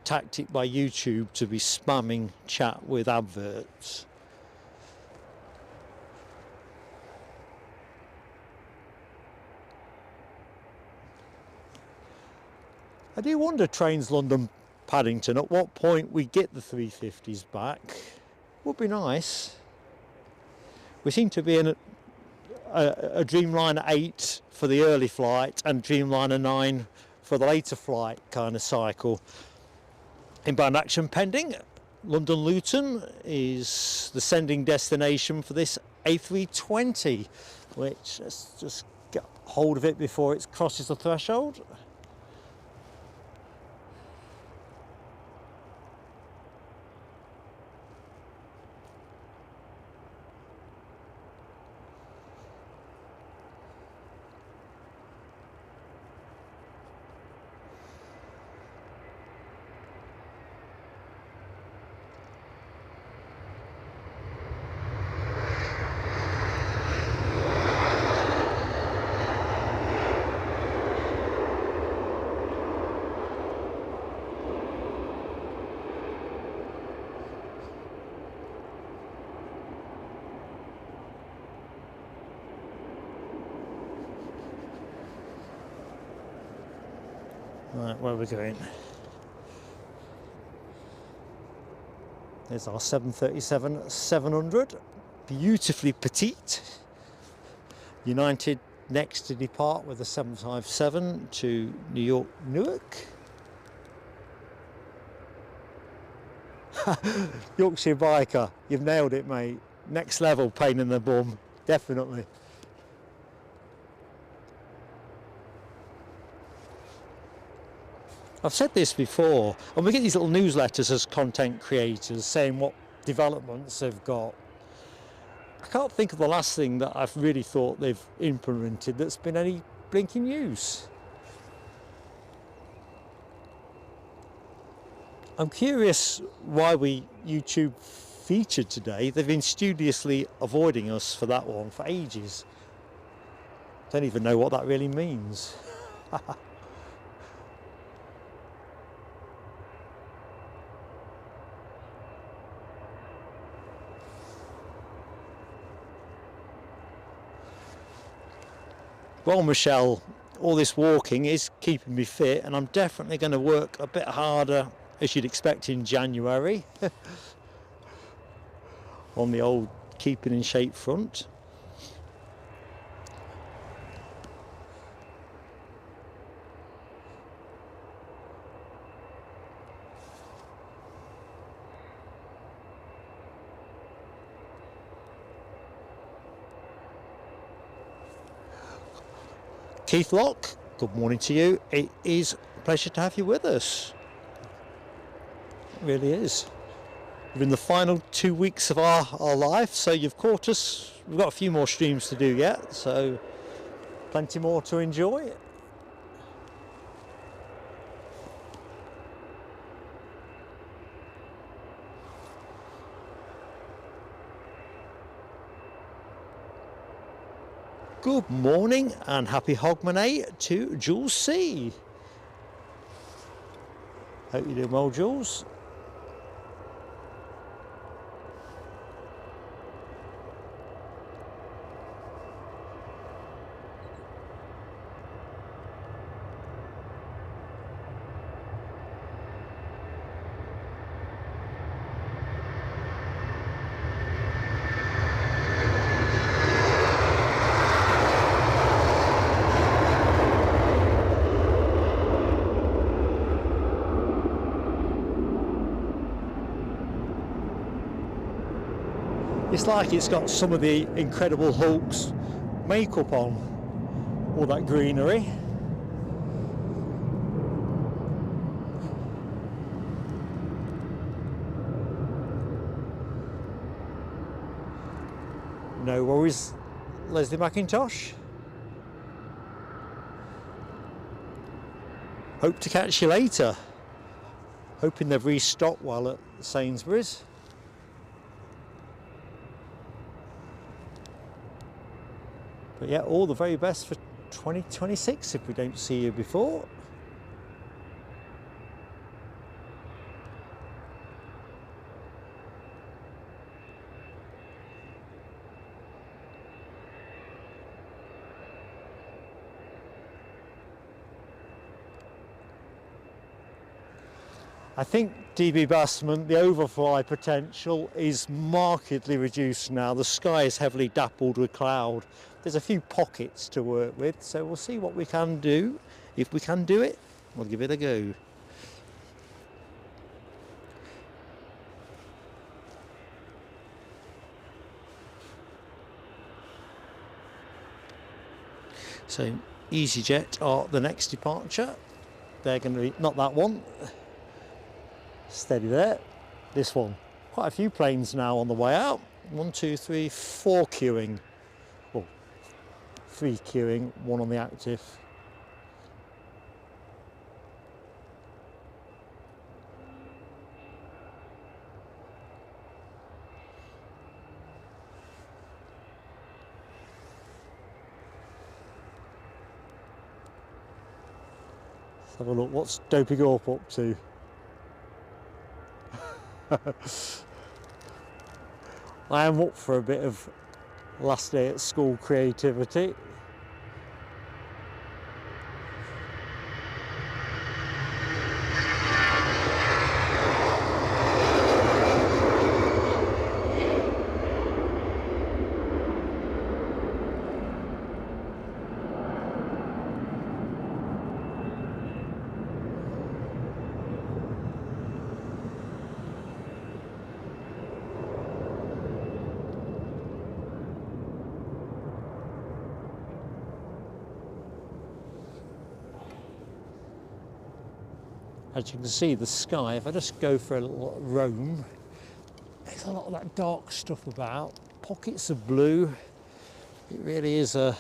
tactic by YouTube to be spamming chat with adverts. I do wonder, Trains London Paddington, at what point we get the 350s back. Would be nice. We seem to be in a Dreamliner 8 for the early flight and Dreamliner 9 for the later flight kind of cycle. Inbound action pending. London Luton is the sending destination for this A320, which, let's just get hold of it before it crosses the threshold. Right, where are we going? There's our 737-700, beautifully petite. United next to depart with the 757 to New York, Newark. Yorkshire biker, you've nailed it, mate. Next level pain in the bum, definitely. I've said this before, and we get these little newsletters as content creators saying what developments they've got. I can't think of the last thing that I've really thought they've implemented that's been any blinking use. I'm curious why we YouTube featured today. They've been studiously avoiding us for that one for ages. Don't even know what that really means. Well, Michelle, all this walking is keeping me fit, and I'm definitely going to work a bit harder, as you'd expect in January, on the old keeping in shape front. Keith Locke, good morning to you. It is a pleasure to have you with us. It really is. We're in the final 2 weeks of our life, so you've caught us. We've got a few more streams to do yet, so plenty more to enjoy. Good morning and happy Hogmanay to Jules C. Hope you're doing well, Jules. It's like it's got some of the Incredible Hulk's makeup on, all that greenery. No worries, Leslie McIntosh. Hope to catch you later. Hoping they've restocked while at Sainsbury's. But yeah, all the very best for 2026 if we don't see you before. I think DB Bassman, the overfly potential is markedly reduced now. The sky is heavily dappled with cloud. There's a few pockets to work with, so we'll see what we can do. If we can do it, we'll give it a go. So EasyJet are the next departure. They're going to be, not that one. Steady there. This one. Quite a few planes now on the way out. 1, 2, 3, 4 queuing. Well, 3 queuing, 1 on the active. Let's have a look. What's Dopey Gorp up to? I am up for a bit of last day at school creativity. As you can see, the sky, if I just go for a little roam, there's a lot of that dark stuff about, pockets of blue. It really is I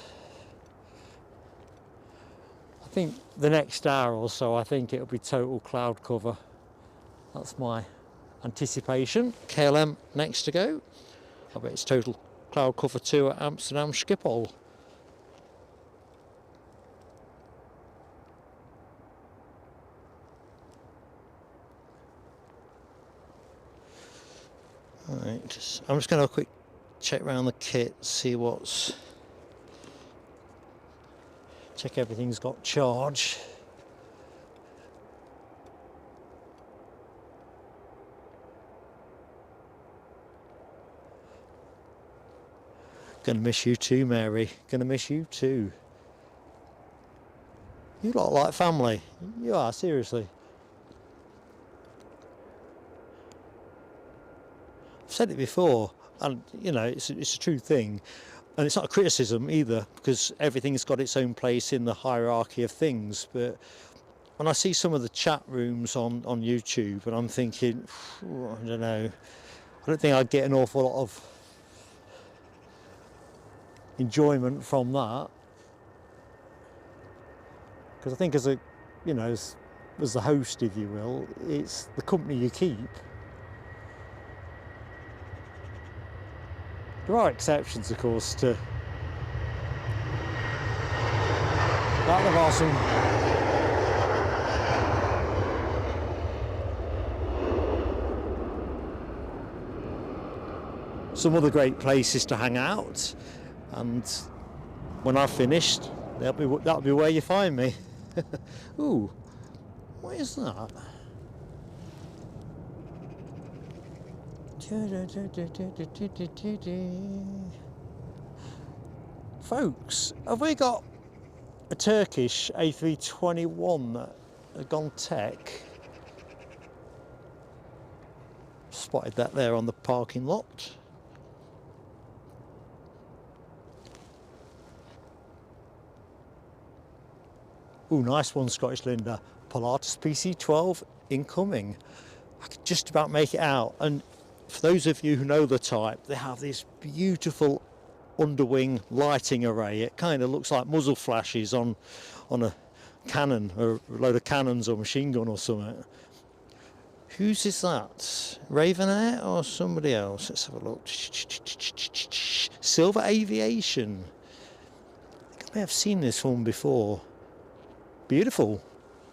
think the next hour or so, I think it'll be total cloud cover. That's my anticipation. KLM next to go. I bet it's total cloud cover too at Amsterdam Schiphol. Right, I'm just going to have a quick check around the kit, see check everything's got charge. Gonna miss you too, Mary. Gonna miss you too. You lot like family. You are, seriously. I've said it before, and you know, it's a true thing. And it's not a criticism either, because everything's got its own place in the hierarchy of things. But when I see some of the chat rooms on YouTube, and I'm thinking, I don't know, I don't think I'd get an awful lot of enjoyment from that, because I think as a, you know, as the host, if you will, it's the company you keep. There are exceptions, of course, to that. There are some other great places to hang out, and when I've finished, that'll be where you find me. Ooh, what is that? Folks, have we got a Turkish A321 gone tech? Spotted that there on the parking lot. Ooh, nice one, Scottish Linda. Pilatus PC-12 incoming. I could just about make it out. And for those of you who know the type, they have this beautiful underwing lighting array. It kind of looks like muzzle flashes on a cannon, or a load of cannons or machine gun or something. Whose is that? Raven Air or somebody else? Let's have a look. Silver Aviation. I think I may have seen this one before. Beautiful.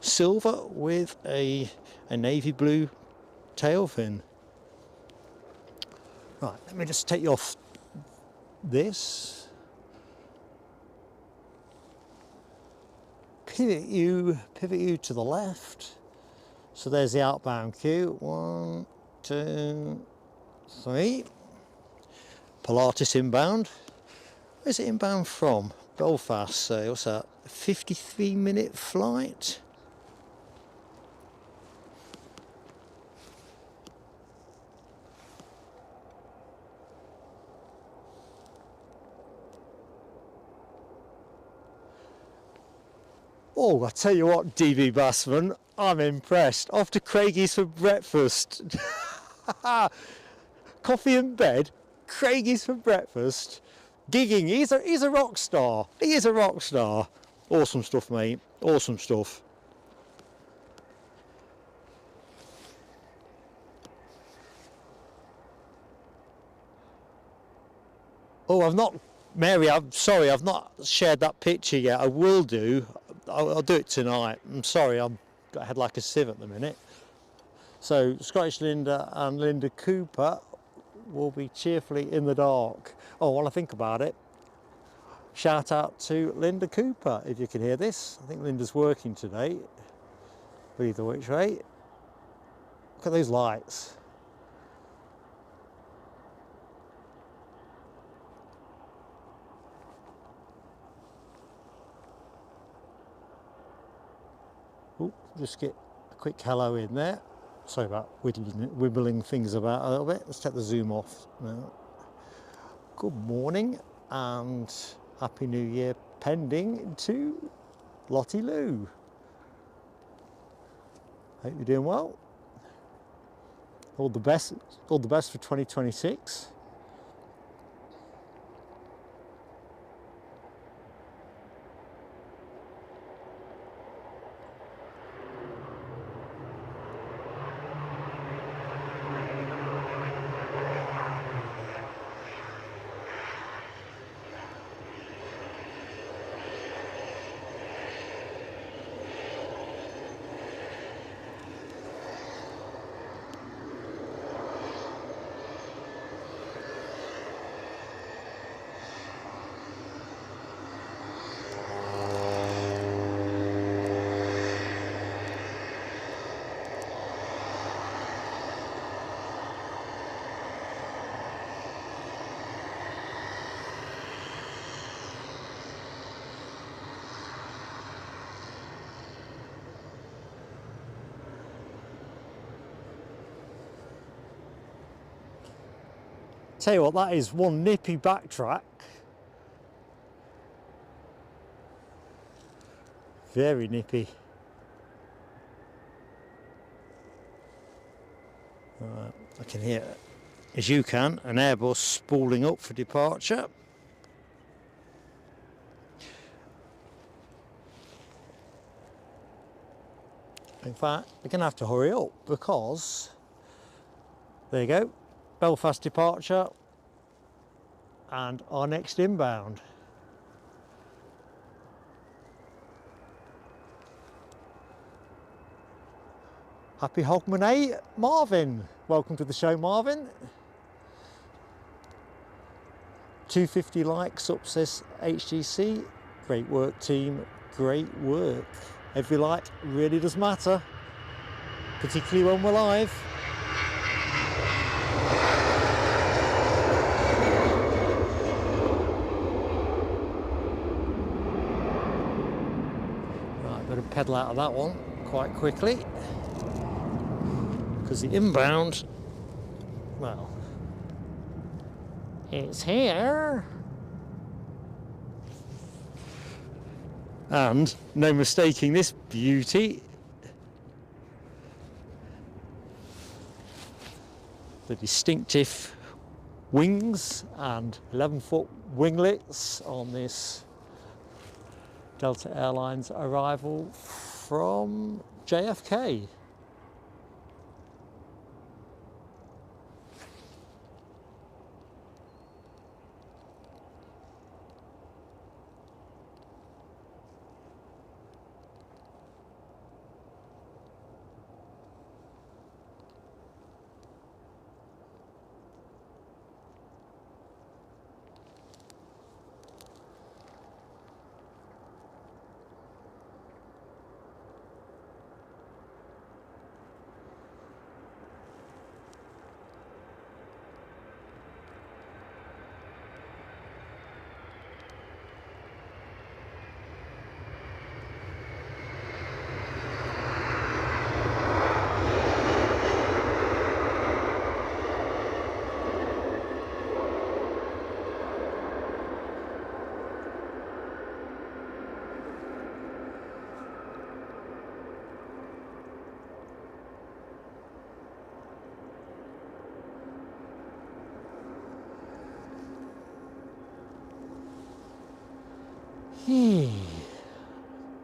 Silver with a navy blue tail fin. Right, let me just take you off this. Pivot you to the left. So there's the outbound queue. 1, 2, 3. Pilatus inbound. Where's it inbound from? Belfast, so what's that? A 53-minute flight? Oh, I tell you what, DB Bassman, I'm impressed. Off to Craigie's for breakfast. Coffee in bed, Craigie's for breakfast. Gigging, he's a rock star. He is a rock star. Awesome stuff, mate. Awesome stuff. Oh, Mary, I'm sorry, I've not shared that picture yet. I will do. I'll do it tonight. I'm sorry, I've got a head like a sieve at the minute. So, Scottish Linda and Linda Cooper will be cheerfully in the dark. Oh, while I think about it, shout out to Linda Cooper if you can hear this. I think Linda's working today. But either which way, look at those lights. Ooh, just get a quick hello in there. Sorry about wibbling things about a little bit. Let's take the zoom off now. Good morning and Happy New Year pending to Lottie Lou. Hope you're doing well. All the best for 2026. Tell you what, that is one nippy backtrack. Very nippy. Right, I can hear, as you can, an Airbus spooling up for departure. In fact, we're going to have to hurry up because, there you go, Belfast departure and our next inbound. Happy HOGMANay, Marvin. Welcome to the show, Marvin. 250 likes up, says HGC. Great work, team. Great work. Every like really does matter, particularly when we're live. Right, better pedal out of that one quite quickly, because the inbound, well, it's here. And no mistaking this beauty. The distinctive wings and 11-foot winglets on this Delta Airlines arrival from JFK.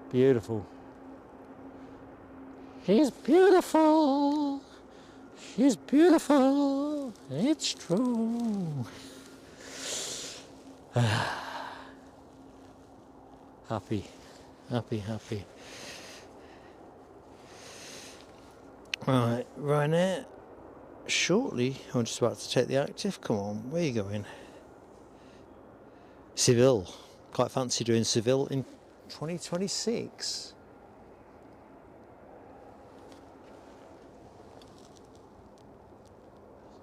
Beautiful. He's beautiful. She's beautiful. It's true. Happy, happy, happy. Right, Ryanair. Shortly, I'm just about to take the active. Come on, where are you going? Seville. Quite fancy doing Seville in 2026.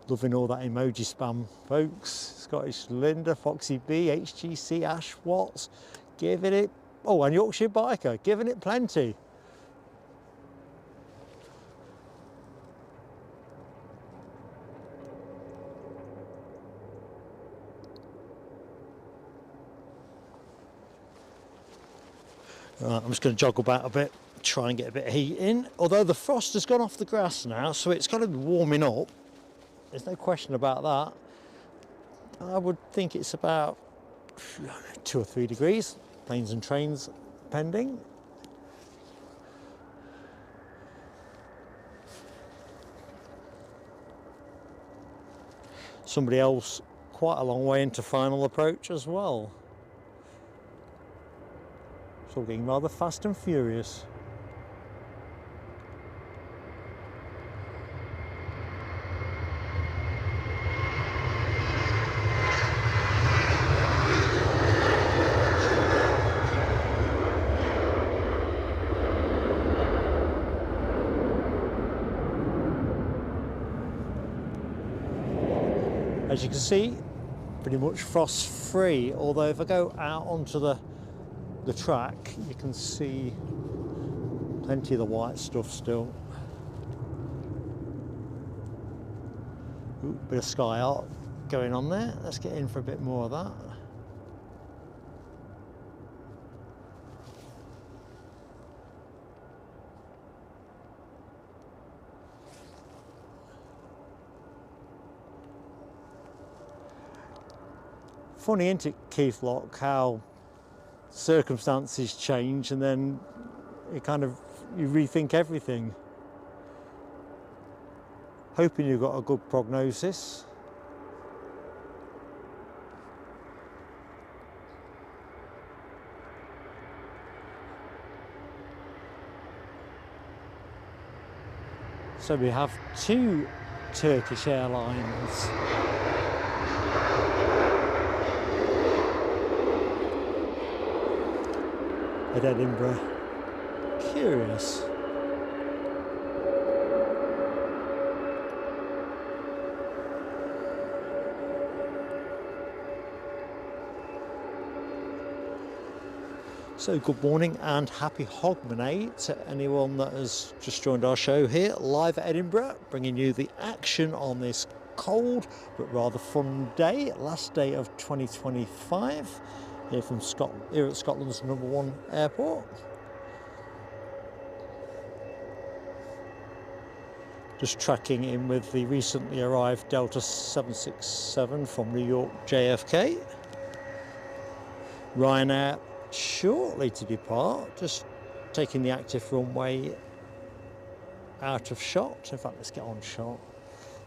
Loving all that emoji spam, folks. Scottish Linda, Foxy B, HGC, Ash Watts, giving it, oh, and Yorkshire Biker, giving it plenty. Right, I'm just going to joggle back a bit try and get a bit of heat in. Although the frost has gone off the grass now, so it's got to be warming up. There's no question about that. I would think it's about 2 or 3 degrees, planes and trains pending. Somebody else quite a long way into final approach as well. It's all getting rather fast and furious. As you can see, pretty much frost free, although if I go out onto the track, you can see plenty of the white stuff still. Ooh, bit of sky art going on there. Let's get in for a bit more of that. Funny, isn't it, Keith Lock, how circumstances change and then you rethink everything. Hoping you've got a good prognosis. So we have 2 Turkish Airlines. At Edinburgh. Curious. So good morning and happy Hogmanay to anyone that has just joined our show here live at Edinburgh, bringing you the action on this cold but rather fun day, last day of 2025. Here from Scotland, here at Scotland's #1 airport. Just tracking in with the recently arrived Delta 767 from New York JFK. Ryanair shortly to depart, just taking the active runway out of shot. In fact, let's get on shot.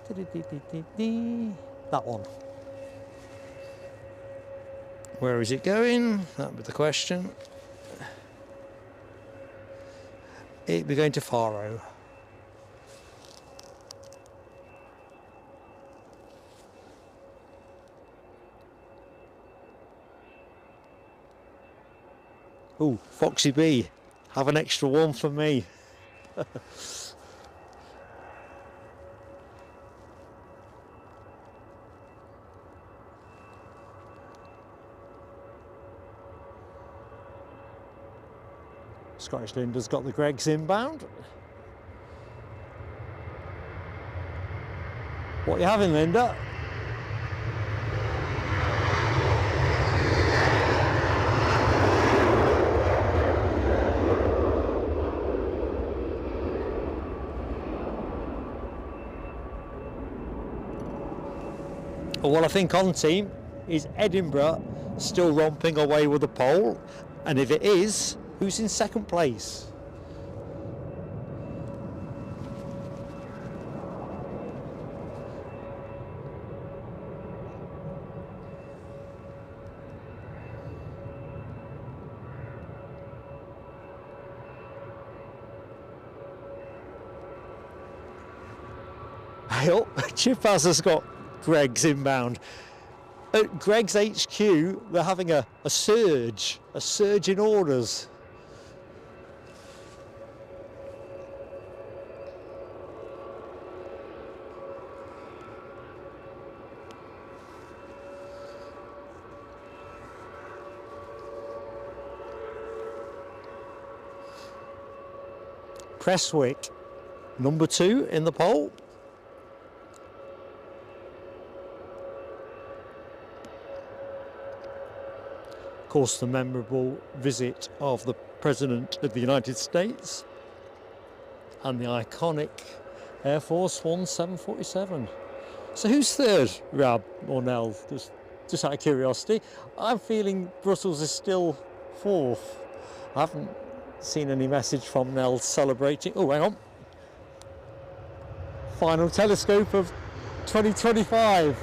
That one. Where is it going? That would be the question. It'll be going to Faro. Ooh, Foxy B, have an extra one for me. Scottish Linda's got the Greggs inbound. What are you having, Linda? Well, I think on team is Edinburgh still romping away with the pole, and if it is, who's in second place? Hey, oh, Chipaz has got Greggs inbound. At Greggs HQ, they're having a surge in orders. Prestwick, number 2 in the poll. Of course, the memorable visit of the President of the United States, and the iconic Air Force One 747. So who's third, Rab or Nell? Just out of curiosity. I'm feeling Brussels is still fourth. I haven't seen any message from Nell celebrating. Oh, hang on. Final telescope of 2025.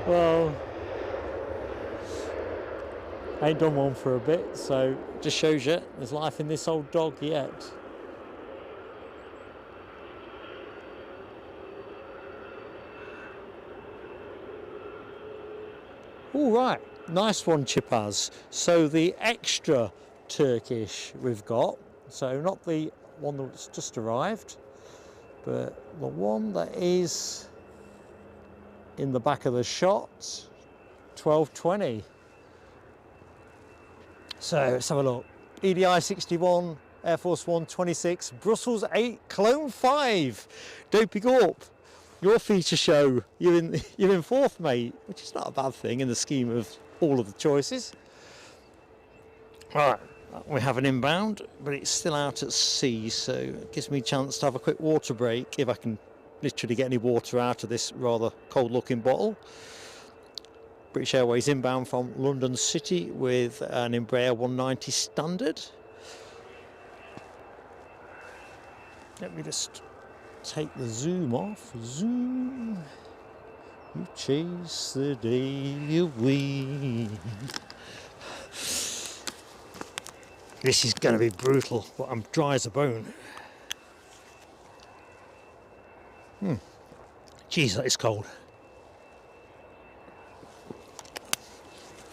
Well, I ain't done one for a bit, so just shows you there's life in this old dog yet. All right, nice one, Chipaz. So the extra Turkish we've got, so not the one that's just arrived, but the one that is in the back of the shot, 1220. So let's have a look. EDI 61, Air Force One 26, Brussels 8, Clone 5. Dopey Gorp, your feature show, you're in fourth, mate, which is not a bad thing in the scheme of all of the choices. Right, we have an inbound, but it's still out at sea, so it gives me a chance to have a quick water break if I can literally get any water out of this rather cold looking bottle. British Airways inbound from London City with an Embraer 190 standard. Let me just take the zoom off. Zoom. You chase the day you win. This is going to be brutal, but I'm dry as a bone. Jeez, that is cold.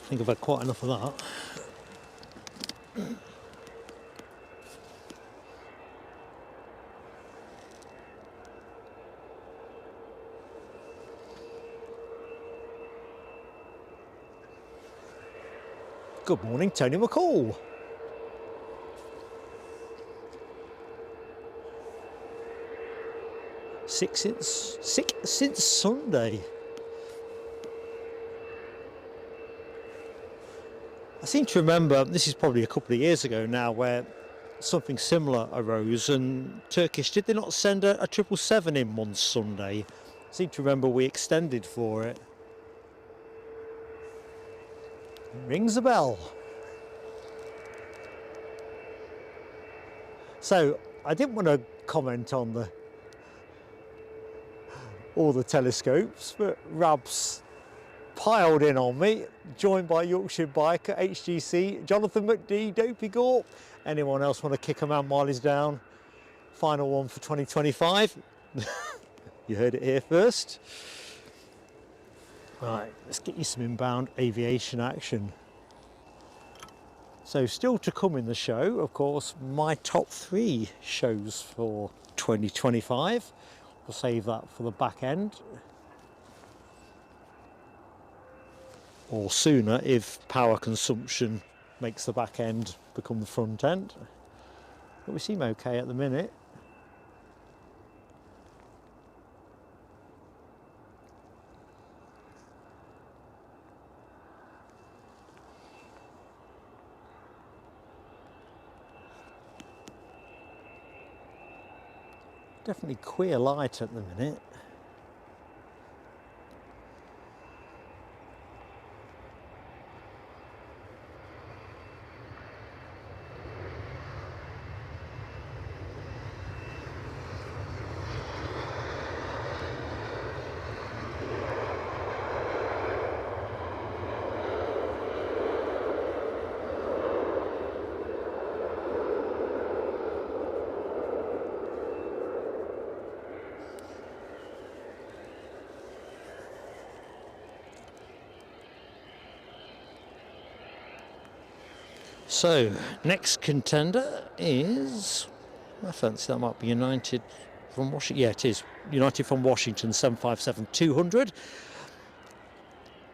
I think I've had quite enough of that. Good morning, Tony McCall. Sick since Sunday. I seem to remember, this is probably a couple of years ago now, where something similar arose, and Turkish, did they not send a 777 in one Sunday? I seem to remember we extended for it. Rings a bell. So I didn't want to comment on all the telescopes, but Rab's piled in on me, joined by Yorkshire Biker, HGC, Jonathan McD, Dopey Gorp. Anyone else want to kick a man while he's down? Final one for 2025. You heard it here first. Right, let's get you some inbound aviation action. So still to come in the show, of course, my top 3 shows for 2025. We'll save that for the back end. Or sooner if power consumption makes the back end become the front end. But we seem okay at the minute. Definitely queer light at the minute. So, next contender is, I fancy that might be United from Washington. Yeah, it is. United from Washington, 757-200.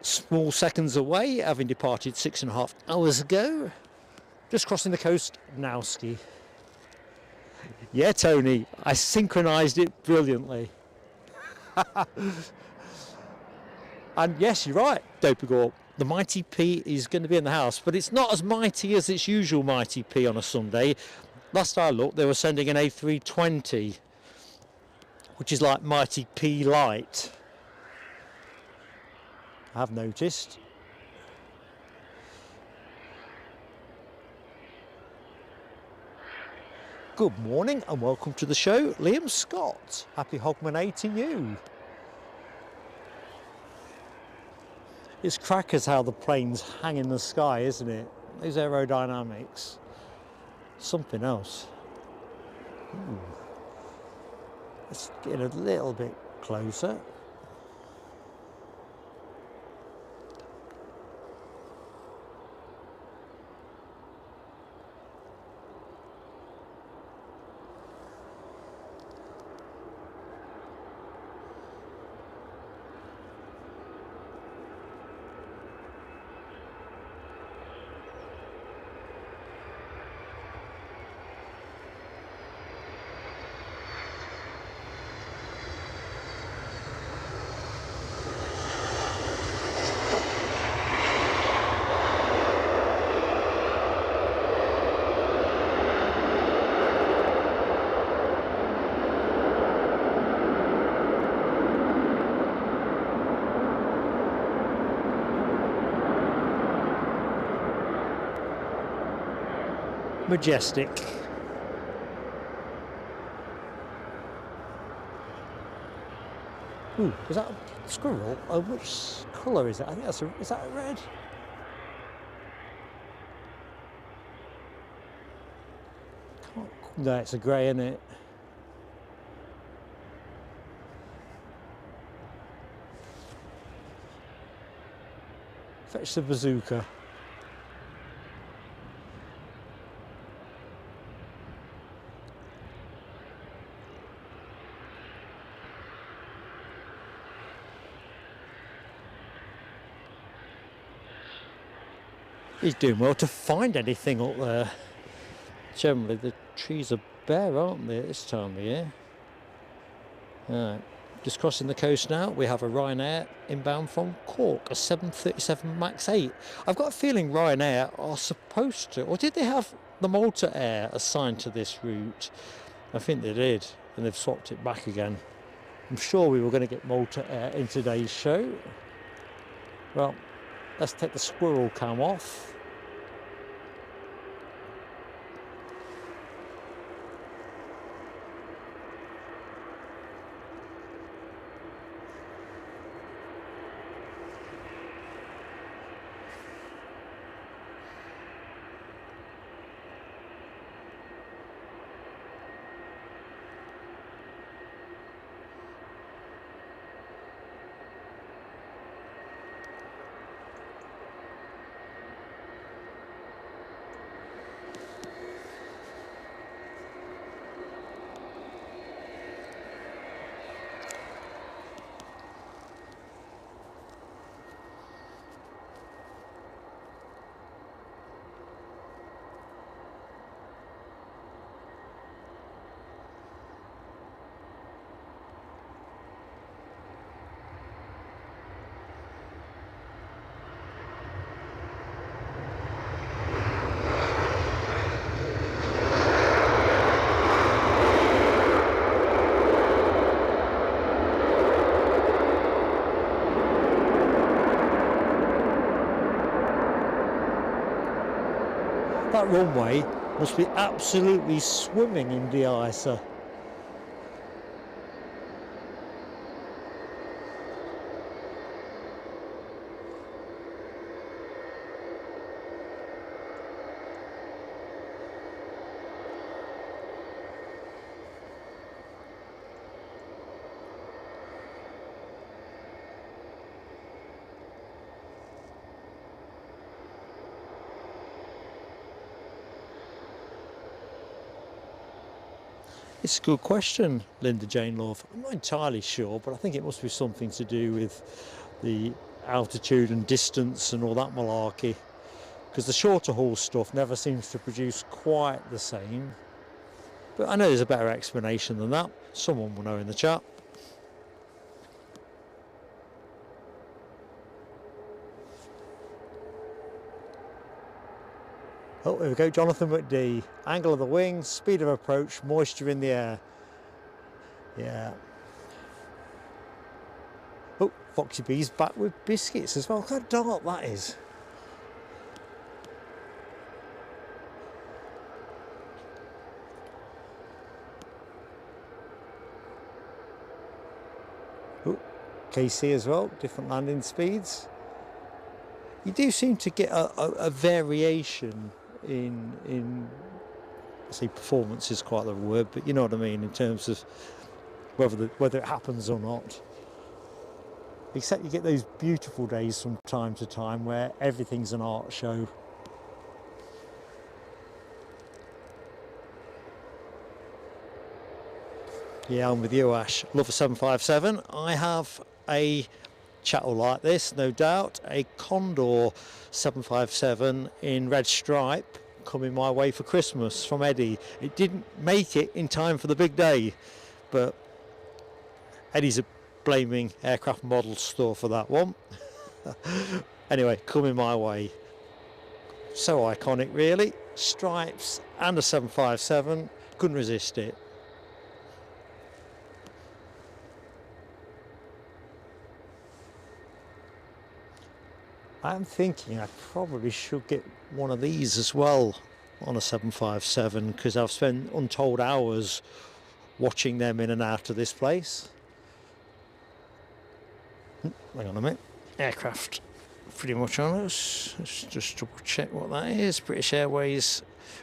Small seconds away, having departed 6.5 hours ago. Just crossing the coast, Nowski. Yeah, Tony, I synchronised it brilliantly. And yes, you're right, Dopey Gorp. the Mighty P is going to be in the house, but it's not as mighty as its usual Mighty P on a Sunday. Last I looked, they were sending an A320, which is like Mighty P Light. I have noticed. Good morning and welcome to the show, Liam Scott. Happy Hogmanay to you. It's crackers how the planes hang in the sky, isn't it? Those aerodynamics. Something else. Ooh. Let's get a little bit closer. Majestic. Ooh, is that a squirrel? Oh, which colour is it? I think that's is that a red? No, it's a grey, isn't it? Fetch the bazooka. He's doing well to find anything up there. Generally the trees are bare, aren't they, at this time of year? Right. Just crossing the coast now, we have a Ryanair inbound from Cork, a 737 MAX 8. I've got a feeling Ryanair are supposed to, or did they have the Malta Air assigned to this route? I think they did, and they've swapped it back again. I'm sure we were going to get Malta Air in today's show. Well, let's take the squirrel cam off. That runway must be absolutely swimming in de-icer. It's a good question, Linda Jane Love. I'm not entirely sure, but I think it must be something to do with the altitude and distance and all that malarkey, because the shorter haul stuff never seems to produce quite the same. But I know there's a better explanation than that. Someone will know in the chat. Oh, here we go, Jonathan McD. Angle of the wing, speed of approach, moisture in the air. Yeah. Oh, Foxy B's back with biscuits as well. Look how dark that is. Oh, KC as well, different landing speeds. You do seem to get a variation in I say performance is quite the word, but you know what I mean in terms of whether it happens or not. Except you get those beautiful days from time to time where everything's an art show. Yeah, I'm with you, Ash. Love a 757. I have a chattel like this, no doubt. A Condor 757 in red stripe coming my way for Christmas from Eddie. It didn't make it in time for the big day, but Eddie's a blaming aircraft model store for that one. Anyway, coming my way. So iconic, really. Stripes and a 757. Couldn't resist it. I'm thinking I probably should get one of these as well on a 757 because I've spent untold hours watching them in and out of this place. Hang on a minute. Aircraft pretty much on us. Let's just double check what that is. British Airways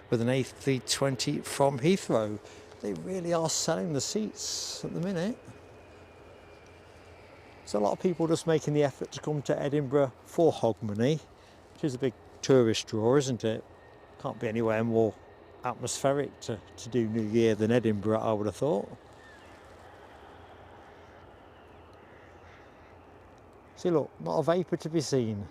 with an A320 from Heathrow. They really are selling the seats at the minute. So a lot of people just making the effort to come to Edinburgh for Hogmanay, which is a big tourist draw, isn't it? Can't be anywhere more atmospheric to do New Year than Edinburgh, I would have thought. See, look, not a vapour to be seen.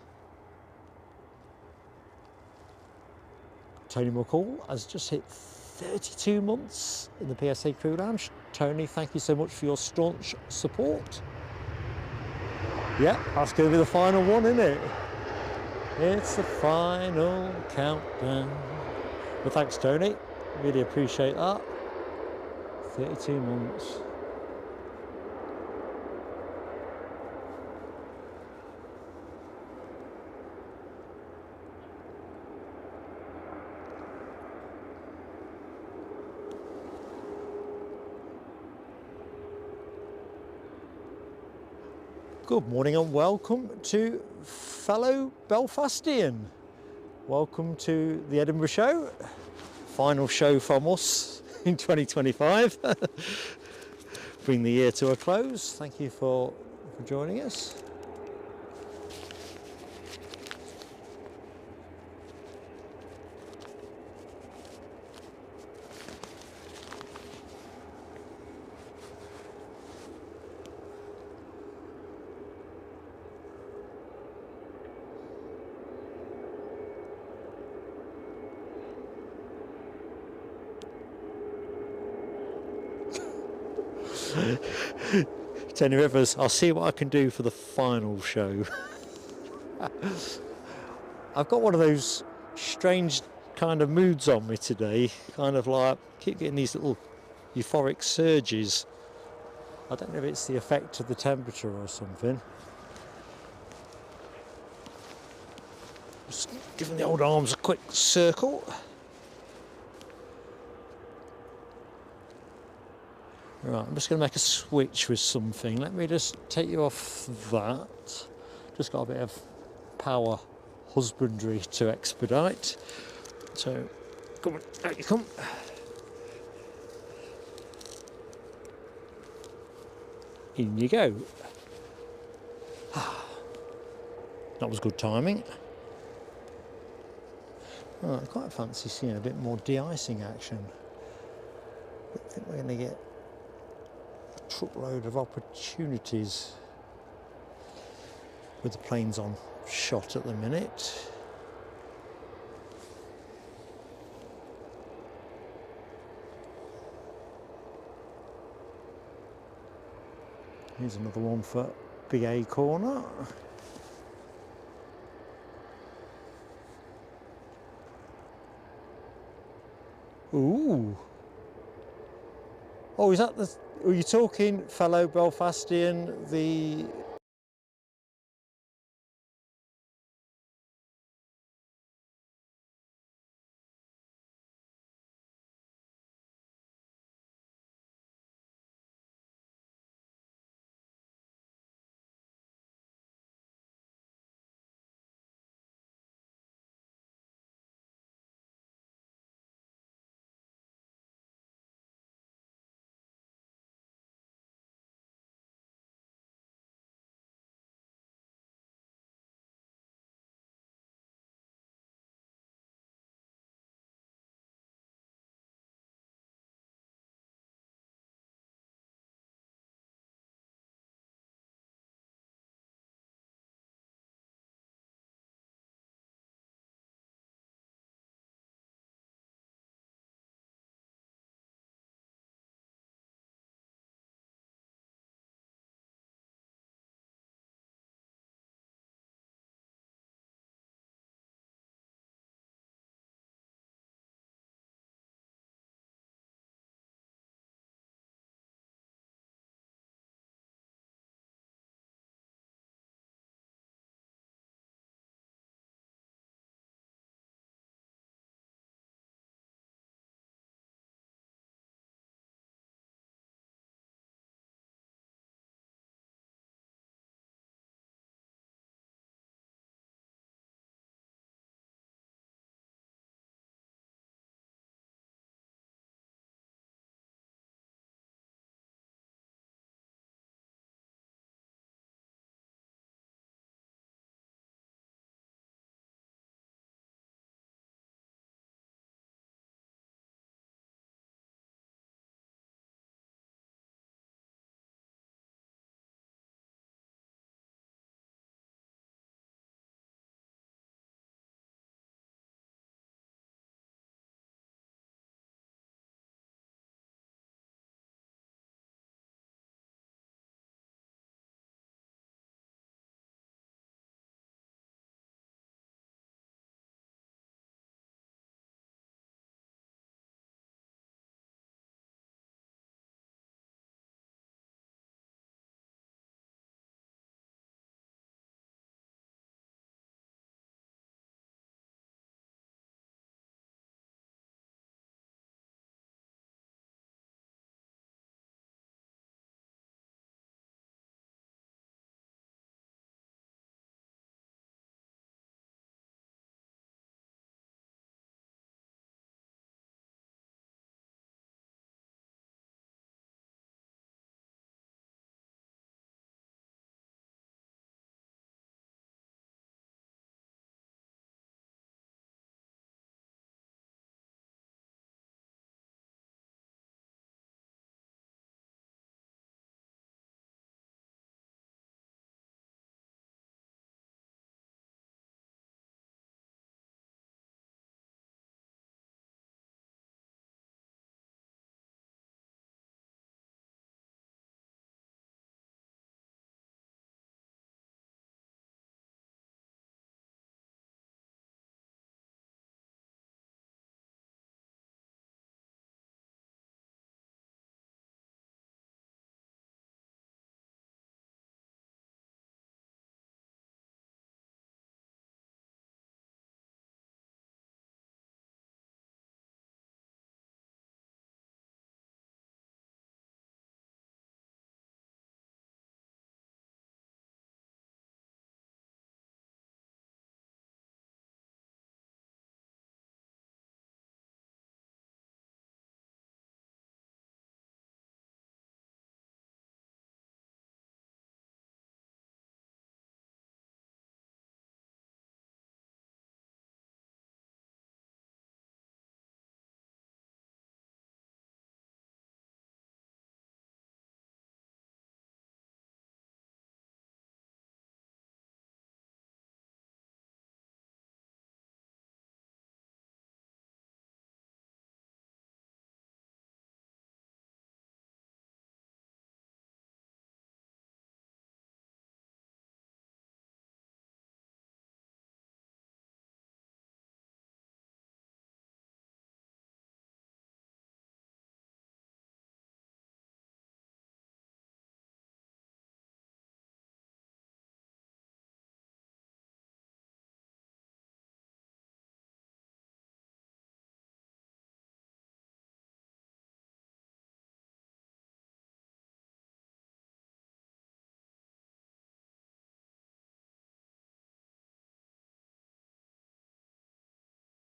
Tony McCall has just hit 32 months in the PSA Crew Lounge. Tony, thank you so much for your staunch support. Yeah, that's going to be the final one, isn't it? It's the final countdown. Well, thanks, Tony. Really appreciate that. 32 months. Good morning and welcome to fellow Belfastian. Welcome to the Edinburgh show. Final show from us in 2025. Bring the year to a close. Thank you for joining us. Tony Rivers, I'll see what I can do for the final show. I've got one of those strange kind of moods on me today, kind of like keep getting these little euphoric surges. I don't know if it's the effect of the temperature or something. Just giving the old arms a quick circle. Right, I'm just going to make a switch with something. Let me just take you off that. Just got a bit of power husbandry to expedite. So, come on, out you come. In you go. That was good timing. Right, I quite fancy seeing a bit more de-icing action. I think we're going to get truckload of opportunities with the planes on shot at the minute. Here's another one for Big A corner. Ooh. Oh, is that the... Are you talking, fellow Belfastian, the